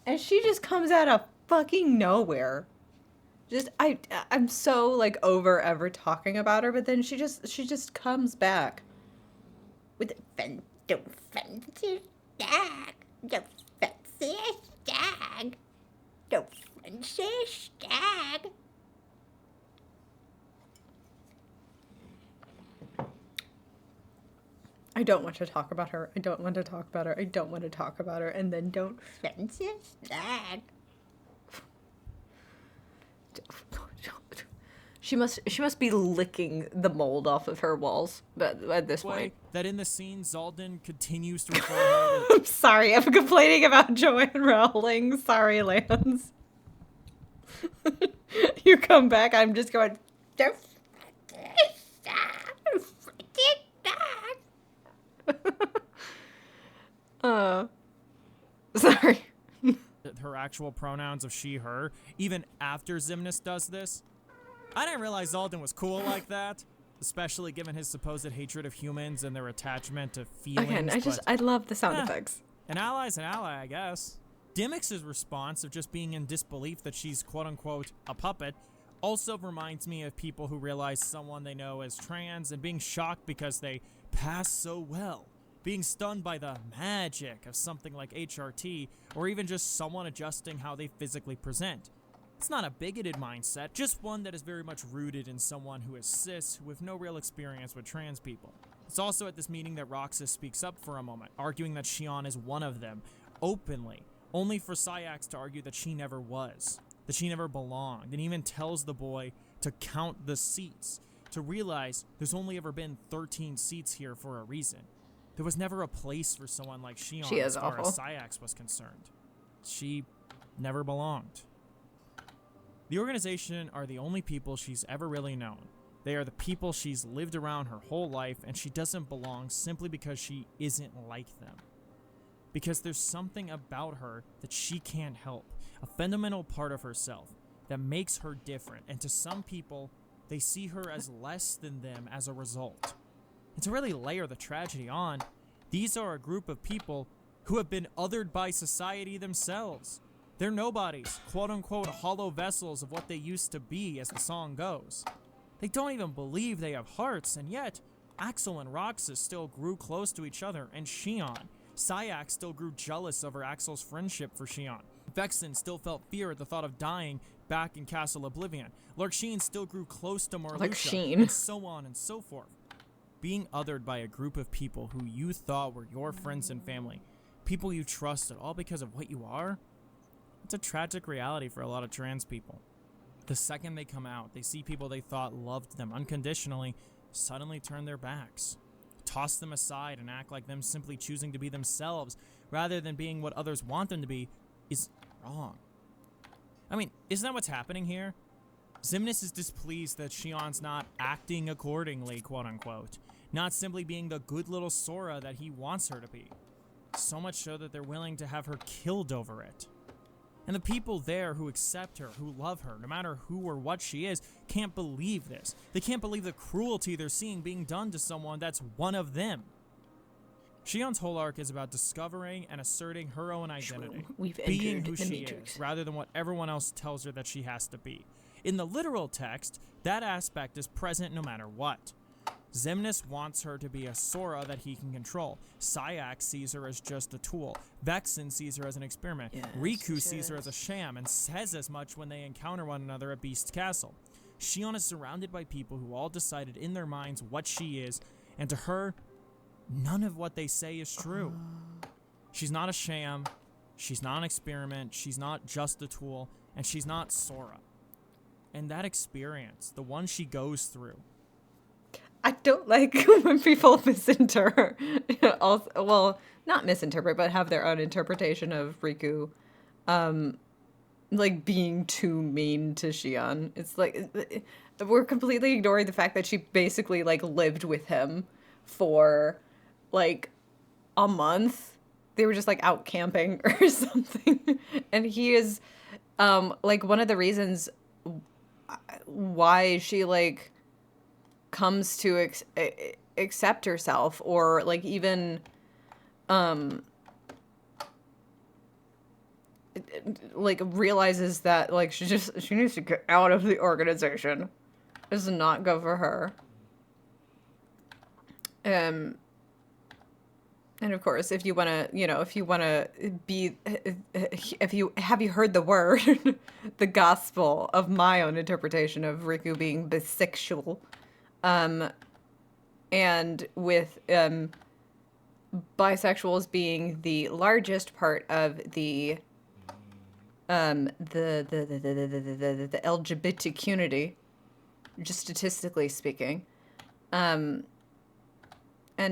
[SPEAKER 2] And she just comes out of fucking nowhere. I'm so like over ever talking about her, but then she just comes back with don't fancy stag. Don't fancy stag. Don't fancy stag. I don't want to talk about her. I don't want to talk about her. I don't want to talk about her. And then don't fence that. She must be licking the mold off of her walls at this point.
[SPEAKER 15] That in the scene, Zaldin continues to refer her to...
[SPEAKER 2] I'm sorry, I'm complaining about Joanne Rowling. Sorry, Lance. You come back, I'm just going... Sorry.
[SPEAKER 15] Her actual pronouns of she, her, even after Xemnas does this. I didn't realize Zaldin was cool like that, especially given his supposed hatred of humans and their attachment to feelings.
[SPEAKER 2] Again, I love the sound effects.
[SPEAKER 15] An ally's an ally, I guess. Dimix's response of just being in disbelief that she's quote-unquote a puppet also reminds me of people who realize someone they know is trans and being shocked because they pass so well. Being stunned by the magic of something like HRT, or even just someone adjusting how they physically present. It's not a bigoted mindset, just one that is very much rooted in someone who is cis with no real experience with trans people. It's also at this meeting that Roxas speaks up for a moment, arguing that Shion is one of them, openly, only for Sayax to argue that she never was, that she never belonged, and even tells the boy to count the seats, to realize there's only ever been 13 seats here for a reason. There was never a place for someone like Shion as far as Sayax was concerned. She never belonged. The organization are the only people she's ever really known. They are the people she's lived around her whole life, and she doesn't belong simply because she isn't like them. Because there's something about her that she can't help, a fundamental part of herself that makes her different, and to some people, they see her as less than them as a result. And to really layer the tragedy on, these are a group of people who have been othered by society themselves. They're nobodies, quote-unquote hollow vessels of what they used to be, as the song goes. They don't even believe they have hearts, and yet, Axel and Roxas still grew close to each other, and Shion. Sayax still grew jealous over Axel's friendship for Shion. Vexen still felt fear at the thought of dying back in Castle Oblivion. Larksheen still grew close to Marluxia, and so on and so forth. Being othered by a group of people who you thought were your friends and family, people you trusted, all because of what you are, it's a tragic reality for a lot of trans people. The second they come out, they see people they thought loved them unconditionally suddenly turn their backs, toss them aside, and act like them simply choosing to be themselves rather than being what others want them to be is wrong. I mean, isn't that what's happening here? Xemnas is displeased that Shion's not acting accordingly, quote-unquote, not simply being the good little Sora that he wants her to be. So much so that they're willing to have her killed over it. And the people there who accept her, who love her, no matter who or what she is, can't believe this. They can't believe the cruelty they're seeing being done to someone that's one of them. Shion's whole arc is about discovering and asserting her own identity, being who she is, rather than what everyone else tells her that she has to be. In the literal text, that aspect is present no matter what. Xemnas wants her to be a Sora that he can control. Sayax sees her as just a tool. Vexen sees her as an experiment. Riku sees her as a sham and says as much when they encounter one another at Beast Castle. Shion is surrounded by people who all decided in their minds what she is, and to her, none of what they say is true. She's not a sham, she's not an experiment, she's not just a tool, and she's not Sora. And that experience, the one she goes through,
[SPEAKER 2] I don't like when people misinterpret, well, not misinterpret, but have their own interpretation of Riku, like being too mean to Shion. It's like, we're completely ignoring the fact that she basically like lived with him for like a month. They were just like out camping or something. And he is, like one of the reasons why she like comes to accept herself, or like even like realizes that like she needs to get out of the organization, is not good for her. And of course, if you want to be, have you heard the word, the gospel of my own interpretation of Riku being bisexual, and with bisexuals being the largest part of the LGBT community, just statistically speaking, and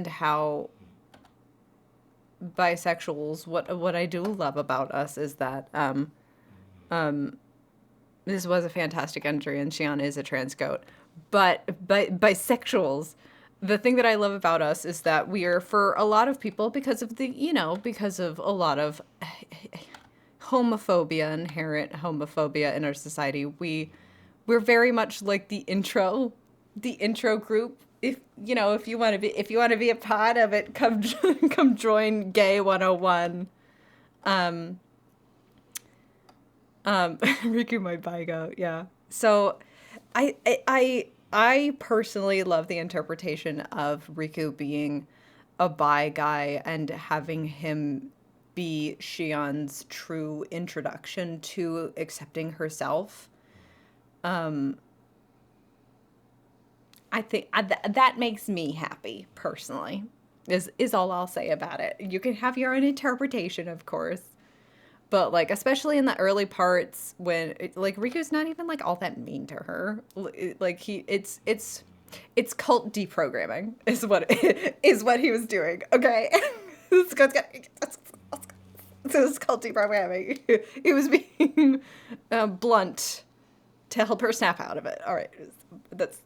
[SPEAKER 2] how bisexuals, what I do love about us is that this was a fantastic entry, and Xion is a trans goat. But bisexuals, the thing that I love about us is that we are, for a lot of people, because of because of a lot of homophobia, inherent homophobia in our society, we're very much like the intro group. If you want to be a part of it, come join Gay 101. Riku might buy go, yeah. So I personally love the interpretation of Riku being a bi guy and having him be Xion's true introduction to accepting herself. I think that makes me happy personally. Is all I'll say about it. You can have your own interpretation, of course. But, like, especially in the early parts when, like, Riku's not even, like, all that mean to her. Like, it's cult deprogramming is what he was doing, okay? This is cult deprogramming. He was being blunt to help her snap out of it. All right. That's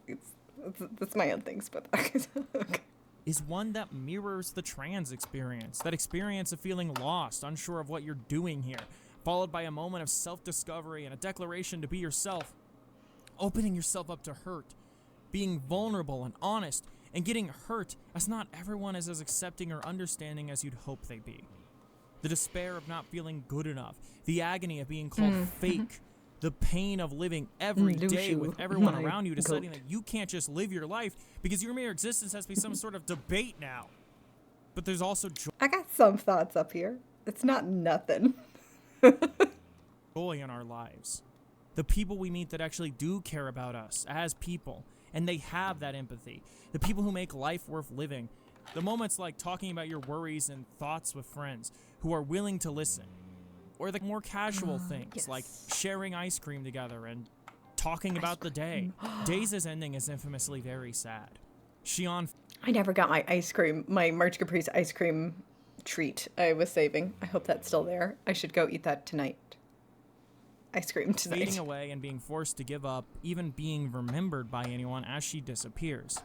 [SPEAKER 2] my own things, but okay.
[SPEAKER 15] Is one that mirrors the trans experience. That experience of feeling lost, unsure of what you're doing here, followed by a moment of self-discovery and a declaration to be yourself, opening yourself up to hurt, being vulnerable and honest, and getting hurt as not everyone is as accepting or understanding as you'd hope they be. The despair of not feeling good enough, the agony of being called fake, the pain of living every day with everyone around you deciding that you can't just live your life because your mere existence has to be some sort of debate now. But there's also
[SPEAKER 2] I got some thoughts up here. It's not nothing.
[SPEAKER 15] joy in our lives. The people we meet that actually do care about us as people, and they have that empathy. The people who make life worth living. The moments like talking about your worries and thoughts with friends who are willing to listen. Or the more casual things, like sharing ice cream together and talking about the day. Days' ending is infamously very sad. Xion...
[SPEAKER 2] I never got my ice cream, my March Caprice ice cream treat I was saving. I hope that's still there. I should go eat that tonight. Ice cream tonight.
[SPEAKER 15] Fading away and being forced to give up, even being remembered by anyone as she disappears.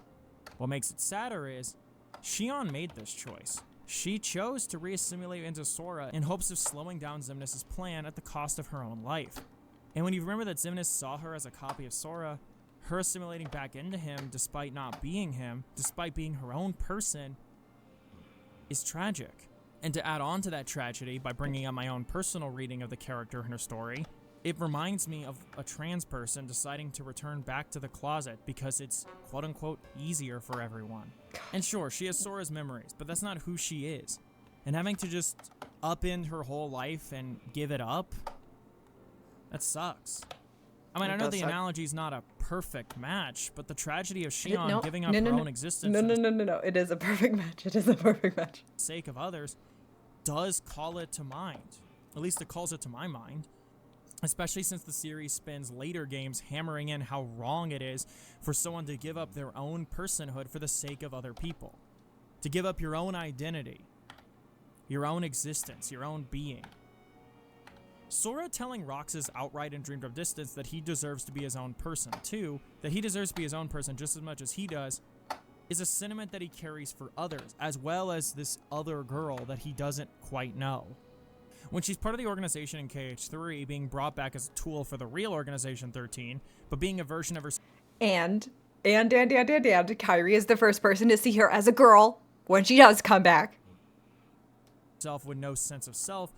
[SPEAKER 15] What makes it sadder is, Xion made this choice. She chose to reassimilate into Sora in hopes of slowing down Xemnas' plan at the cost of her own life. And when you remember that Xemnas saw her as a copy of Sora, her assimilating back into him despite not being him, despite being her own person, is tragic. And to add on to that tragedy by bringing up my own personal reading of the character and her story, it reminds me of a trans person deciding to return back to the closet because it's quote-unquote easier for everyone. And sure, she has Sora's memories, but that's not who she is. And having to just upend her whole life and give it up, that sucks. I mean, I know the analogy's not a perfect match, but the tragedy of Xion giving up her own existence
[SPEAKER 2] No. It is a perfect match. It is a perfect match.
[SPEAKER 15] For the sake of others does call it to mind. At least it calls it to my mind. Especially since the series spends later games hammering in how wrong it is for someone to give up their own personhood for the sake of other people. To give up your own identity, your own existence, your own being. Sora telling Roxas outright in Dream Drop Distance that he deserves to be his own person too, that he deserves to be his own person just as much as he does, is a sentiment that he carries for others, as well as this other girl that he doesn't quite know. When she's part of the organization in KH3, being brought back as a tool for the real Organization 13, but being a version of her...
[SPEAKER 2] And Kairi is the first person to see her as a girl when she does come back.
[SPEAKER 15] ...self with no sense of self,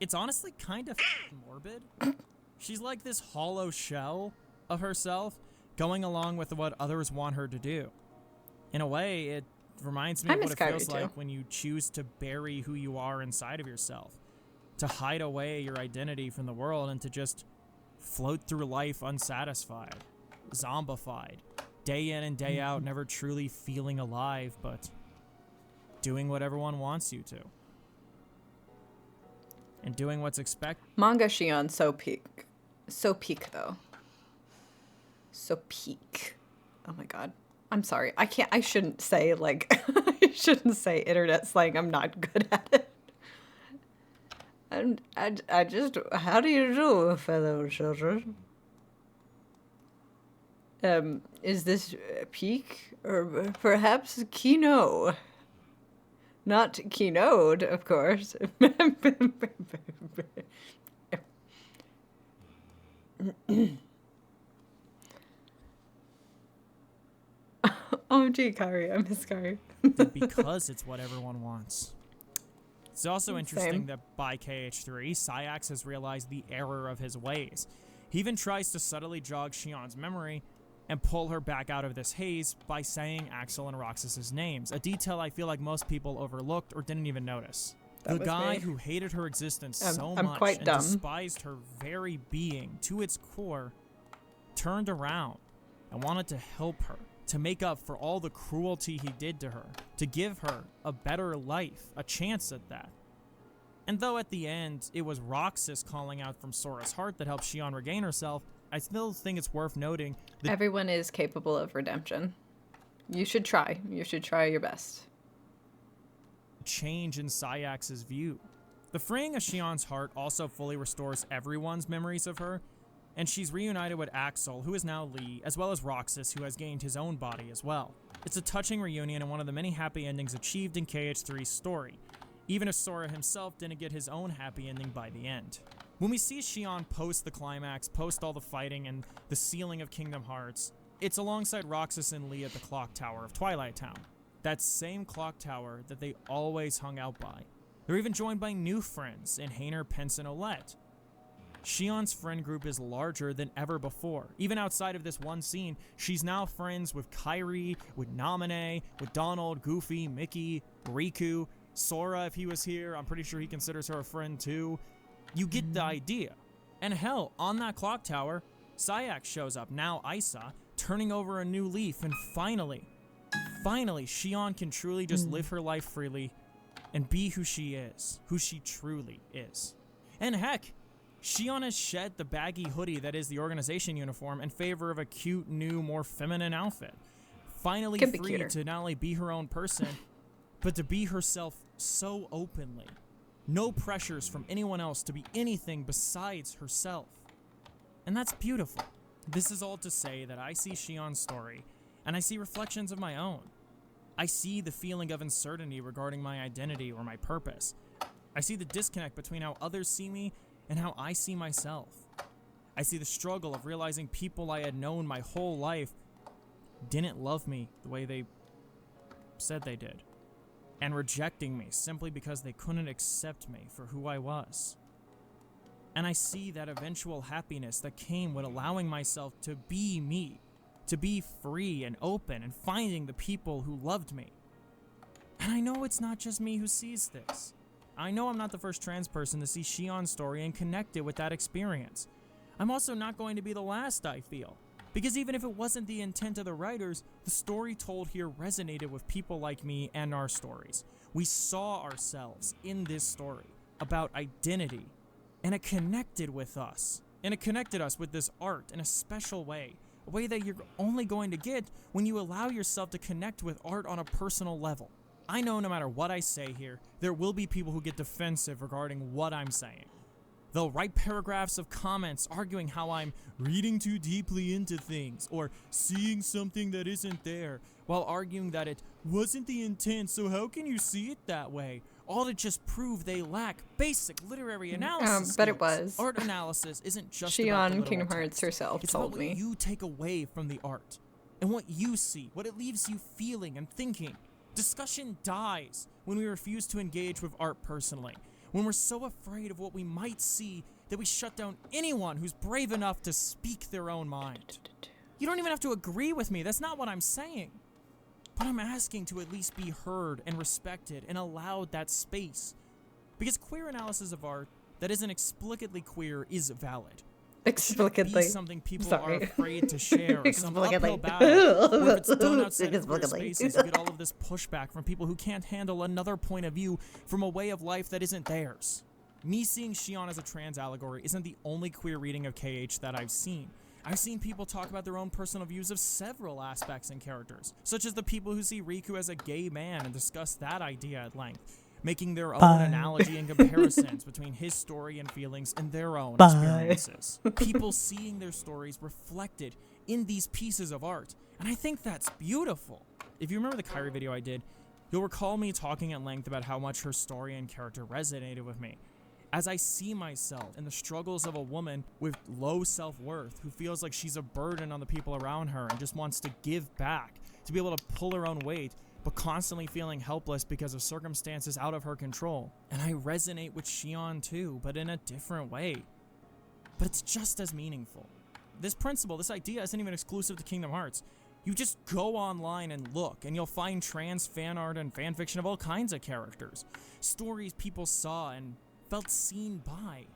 [SPEAKER 15] it's honestly kind of morbid. She's like this hollow shell of herself, going along with what others want her to do. In a way, it reminds me of what it feels like when you choose to bury who you are inside of yourself. To hide away your identity from the world and to just float through life unsatisfied, zombified, day in and day out, never truly feeling alive, but doing what everyone wants you to. And doing what's expected.
[SPEAKER 2] Manga Shion so peak. So peak, though. So peak. Oh my god. I'm sorry. I shouldn't say, like, I shouldn't say internet slang. I'm not good at it. And I just, how do you do, fellow children? Is this peak or perhaps Kino? Not Keynote, of course. OMG, Kari. I miss Kari.
[SPEAKER 15] Because it's what everyone wants. It's also interesting
[SPEAKER 2] Same.
[SPEAKER 15] that by KH3, Sayax has realized the error of his ways. He even tries to subtly jog Shion's memory and pull her back out of this haze by saying Axel and Roxas's names, a detail I feel like most people overlooked or didn't even notice. The guy who hated her existence so much
[SPEAKER 2] quite
[SPEAKER 15] and
[SPEAKER 2] dumb.
[SPEAKER 15] despised her very being to its core turned around and wanted to help her, to make up for all the cruelty he did to her, to give her a better life, a chance at that. And though at the end it was Roxas calling out from Sora's heart that helped Shion regain herself, I still think it's worth noting that
[SPEAKER 2] Everyone is capable of redemption. You should try. You should try your best.
[SPEAKER 15] change in Sayax's view. The freeing of Shion's heart also fully restores everyone's memories of her, and she's reunited with Axel, who is now Lee, as well as Roxas, who has gained his own body as well. It's a touching reunion and one of the many happy endings achieved in KH3's story, even if Sora himself didn't get his own happy ending by the end. When we see Shion post the climax, post all the fighting and the sealing of Kingdom Hearts, it's alongside Roxas and Lee at the clock tower of Twilight Town. That same clock tower that they always hung out by. They're even joined by new friends in Hainer, Pence, and Olette. Shion's friend group is larger than ever before. Even outside of this one scene, she's now friends with Kairi, with Naminé, with Donald, Goofy, Mickey, Riku, Sora if he was here. I'm pretty sure he considers her a friend too. You get the idea. And hell, on that clock tower, Sayax shows up, now Isa, turning over a new leaf, and finally, Shion can truly just live her life freely and be who she is, who she truly is. And heck, Shion has shed the baggy hoodie that is the organization uniform in favor of a cute, new, more feminine outfit. Finally
[SPEAKER 2] Could be
[SPEAKER 15] free
[SPEAKER 2] cuter.
[SPEAKER 15] to not only be her own person, but to be herself so openly. No pressures from anyone else to be anything besides herself. And that's beautiful. This is all to say that I see Shion's story, and I see reflections of my own. I see the feeling of uncertainty regarding my identity or my purpose. I see the disconnect between how others see me and how I see myself. I see the struggle of realizing people I had known my whole life didn't love me the way they said they did, and rejecting me simply because they couldn't accept me for who I was. And I see that eventual happiness that came with allowing myself to be me, to be free and open and finding the people who loved me. And I know it's not just me who sees this. I know I'm not the first trans person to see Shion's story and connect it with that experience. I'm also not going to be the last, I feel. Because even if it wasn't the intent of the writers, the story told here resonated with people like me and our stories. We saw ourselves in this story about identity, and it connected with us. And it connected us with this art in a special way, a way that you're only going to get when you allow yourself to connect with art on a personal level. I know no matter what I say here, there will be people who get defensive regarding what I'm saying. They'll write paragraphs of comments arguing how I'm reading too deeply into things or seeing something that isn't there, while arguing that it wasn't the intent, so how can you see it that way? All to just prove they lack basic literary analysis
[SPEAKER 2] but it
[SPEAKER 15] skills.
[SPEAKER 2] was.
[SPEAKER 15] Art analysis isn't just
[SPEAKER 2] Shion,
[SPEAKER 15] about the literal
[SPEAKER 2] Kingdom Hearts
[SPEAKER 15] text.
[SPEAKER 2] herself
[SPEAKER 15] It's
[SPEAKER 2] told
[SPEAKER 15] about
[SPEAKER 2] me.
[SPEAKER 15] what you take away from the art and what you see, what it leaves you feeling and thinking. Discussion dies when we refuse to engage with art personally, when we're so afraid of what we might see that we shut down anyone who's brave enough to speak their own mind. You don't even have to agree with me, that's not what I'm saying. But I'm asking to at least be heard and respected and allowed that space. Because queer analysis of art that isn't explicitly queer is valid.
[SPEAKER 2] Explicitly.
[SPEAKER 15] Be something people
[SPEAKER 2] Sorry.
[SPEAKER 15] are afraid to share, or some
[SPEAKER 2] Explicitly.
[SPEAKER 15] uphill battle, or if it's done outside of queer
[SPEAKER 2] Explicitly.
[SPEAKER 15] spaces, you get all of this pushback from people who can't handle another point of view from a way of life that isn't theirs. Me seeing Shion as a trans allegory isn't the only queer reading of KH that I've seen. I've seen people talk about their own personal views of several aspects and characters, such as the people who see Riku as a gay man and discuss that idea at length, making their own analogy and comparisons between his story and feelings and their own experiences. People seeing their stories reflected in these pieces of art, and I think that's beautiful. If you remember the Kyrie video I did, you'll recall me talking at length about how much her story and character resonated with me. As I see myself in the struggles of a woman with low self-worth who feels like she's a burden on the people around her and just wants to give back, to be able to pull her own weight, but constantly feeling helpless because of circumstances out of her control. And I resonate with Shion too, but in a different way. But it's just as meaningful. This principle, this idea isn't even exclusive to Kingdom Hearts. You just go online and look, and you'll find trans fan art and fan fiction of all kinds of characters. Stories people saw and felt seen by.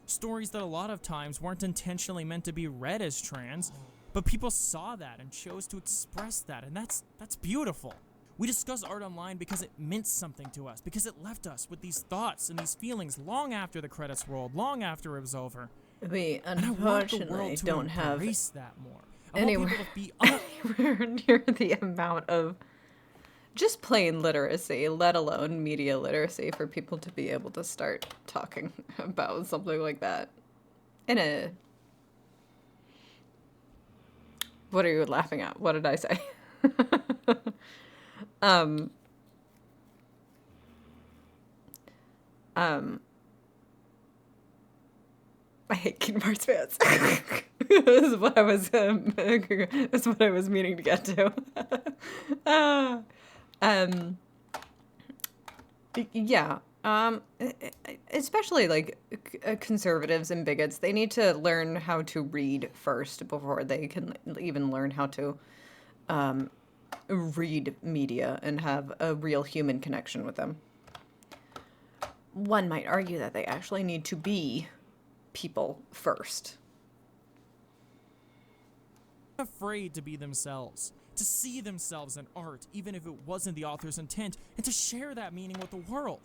[SPEAKER 15] Stories that a lot of times weren't intentionally meant to be read as trans, but people saw that and chose to express that, and that's beautiful. We discuss art online because it meant something to us, because it left us with these thoughts and these feelings long after the credits rolled, long after it was over.
[SPEAKER 2] We
[SPEAKER 15] And I want the
[SPEAKER 2] unfortunately
[SPEAKER 15] world to
[SPEAKER 2] don't have
[SPEAKER 15] embrace that more. I want people to be
[SPEAKER 2] anywhere near the amount of just plain literacy, let alone media literacy, for people to be able to start talking about something like that. In a... What are you laughing at? What did I say? I hate Kingdom Hearts fans. This is what I was that's what I was meaning to get to. Yeah. Especially like conservatives and bigots, they need to learn how to read first before they can even learn how to read media and have a real human connection with them. One might argue that they actually need to be people first.
[SPEAKER 15] afraid to be themselves, to see themselves in art, even if it wasn't the author's intent, and to share that meaning with the world.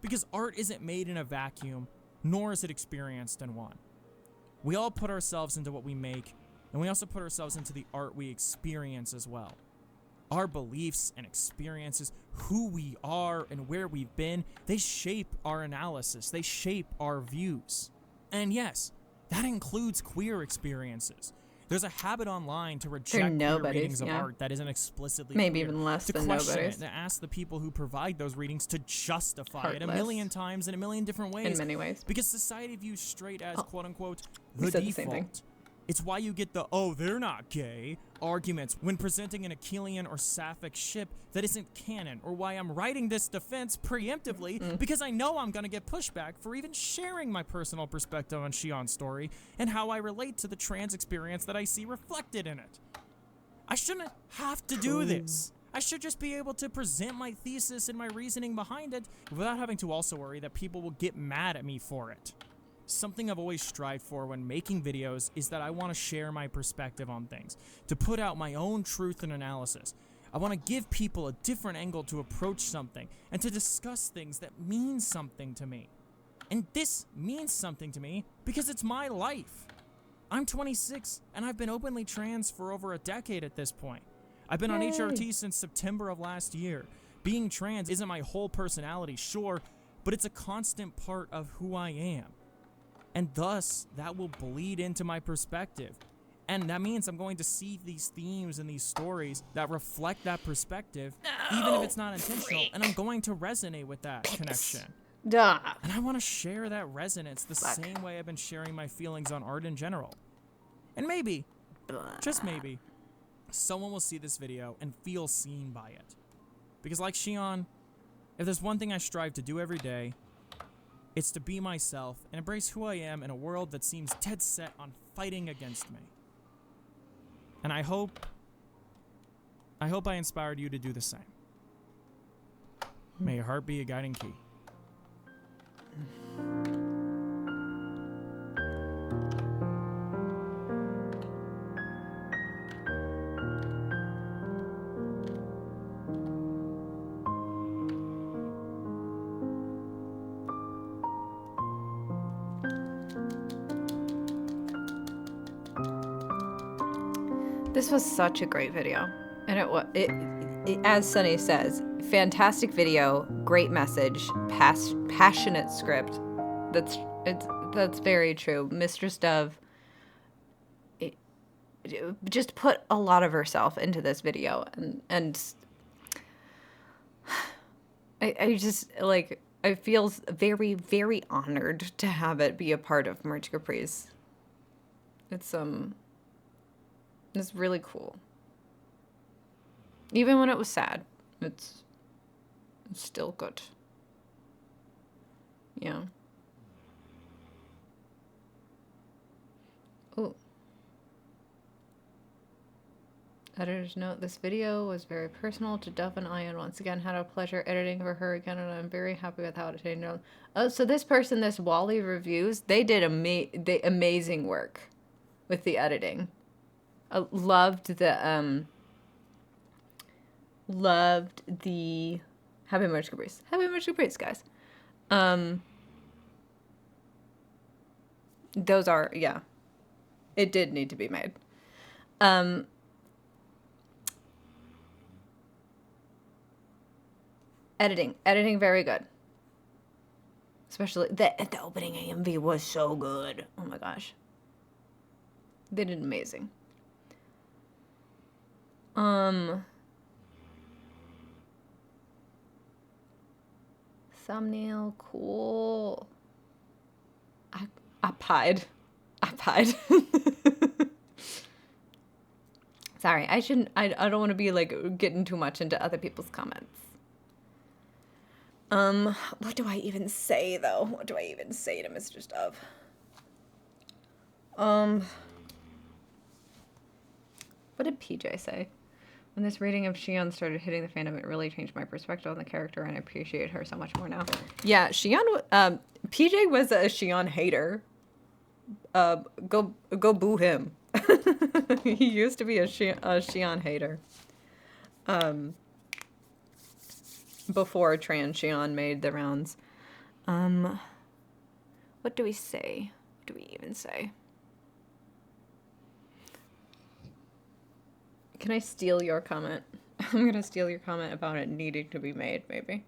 [SPEAKER 15] Because art isn't made in a vacuum, nor is it experienced in one. We all put ourselves into what we make, and we also put ourselves into the art we experience as well. Our beliefs and experiences, who we are and where we've been, they shape our analysis, they shape our views. And yes, that includes queer experiences. There's a habit online to reject queer readings of art that isn't explicitly
[SPEAKER 2] maybe
[SPEAKER 15] queer,
[SPEAKER 2] even less
[SPEAKER 15] to
[SPEAKER 2] than
[SPEAKER 15] question
[SPEAKER 2] nobody's.
[SPEAKER 15] it, and to ask the people who provide those readings to justify it a
[SPEAKER 2] Heartless.
[SPEAKER 15] million times in a million different ways.
[SPEAKER 2] In many ways.
[SPEAKER 15] Because society views straight as quote-unquote
[SPEAKER 2] we
[SPEAKER 15] the
[SPEAKER 2] said the same thing.
[SPEAKER 15] default. It's why you get the, oh, they're not gay arguments when presenting an Achillean or Sapphic ship that isn't canon, or why I'm writing this defense preemptively because I know I'm going to get pushback for even sharing my personal perspective on Shion's story and how I relate to the trans experience that I see reflected in it. I shouldn't have to do this. I should just be able to present my thesis and my reasoning behind it without having to also worry that people will get mad at me for it. Something I've always strived for when making videos is that I want to share my perspective on things, to put out my own truth and analysis. I want to give people a different angle to approach something and to discuss things that mean something to me. And this means something to me because it's my life. I'm 26 and I've been openly trans for over a decade at this point. I've been on HRT since September of last year. Being trans isn't my whole personality, sure, but it's a constant part of who I am. And thus, that will bleed into my perspective. And that means I'm going to see these themes and these stories that reflect that perspective, even if it's not intentional, and I'm going to resonate with that connection.
[SPEAKER 2] Duh.
[SPEAKER 15] And I want to share that resonance the same way I've been sharing my feelings on art in general. And maybe, just maybe, someone will see this video and feel seen by it. Because like Shion, if there's one thing I strive to do every day, it's to be myself and embrace who I am in a world that seems dead set on fighting against me. And I hope I inspired you to do the same. May your heart be a guiding key.
[SPEAKER 2] This was such a great video. And it as Sunny says, fantastic video, great message, passionate script. That's very true. Mistress Dove just put a lot of herself into this video, and I just like, I feel very, very honored to have it be a part of Merch Caprice. It's really cool. Even when it was sad, it's still good. Yeah. Ooh. Editor's note, this video was very personal to Dove and I, and once again had a pleasure editing for her again, and I'm very happy with how it turned out. Oh, so this person, this Wally Reviews, they did amazing work with the editing. I loved the Happy Merch Caprice. Happy Merch Caprice, guys. Those are, yeah. It did need to be made. Editing very good. Especially the opening AMV was so good. Oh my gosh. They did amazing. Thumbnail, cool. I pied. Sorry, I don't want to be like getting too much into other people's comments. What do I even say though? What do I even say to Mr. Dove? What did PJ say? When this reading of Shion started hitting the fandom, it really changed my perspective on the character, and I appreciate her so much more now. Yeah, Shion, PJ was a Shion hater. Go boo him. He used to be a Shion hater. Before trans Shion made the rounds. What do we say? What do we even say? Can I steal your comment? I'm gonna steal your comment about it needing to be made, maybe.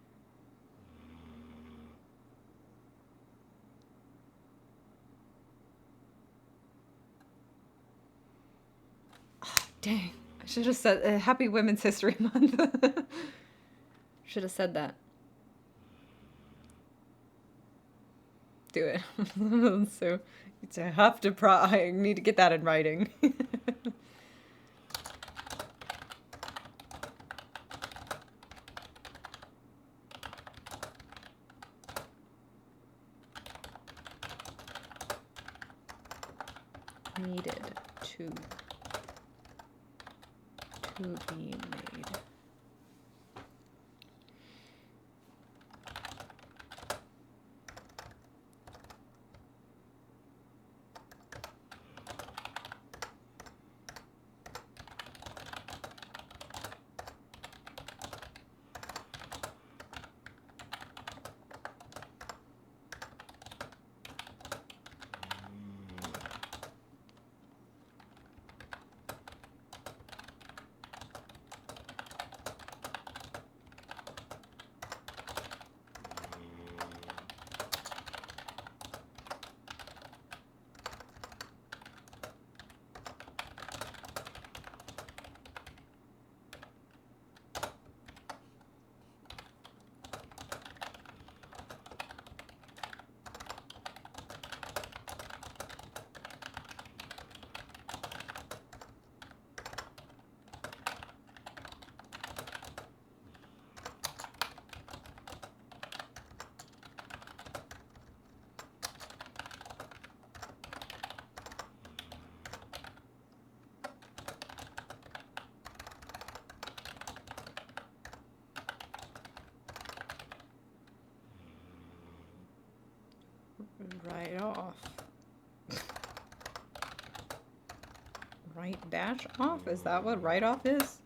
[SPEAKER 2] Oh, dang. I should have said Happy Women's History Month. Should have said that. Do it. So I have to I need to get that in writing. Needed to be made. Right off. Right dash off? Is that what right off is?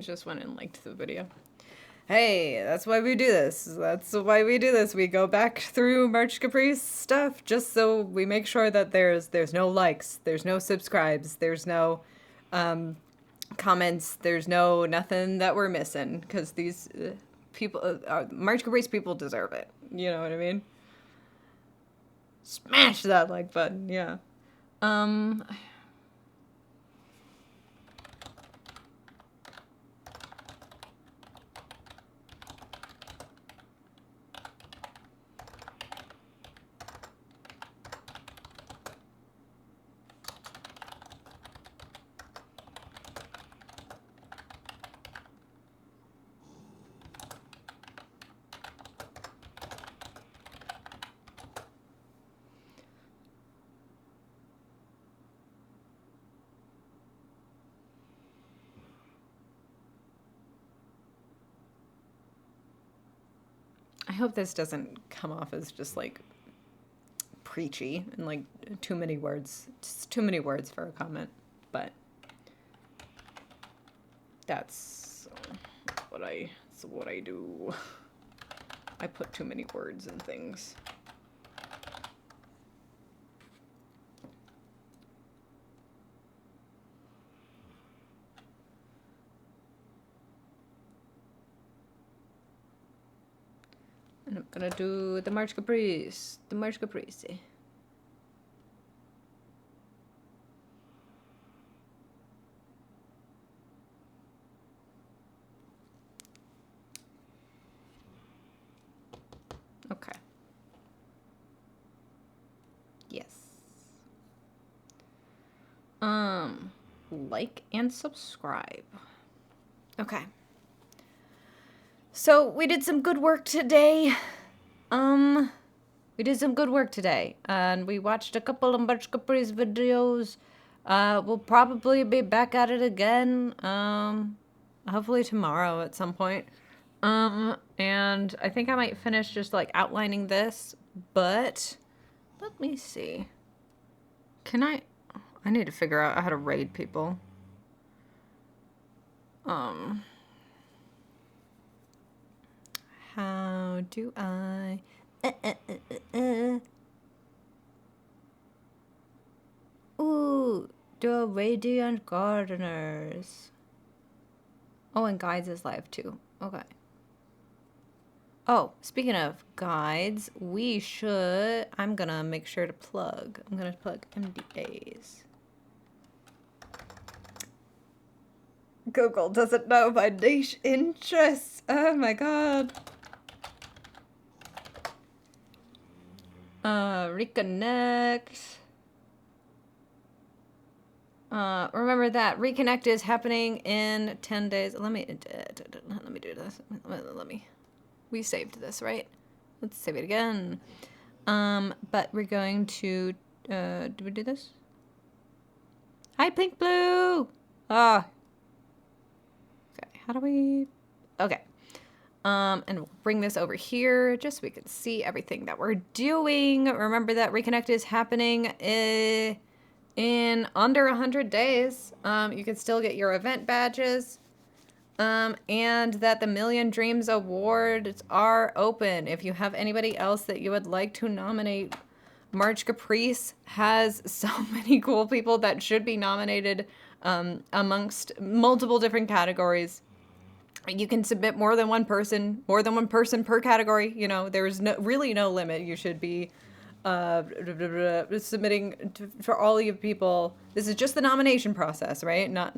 [SPEAKER 2] Just went and liked the video. Hey, that's why we do this. That's why we do this. We go back through March Caprice stuff just so we make sure that there's no likes, there's no subscribes, there's no comments, there's no nothing that we're missing, because these people, March Caprice people deserve it. You know what I mean? Smash that like button, yeah. I hope this doesn't come off as just like preachy and like too many words. Just too many words for a comment, but that's what I do. I put too many words in things. And I'm gonna do the March Caprice. The March Caprice. Okay. Yes. Like and subscribe. Okay. So we did some good work today. And we watched a couple of March Caprice videos. We'll probably be back at it again. Hopefully tomorrow at some point. And I think I might finish just like outlining this, but let me see. I need to figure out how to raid people. How do I? Ooh, the Radiant Gardeners. Oh, and Guides is live too. Okay. Oh, speaking of guides, I'm gonna make sure to plug. I'm gonna plug MDAs. Google doesn't know my niche interests. Oh my god. Reconnect. Remember that Reconnect is happening in 10 days. Let me do this. We saved this, right? Let's save it again. But we're going to, do we do this? Hi, Pink Blue! Ah. Okay, how do we, okay. And we'll bring this over here just so we can see everything that we're doing. Remember that Reconnect is happening in under 100 days. You can still get your event badges. And that the Million Dreams Awards are open. If you have anybody else that you would like to nominate, March Caprice has so many cool people that should be nominated amongst multiple different categories. You can submit more than one person per category. You know, there's really no limit. You should be submitting for all of you people. This is just the nomination process, right? Not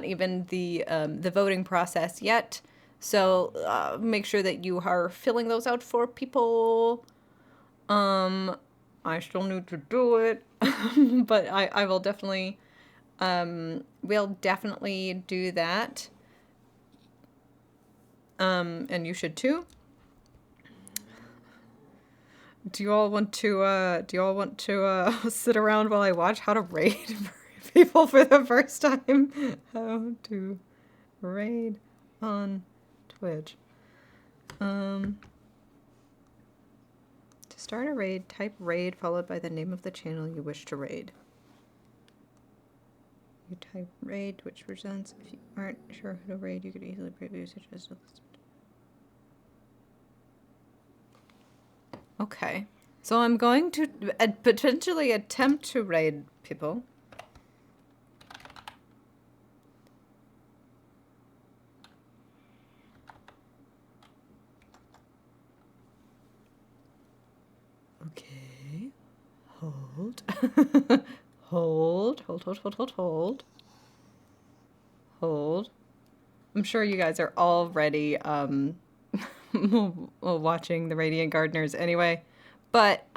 [SPEAKER 2] even the voting process yet. So make sure that you are filling those out for people. I still need to do it, but I will definitely, we'll definitely do that. And you should too. Do you all want to sit around while I watch how to raid people for the first time? How to raid on Twitch. To start a raid, type raid followed by the name of the channel you wish to raid. You type raid, which presents. If you aren't sure who to raid, you could easily preview such as. Okay. So I'm going to potentially attempt to raid people. Okay. Hold. Hold. Hold. I'm sure you guys are already watching the Radiant Gardeners anyway. But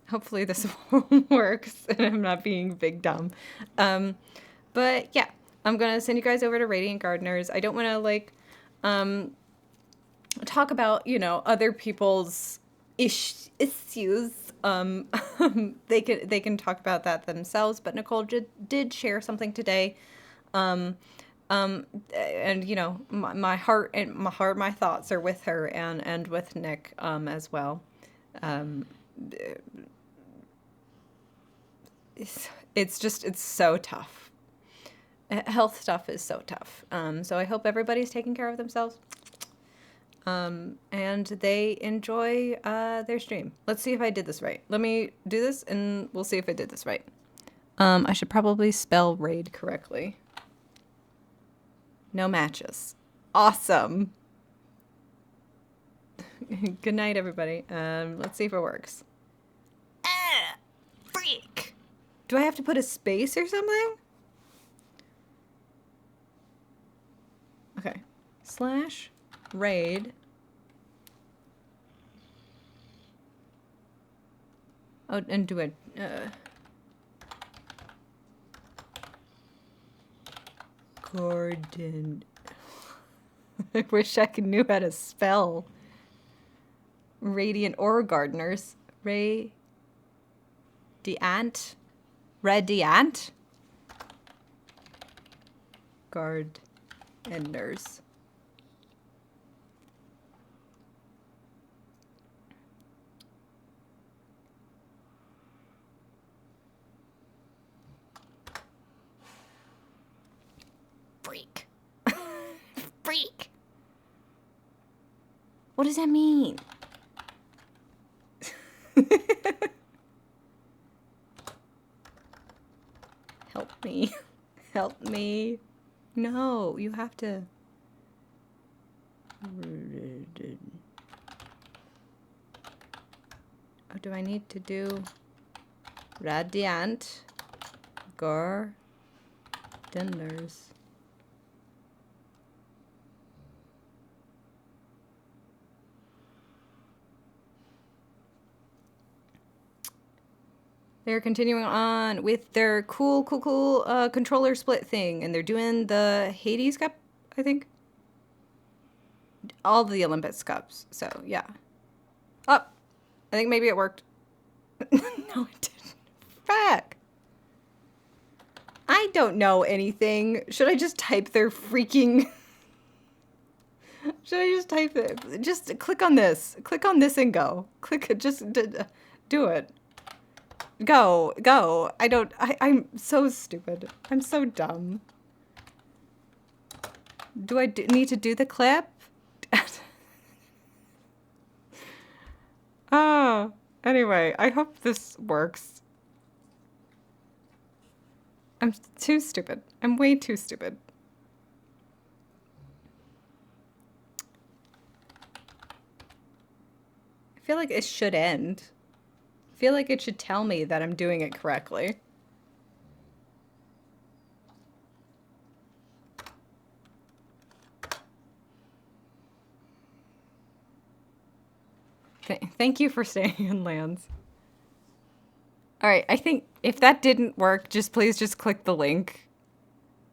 [SPEAKER 2] hopefully this works and I'm not being big dumb. But yeah, I'm gonna send you guys over to Radiant Gardeners. I don't want to like talk about, you know, other people's issues. They can talk about that themselves. But Nicole did share something today, and you know, my thoughts are with her and with Nick as well. It's so tough. Health stuff is so tough. So I hope everybody's taking care of themselves. And they enjoy their stream. Let's see if I did this right. Let me do this and we'll see if I did this right. I should probably spell raid correctly. No matches. Awesome. Good night, everybody. Let's see if it works. Freak! Do I have to put a space or something? Okay. / raid. Oh, and do it. Gordon. I wish I knew how to spell Radiant or Gardeners. Radiant. Radiant. Gardeners. Freak. Freak. What does that mean? Help me. Help me. No, you have to. Oh, do I need to do Radiant Gardeners? They're continuing on with their cool controller split thing, and they're doing the Hades Cup, I think. All the Olympus Cups, so yeah. Oh, I think maybe it worked. No, it didn't. Fuck. I don't know anything. Should I just type their freaking... Should I just type it? Just click on this. Click on this and go. Click it. Just do it. Go. I'm so stupid. I'm so dumb. Do I need to do the clip? Anyway, I hope this works. I'm too stupid. I'm way too stupid. I feel like it should end. I feel like it should tell me that I'm doing it correctly. Thank you for staying in, Lance. Alright, I think if that didn't work, please just click the link.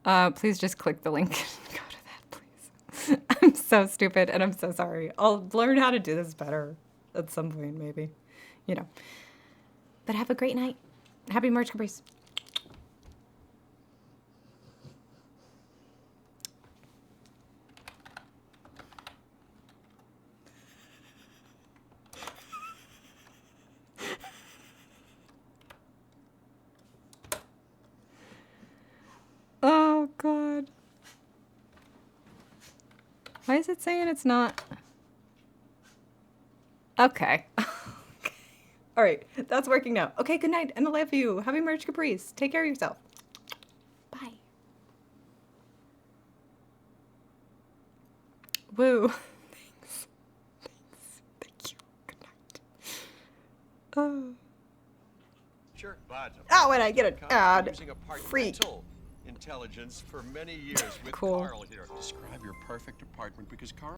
[SPEAKER 2] Please just click the link and go to that, please. I'm so stupid and I'm so sorry. I'll learn how to do this better at some point, maybe. You know. But have a great night. Happy March, Caprice. Why is it saying it's not? Okay. All right, that's working now. Okay, good night, and I love you. Happy March, Caprice. Take care of yourself. Bye. Woo. Thanks. Thank you. Good night. Oh.
[SPEAKER 20] Sure, but
[SPEAKER 2] when I get an ad.
[SPEAKER 20] using
[SPEAKER 2] Freak.
[SPEAKER 20] apartmental intelligence for many years with
[SPEAKER 2] Cool.
[SPEAKER 20] Carl here. Describe your perfect apartment because Carl